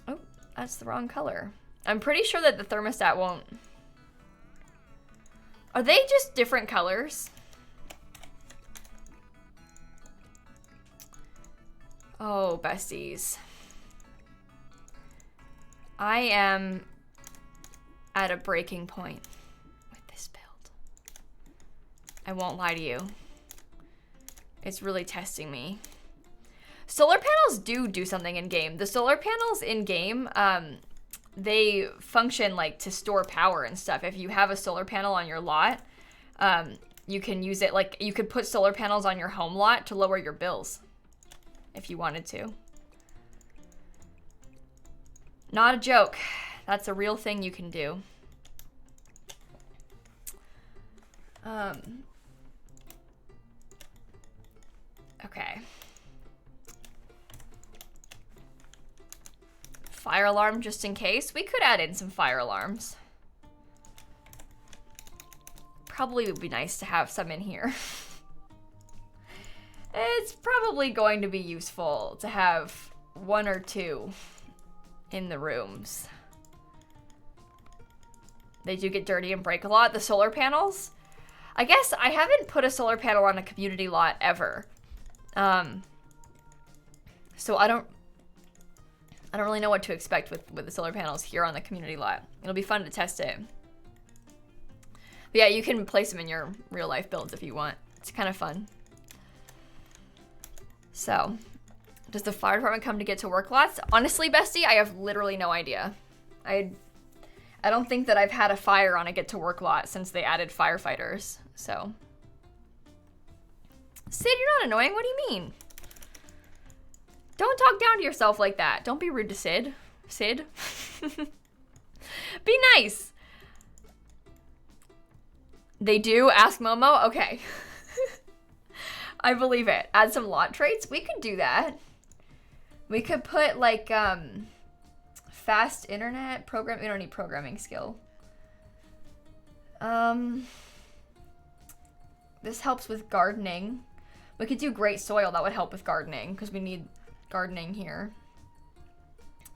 Oh, that's the wrong color. I'm pretty sure that the thermostat won't. Are they just different colors? Oh, besties. I am at a breaking point with this build. I won't lie to you. It's really testing me. Solar panels do something in game. The solar panels in game, they function like to store power and stuff. If you have a solar panel on your lot, you can use it, like, you could put solar panels on your home lot to lower your bills if you wanted to. Not a joke. That's a real thing you can do. Okay. Fire alarm just in case. We could add in some fire alarms. Probably would be nice to have some in here. It's probably going to be useful to have 1 or 2 in the rooms. They do get dirty and break a lot. The solar panels, I guess I haven't put a solar panel on a community lot ever. So I don't really know what to expect with the solar panels here on the community lot. It'll be fun to test it. But yeah, you can place them in your real life builds if you want. It's kind of fun. So, does the fire department come to get to work lots? Honestly, bestie, I have literally no idea. I don't think that I've had a fire on a get to work lot since they added firefighters, so. Sid, you're not annoying, what do you mean? Don't talk down to yourself like that. Don't be rude to Sid. Sid. Be nice. They do? Ask Momo? Okay. I believe it. Add some lot traits? We could do that. We could put like, fast internet program. We don't need programming skill. This helps with gardening. We could do great soil. That would help with gardening because we need gardening here.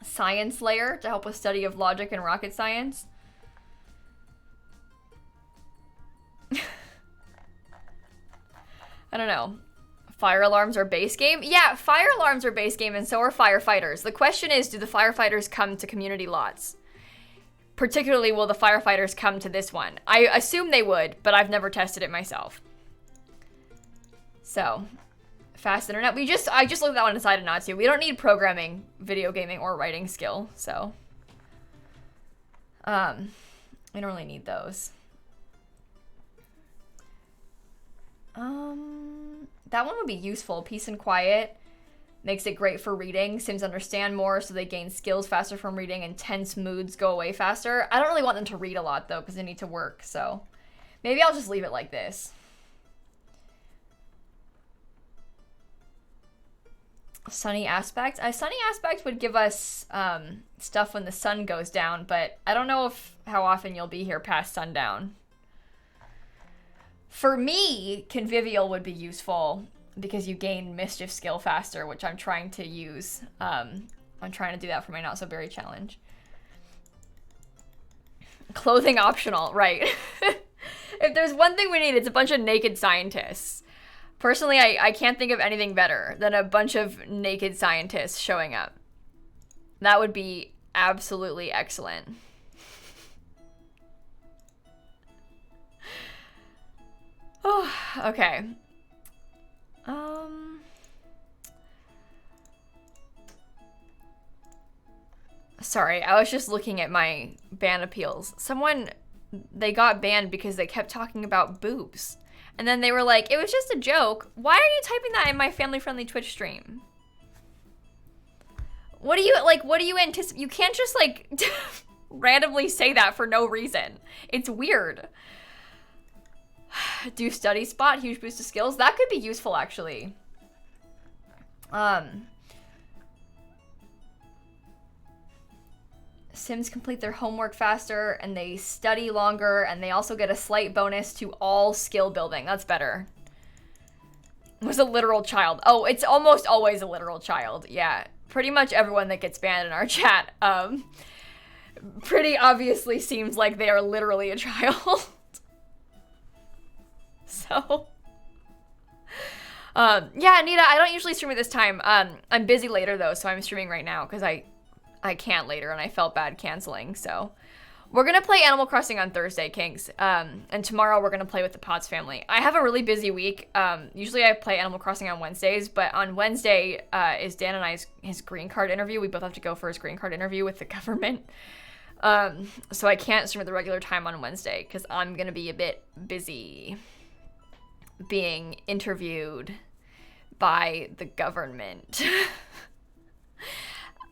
Science layer to help with study of logic and rocket science. I don't know. Fire alarms are base game? Yeah, fire alarms are base game and so are firefighters. The question is, do the firefighters come to community lots? Particularly, will the firefighters come to this one? I assume they would, but I've never tested it myself. So, fast internet. I just looked at that one and decided not to. We don't need programming, video gaming, or writing skill, so. We don't really need those. That one would be useful. Peace and quiet makes it great for reading. Sims understand more, so they gain skills faster from reading, and tense moods go away faster. I don't really want them to read a lot, though, because they need to work, so maybe I'll just leave it like this. Sunny aspect. A sunny aspect would give us stuff when the sun goes down, but I don't know how often you'll be here past sundown. For me, convivial would be useful because you gain mischief skill faster, which I'm trying to use. I'm trying to do that for my Not So Berry challenge. Clothing optional, right. If there's one thing we need, it's a bunch of naked scientists. Personally, I can't think of anything better than a bunch of naked scientists showing up. That would be absolutely excellent. Oh, okay. Sorry, I was just looking at my ban appeals. They got banned because they kept talking about boobs. And then they were like, it was just a joke. Why are you typing that in my family-friendly Twitch stream? What do you anticipate? You can't just, like, randomly say that for no reason. It's weird. Do study spot, huge boost of skills. That could be useful, actually. Sims complete their homework faster, and they study longer, and they also get a slight bonus to all skill building. That's better. It was a literal child. Oh, it's almost always a literal child. Yeah, pretty much everyone that gets banned in our chat, pretty obviously seems like they are literally a child. So, yeah, Anita, I don't usually stream at this time. I'm busy later, though, so I'm streaming right now, because I can't later, and I felt bad canceling, so. We're gonna play Animal Crossing on Thursday, Kings, and tomorrow we're gonna play with the Potts family. I have a really busy week. Usually I play Animal Crossing on Wednesdays, but on Wednesday is Dan and I's his green card interview. We both have to go for his green card interview with the government. So I can't stream at the regular time on Wednesday, because I'm gonna be a bit busy. being interviewed by the government.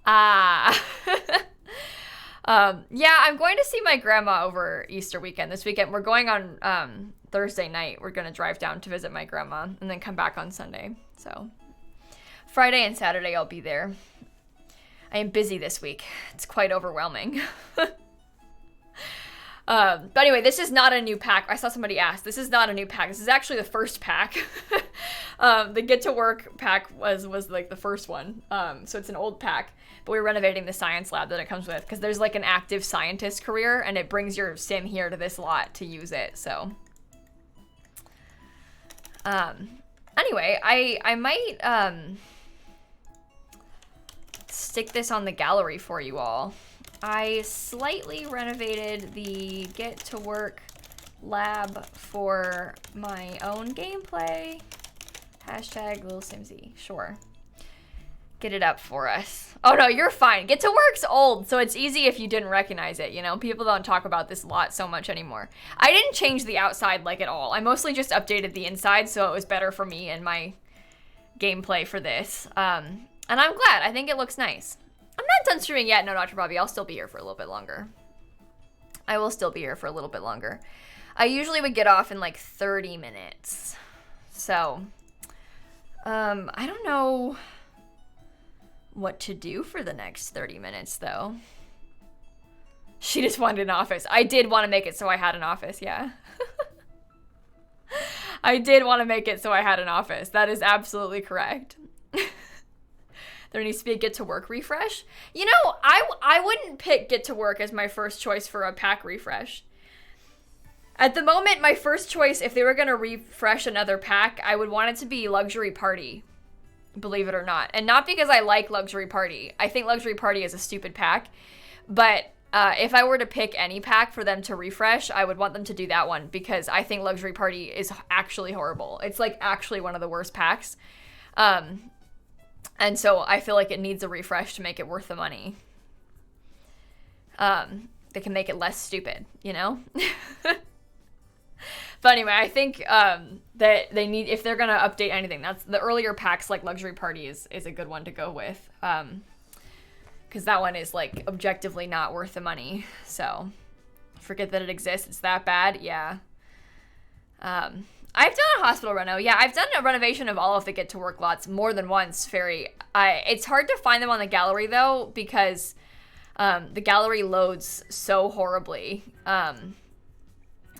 Yeah, I'm going to see my grandma over Easter weekend. This weekend, we're going on Thursday night. We're going to drive down to visit my grandma and then come back on Sunday. So Friday and Saturday, I'll be there. I am busy this week. It's quite overwhelming. But anyway, this is not a new pack. I saw somebody ask. This is not a new pack. This is actually the first pack. The Get to Work pack was like the first one. So it's an old pack. But we're renovating the science lab that it comes with because there's like an active scientist career and it brings your sim here to this lot to use it. So anyway, I might stick this on the gallery for you all. I slightly renovated the Get to Work lab for my own gameplay. Hashtag lilsimsie. Sure. Get it up for us. Oh no, you're fine. Get to Work's old, so it's easy if you didn't recognize it, you know? People don't talk about this lot so much anymore. I didn't change the outside like at all. I mostly just updated the inside so it was better for me and my gameplay for this. And I'm glad. I think it looks nice. I'm not done streaming yet. No, Dr. Bobby, I'll still be here for a little bit longer. I will still be here for a little bit longer. I usually would get off in like 30 minutes. So, I don't know what to do for the next 30 minutes, though. She just wanted an office. I did want to make it so I had an office, yeah. I did want to make it so I had an office. That is absolutely correct. There needs to be a Get to Work refresh. You know, I wouldn't pick Get to Work as my first choice for a pack refresh. At the moment, my first choice, if they were going to refresh another pack, I would want it to be Luxury Party, believe it or not. And not because I like Luxury Party. I think Luxury Party is a stupid pack. But if I were to pick any pack for them to refresh, I would want them to do that one because I think Luxury Party is actually horrible. It's like actually one of the worst packs. And so I feel like it needs a refresh to make it worth the money. They can make it less stupid, you know? But anyway, I think that they need, if they're going to update anything, that's the earlier packs like Luxury Party is a good one to go with. Because that one is like objectively not worth the money. So forget that it exists. It's that bad. Yeah. I've done a hospital reno. Yeah, I've done a renovation of all of the Get to Work lots more than once, it's hard to find them on the gallery, though, because the gallery loads so horribly. I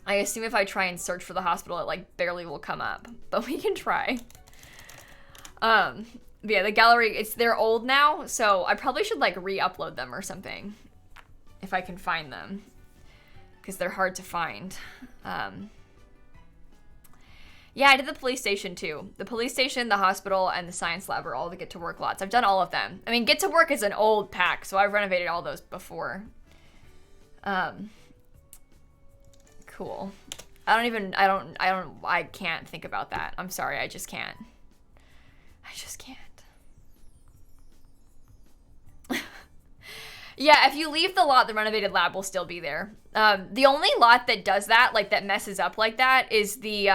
assume if I try and search for the hospital, it, like, barely will come up. But we can try. But yeah, the gallery, they're old now, so I probably should, like, re-upload them or something. If I can find them. Because they're hard to find. Yeah, I did the police station too. The police station, the hospital, and the science lab are all the Get to Work lots. I've done all of them. I mean, Get to Work is an old pack, so I've renovated all those before. Cool. I can't think about that. I'm sorry, I just can't. I just can't. Yeah, if you leave the lot, the renovated lab will still be there. The only lot that does that, like that messes up like that, is the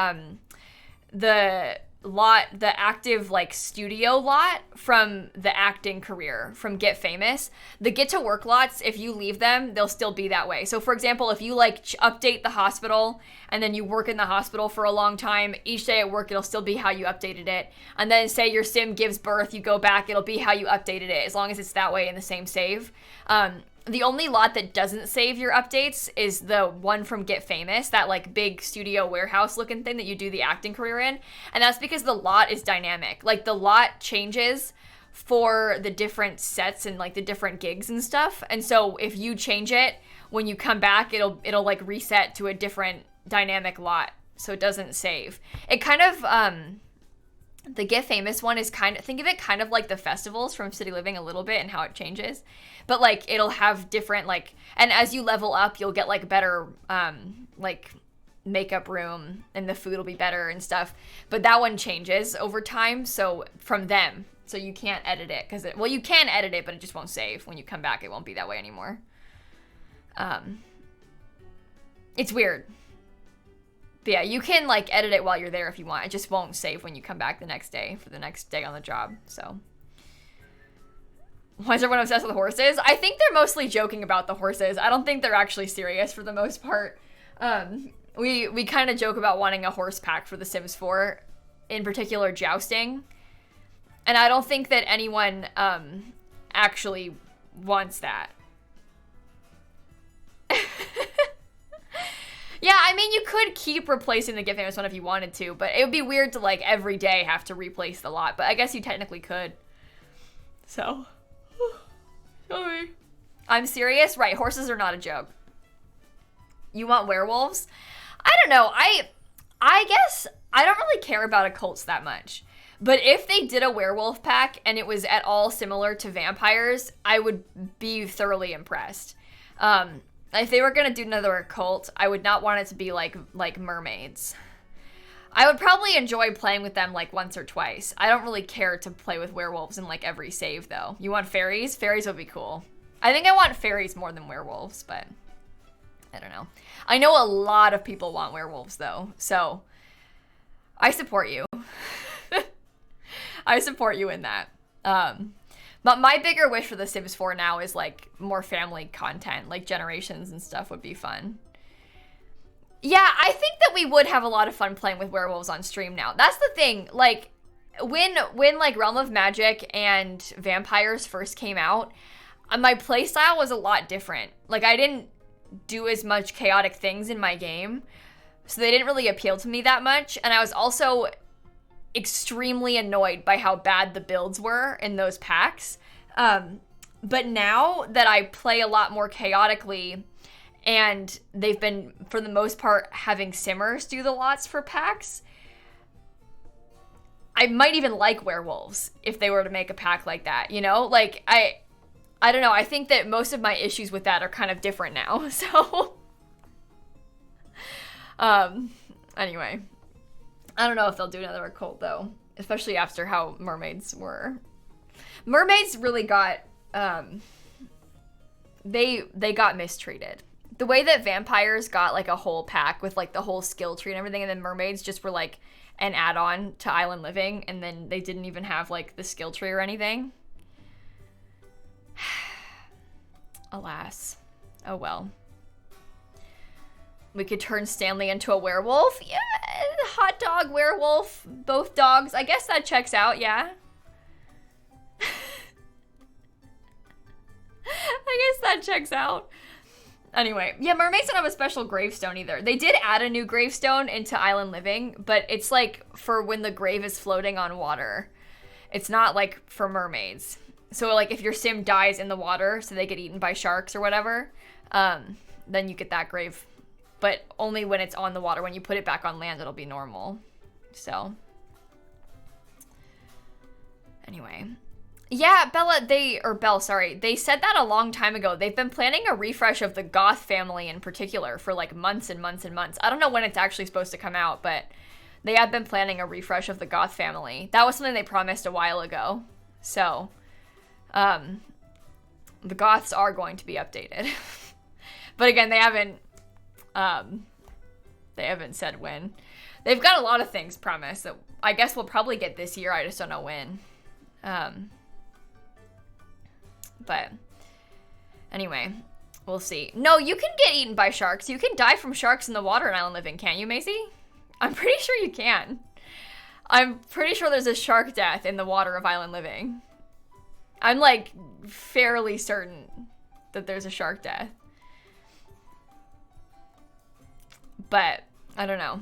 active like studio lot from the acting career from Get Famous. The Get to Work lots, if you leave them, they'll still be that way. So for example, if you like update the hospital and then you work in the hospital for a long time, each day at work it'll still be how you updated it. And then say your sim gives birth, you go back, it'll be how you updated it, as long as it's that way in the same save. The only lot that doesn't save your updates is the one from Get Famous, that like big studio warehouse looking thing that you do the acting career in. And that's because the lot is dynamic. Like the lot changes for the different sets and like the different gigs and stuff. And so if you change it, when you come back, it'll like reset to a different dynamic lot. So it doesn't save. It kind of, the Get Famous one is think of it kind of like the festivals from City Living a little bit and how it changes. But, like, it'll have different, like, and as you level up, you'll get, like, better, like, makeup room, and the food will be better and stuff. But that one changes over time, so, from them. So you can't edit it, because well, you can edit it, but it just won't save. When you come back, it won't be that way anymore. It's weird. But yeah, you can like edit it while you're there if you want. It just won't save when you come back the next day for the next day on the job. So why is everyone obsessed with horses? I think they're mostly joking about the horses. I don't think they're actually serious for the most part. We kind of joke about wanting a horse pack for The Sims 4, in particular jousting. And I don't think that anyone actually wants that. Yeah, I mean, you could keep replacing the Get Famous one if you wanted to, but it would be weird to, like, every day have to replace the lot. But I guess you technically could. So. Sorry. I'm serious? Right, horses are not a joke. You want werewolves? I don't know. I guess I don't really care about occults that much. But if they did a werewolf pack and it was at all similar to vampires, I would be thoroughly impressed. If they were going to do another occult, I would not want it to be like mermaids. I would probably enjoy playing with them like once or twice. I don't really care to play with werewolves in like every save though. You want fairies? Fairies would be cool. I think I want fairies more than werewolves, but I don't know. I know a lot of people want werewolves though, so I support you. I support you in that. But my bigger wish for The Sims 4 now is like more family content, like Generations and stuff would be fun. Yeah, I think that we would have a lot of fun playing with werewolves on stream now. That's the thing. Like when like Realm of Magic and vampires first came out, my playstyle was a lot different. Like I didn't do as much chaotic things in my game, so they didn't really appeal to me that much. And I was also extremely annoyed by how bad the builds were in those packs. But now that I play a lot more chaotically, and they've been, for the most part, having simmers do the lots for packs, I might even like werewolves if they were to make a pack like that, you know? Like, I don't know, I think that most of my issues with that are kind of different now, so... Anyway. I don't know if they'll do another occult, though, especially after how mermaids were. Mermaids really got, they got mistreated. The way that vampires got, like, a whole pack with, like, the whole skill tree and everything, and then mermaids just were, like, an add-on to Island Living, and then they didn't even have, like, the skill tree or anything. Alas. Oh, well. We could turn Stanley into a werewolf? Yeah, hot dog, werewolf, both dogs. I guess that checks out, yeah. I guess that checks out. Anyway, yeah, mermaids don't have a special gravestone either. They did add a new gravestone into Island Living, but it's like for when the grave is floating on water. It's not like for mermaids. So like if your sim dies in the water, so they get eaten by sharks or whatever, then you get that grave. But only when it's on the water. When you put it back on land, it'll be normal. So. Anyway. Yeah, Belle, sorry. They said that a long time ago. They've been planning a refresh of the Goth family in particular for like months and months and months. I don't know when it's actually supposed to come out, but they have been planning a refresh of the Goth family. That was something they promised a while ago. So, the Goths are going to be updated. But again, they haven't said when. They've got a lot of things promised that I guess we'll probably get this year. I just don't know when. But anyway, we'll see. No, you can get eaten by sharks. You can die from sharks in the water in Island Living, can't you, Macy? I'm pretty sure you can. I'm pretty sure there's a shark death in the water of Island Living. I'm like fairly certain that there's a shark death. But I don't know.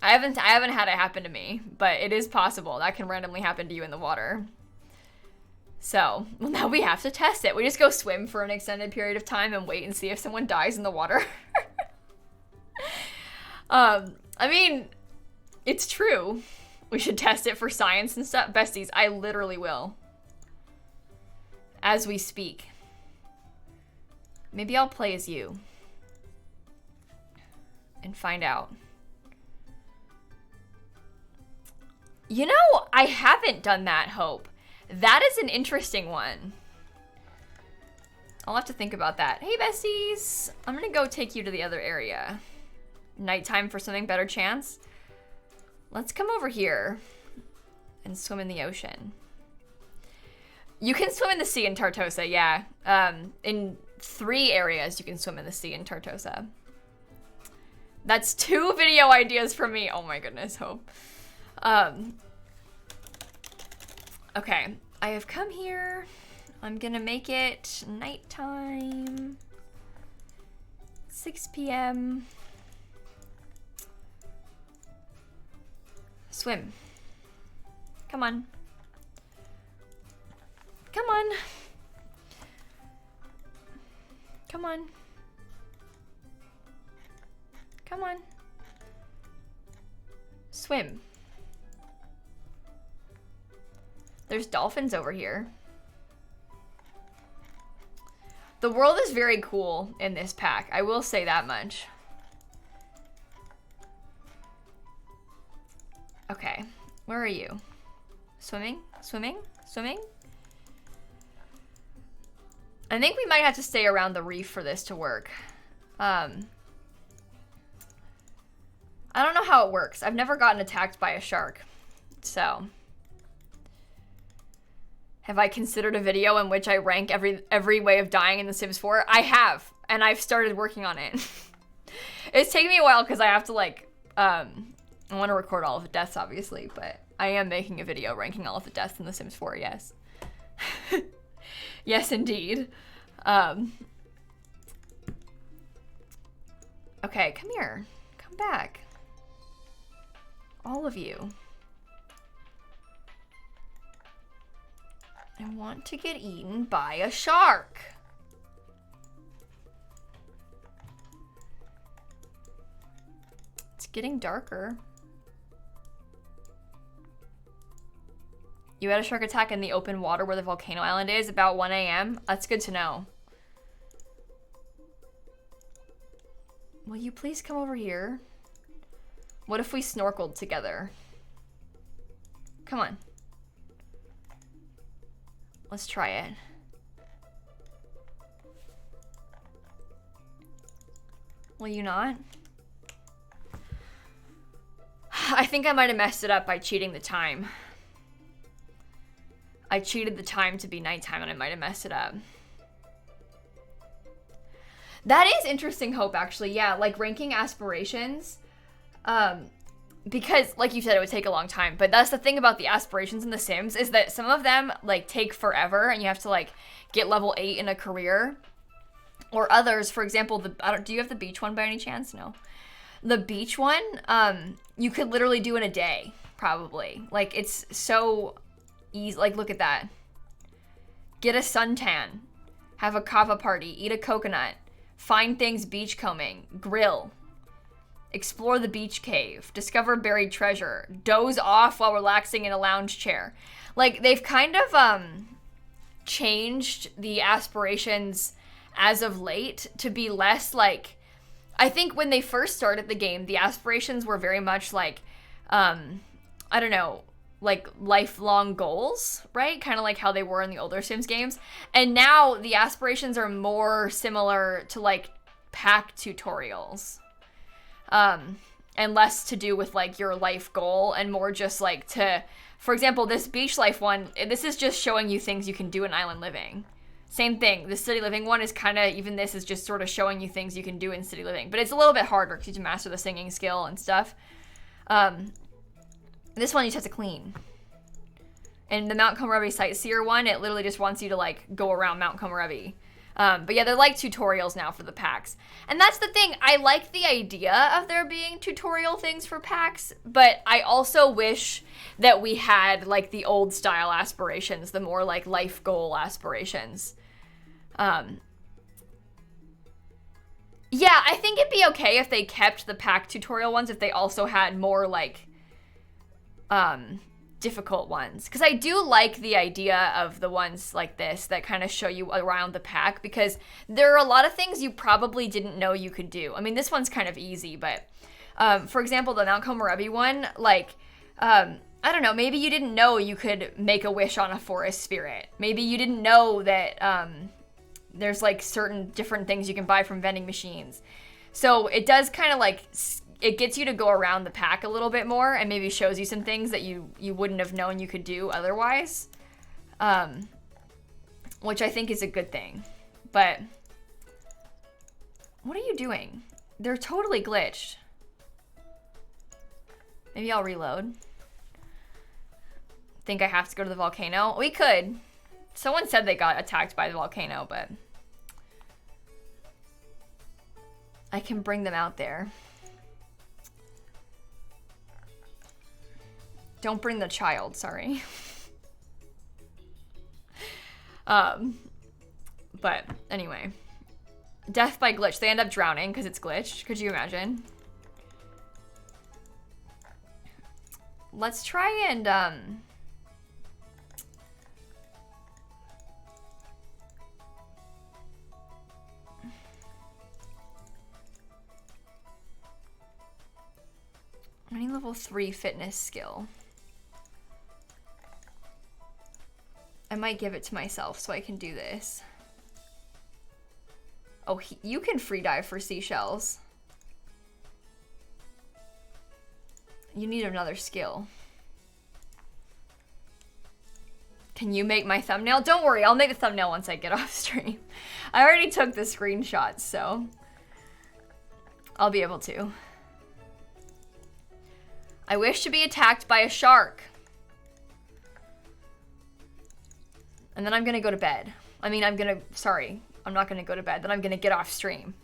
I haven't had it happen to me, but it is possible that can randomly happen to you in the water. So, well, now we have to test it. We just go swim for an extended period of time and wait and see if someone dies in the water. I mean, it's true. We should test it for science and stuff. Besties, I literally will. As we speak. Maybe I'll play as you. And find out. You know, I haven't done that, Hope. That is an interesting one. I'll have to think about that. Hey, besties. I'm gonna go take you to the other area. nighttime for something better chance. Let's come over here and swim in the ocean. You can swim in the sea in Tartosa, yeah. In 3 areas you can swim in the sea in Tartosa. That's 2 video ideas from me. Oh my goodness, Hope. Okay, I have come here. I'm gonna make it nighttime. 6 p.m. Swim. Come on. Come on. Come on. Come on. Swim. There's dolphins over here. The world is very cool in this pack. I will say that much. Okay. Where are you? Swimming? Swimming? Swimming? I think we might have to stay around the reef for this to work. I don't know how it works. I've never gotten attacked by a shark. So, have I considered a video in which I rank every way of dying in The Sims 4? I have, and I've started working on it. It's taking me a while because I have to like, I want to record all of the deaths obviously, but I am making a video ranking all of the deaths in The Sims 4, yes. Yes, indeed. Okay, come here. Come back. All of you. I want to get eaten by a shark. It's getting darker. You had a shark attack in the open water where the volcano island is about 1 a.m. That's good to know. Will you please come over here? What if we snorkeled together? Come on. Let's try it. Will you not? I think I might have messed it up by cheating the time. I cheated the time to be nighttime and I might have messed it up. That is interesting, Hope, actually. Yeah, like ranking aspirations. Because, like you said, it would take a long time. But that's the thing about the aspirations in The Sims is that some of them, like, take forever and you have to, like, get level 8 in a career. Or others, for example, do you have the beach one by any chance? No. The beach one, you could literally do in a day, probably. Like, it's so easy. Like, look at that. Get a suntan. Have a kava party. Eat a coconut. Find things beachcombing. Grill. Explore the beach cave. Discover buried treasure. Doze off while relaxing in a lounge chair. Like, they've kind of changed the aspirations as of late to be less like... I think when they first started the game, the aspirations were very much like, I don't know, like lifelong goals, right? Kind of like how they were in the older Sims games. And now the aspirations are more similar to like pack tutorials. And less to do with like your life goal and more just like to, for example, this beach life one, this is just showing you things you can do in island living. Same thing, the city living one is kind of, even this is just sort of showing you things you can do in city living. But it's a little bit harder because you have to master the singing skill and stuff. This one you just have to clean. And the Mount Komorebi Sightseer one, it literally just wants you to like go around Mount Komorebi. But yeah, they're like tutorials now for the packs. And that's the thing, I like the idea of there being tutorial things for packs, but I also wish that we had like the old style aspirations, the more like life goal aspirations. Yeah, I think it'd be okay if they kept the pack tutorial ones if they also had more like difficult ones, because I do like the idea of the ones like this that kind of show you around the pack, because there are a lot of things you probably didn't know you could do. I mean, this one's kind of easy, but for example, the Mount Komorebi one, like I don't know, maybe you didn't know you could make a wish on a forest spirit. Maybe you didn't know that there's like certain different things you can buy from vending machines. So it does kind of like it gets you to go around the pack a little bit more and maybe shows you some things that you wouldn't have known you could do otherwise. Which I think is a good thing. But what are you doing? They're totally glitched. Maybe I'll reload. Think I have to go to the volcano? We could. Someone said they got attacked by the volcano, but I can bring them out there. Don't bring the child, sorry. But anyway. Death by glitch. They end up drowning because it's glitched. Could you imagine? Let's try and, how many level 3 fitness skill? I might give it to myself so I can do this. Oh, you can free dive for seashells. You need another skill. Can you make my thumbnail? Don't worry, I'll make the thumbnail once I get off stream. I already took the screenshots, so I'll be able to. I wish to be attacked by a shark. And then I'm gonna go to bed. I mean, sorry, I'm not gonna go to bed. Then I'm gonna get off stream.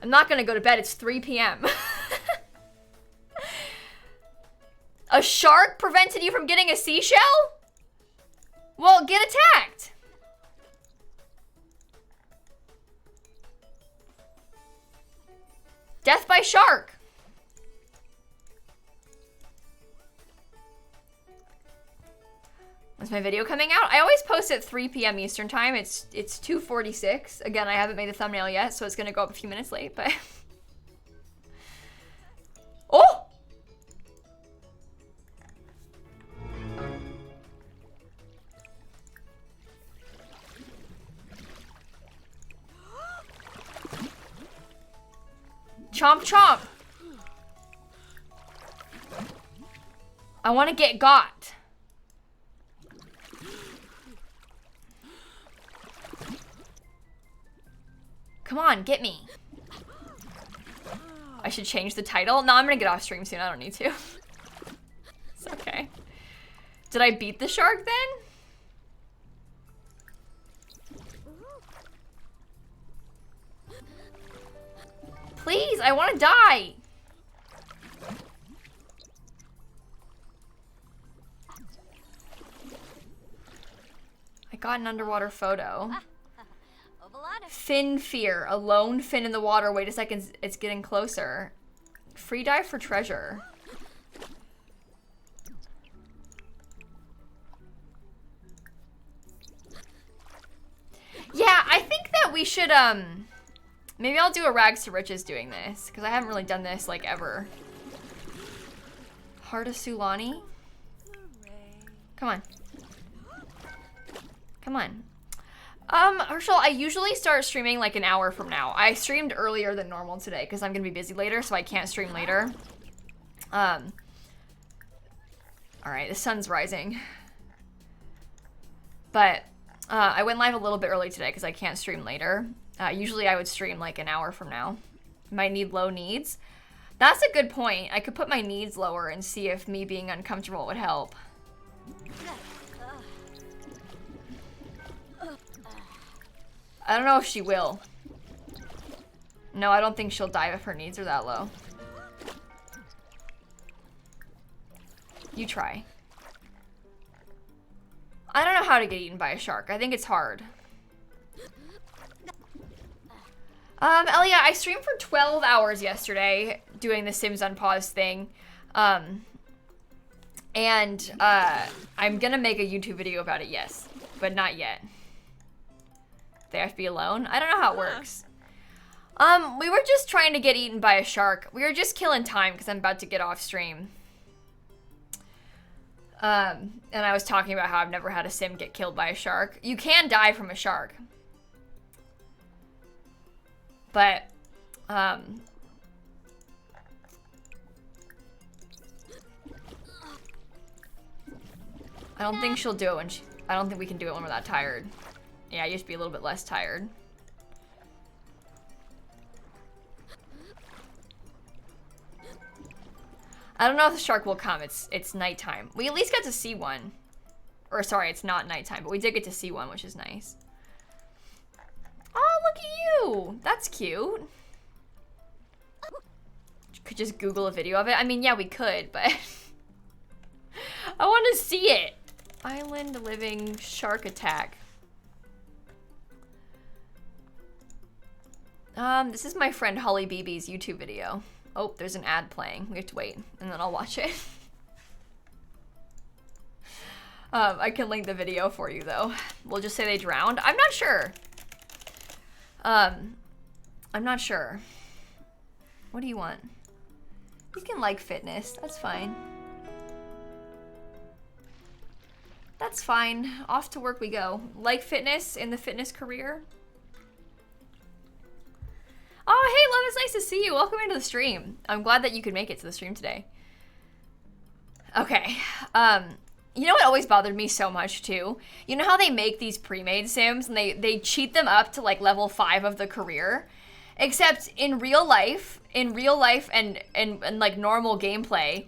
I'm not gonna go to bed, it's 3 p.m. A shark prevented you from getting a seashell? Well, get attacked. Death by shark. Is my video coming out? I always post at 3 p.m. Eastern time. It's 2:46. Again, I haven't made the thumbnail yet, so it's gonna go up a few minutes late, but oh! Chomp chomp. I want to get got. Come on, get me. I should change the title. No, I'm gonna get off stream soon. I don't need to. It's okay. Did I beat the shark then? Please, I want to die. I got an underwater photo. Fin fear. A lone fin in the water. Wait a second, it's getting closer. Free dive for treasure. Yeah, I think that we should, maybe I'll do a rags to riches doing this, because I haven't really done this, like, ever. Heart of Sulani? Come on. Come on. Herschel, I usually start streaming like an hour from now. I streamed earlier than normal today, because I'm going to be busy later, so I can't stream later. Alright, the sun's rising. But, I went live a little bit early today, because I can't stream later. Usually I would stream like an hour from now. Might need low needs. That's a good point. I could put my needs lower and see if me being uncomfortable would help. I don't know if she will. No, I don't think she'll die if her needs are that low. You try. I don't know how to get eaten by a shark. I think it's hard. Elia, I streamed for 12 hours yesterday doing the Sims Unpaused thing. I'm gonna make a YouTube video about it, yes. But not yet. They have to be alone? I don't know how it works. We were just trying to get eaten by a shark. We were just killing time because I'm about to get off stream. And I was talking about how I've never had a sim get killed by a shark. You can die from a shark. But, I don't think she'll do it when I don't think we can do it when we're that tired. Yeah, you just be a little bit less tired. I don't know if the shark will come. It's nighttime. We at least got to see one. Or sorry, it's not nighttime, but we did get to see one, which is nice. Oh, look at you. That's cute. Could just Google a video of it. I mean, yeah, we could, but I want to see it. Island living shark attack. This is my friend Holly BB's YouTube video. Oh, there's an ad playing. We have to wait, and then I'll watch it. I can link the video for you, though. We'll just say they drowned. I'm not sure. I'm not sure. What do you want? You can like fitness. That's fine. That's fine. Off to work we go. Like fitness in the fitness career. Oh, hey, love, it's nice to see you. Welcome into the stream. I'm glad that you could make it to the stream today. Okay. You know what always bothered me so much, too? You know how they make these pre-made sims and they cheat them up to, like, level 5 of the career? Except in real life and like, normal gameplay,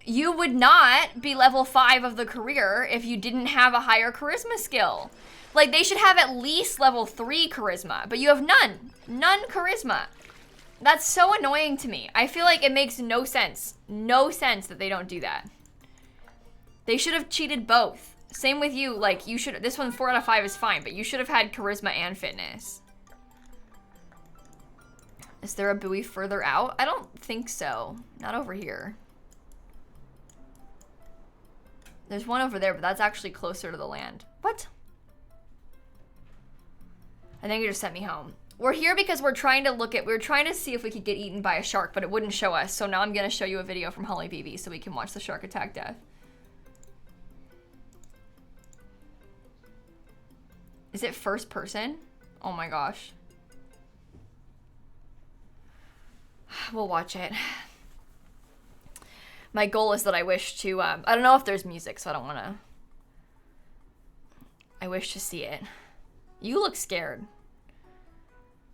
you would not be level 5 of the career if you didn't have a higher charisma skill. Like, they should have at least level 3 charisma, but you have none. None charisma. That's so annoying to me. I feel like it makes no sense. No sense that they don't do that. They should have cheated both. Same with you, like, you should, this one 4 out of 5 is fine, but you should have had charisma and fitness. Is there a buoy further out? I don't think so. Not over here. There's one over there, but that's actually closer to the land. What? I think it just sent me home. We're here because we're trying to see if we could get eaten by a shark, but it wouldn't show us. So now I'm gonna show you a video from Holly BB so we can watch the shark attack death. Is it first person? Oh my gosh. We'll watch it. My goal is that I wish to, I don't know if there's music, so I don't wanna. I wish to see it. You look scared.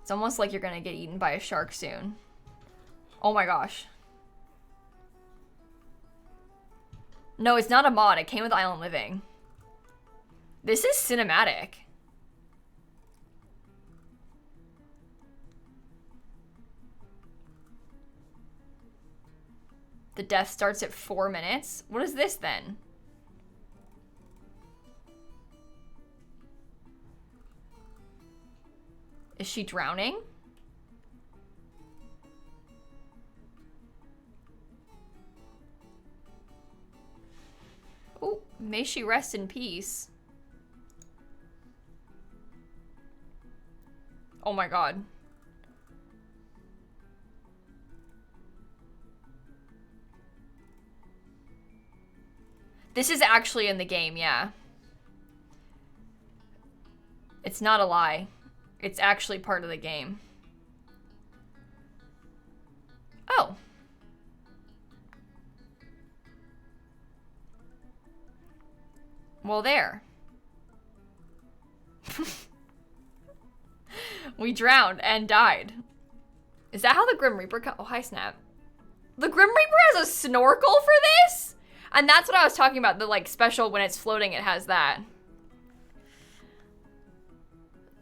It's almost like you're gonna get eaten by a shark soon. Oh my gosh. No, it's not a mod. It came with Island Living. This is cinematic. The death starts at 4 minutes. What is this then? Is she drowning? Oh, may she rest in peace. Oh my god. This is actually in the game, yeah. It's not a lie. It's actually part of the game. Oh. Well, there. We drowned and died. Is that how the Grim Reaper oh, hi, Snap. The Grim Reaper has a snorkel for this? And that's what I was talking about. The, like, special when it's floating, it has that.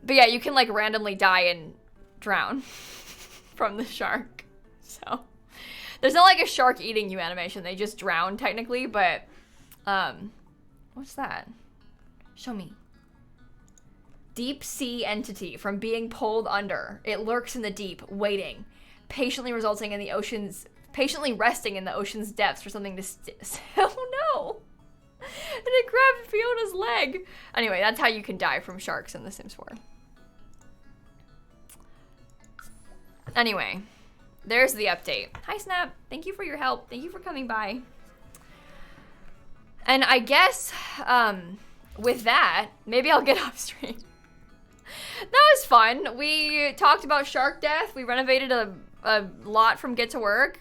But yeah, you can, like, randomly die and drown from the shark. So, there's not, like, a shark eating you animation. They just drown, technically, but, what's that? Show me. Deep sea entity from being pulled under. It lurks in the deep, waiting, patiently resting in the ocean's depths for something to oh no! And it grabbed Fiona's leg. Anyway, that's how you can die from sharks in The Sims 4. Anyway, there's the update. Hi, Snap. Thank you for your help. Thank you for coming by. And I guess, with that, maybe I'll get off stream. That was fun. We talked about shark death. We renovated a lot from Get to Work.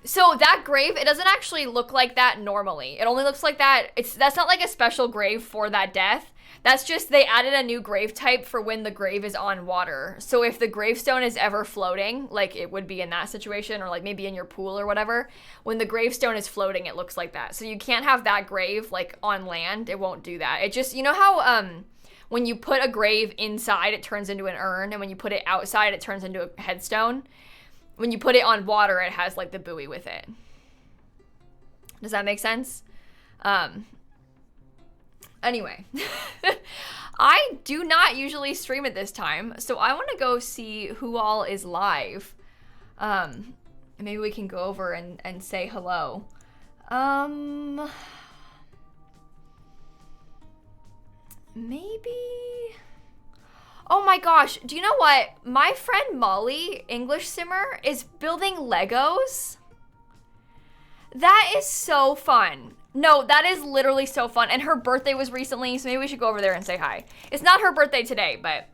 So that grave, it doesn't actually look like that normally. It only looks like that. That's not like a special grave for that death. That's just they added a new grave type for when the grave is on water. So if the gravestone is ever floating, like it would be in that situation, or like maybe in your pool or whatever, when the gravestone is floating, it looks like that. So you can't have that grave like on land. It won't do that. It just, you know how when you put a grave inside, it turns into an urn, and when you put it outside, it turns into a headstone. When you put it on water, it has like the buoy with it. Does that make sense? Anyway, I do not usually stream at this time, so I want to go see who all is live. Maybe we can go over and say hello. Maybe... Oh my gosh, do you know what? My friend Molly, English Simmer, is building Legos. That is so fun. No, that is literally so fun. And her birthday was recently, so maybe we should go over there and say hi. It's not her birthday today, but,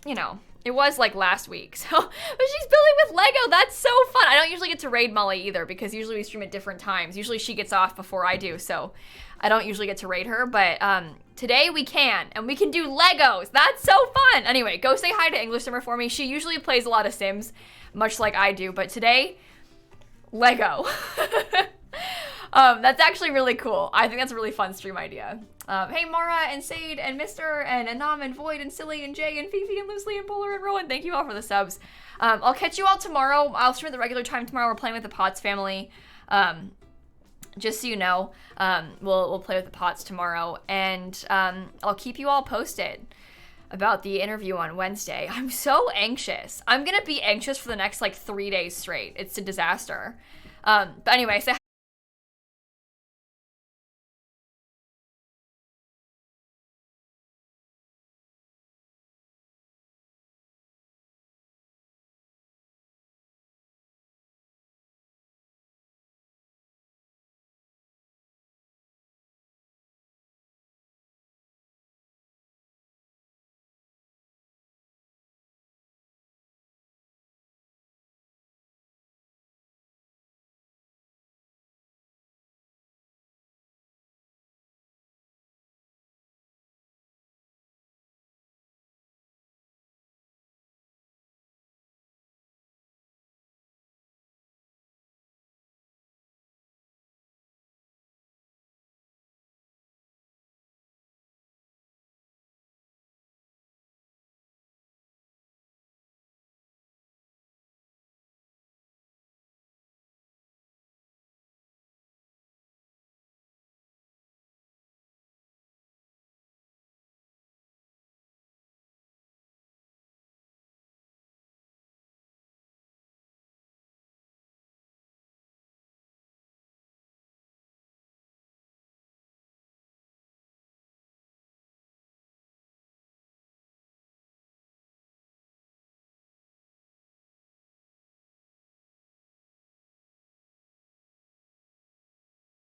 you know, it was like last week. So, but she's building with Lego. That's so fun. I don't usually get to raid Molly either because usually we stream at different times. Usually she gets off before I do, so I don't usually get to raid her. But today we can, and we can do Legos. That's so fun. Anyway, go say hi to English Simmer for me. She usually plays a lot of Sims, much like I do. But today, Lego. That's actually really cool. I think that's a really fun stream idea. Hey, Mara and Sade and Mister and Anam and Void and Silly and Jay and Fifi and Loosely and Polar and Rowan. Thank you all for the subs. I'll catch you all tomorrow. I'll stream at the regular time tomorrow. We're playing with the Potts family. Just so you know, we'll play with the Potts tomorrow. And I'll keep you all posted about the interview on Wednesday. I'm so anxious. I'm going to be anxious for the next like 3 days straight. It's a disaster. But anyway, say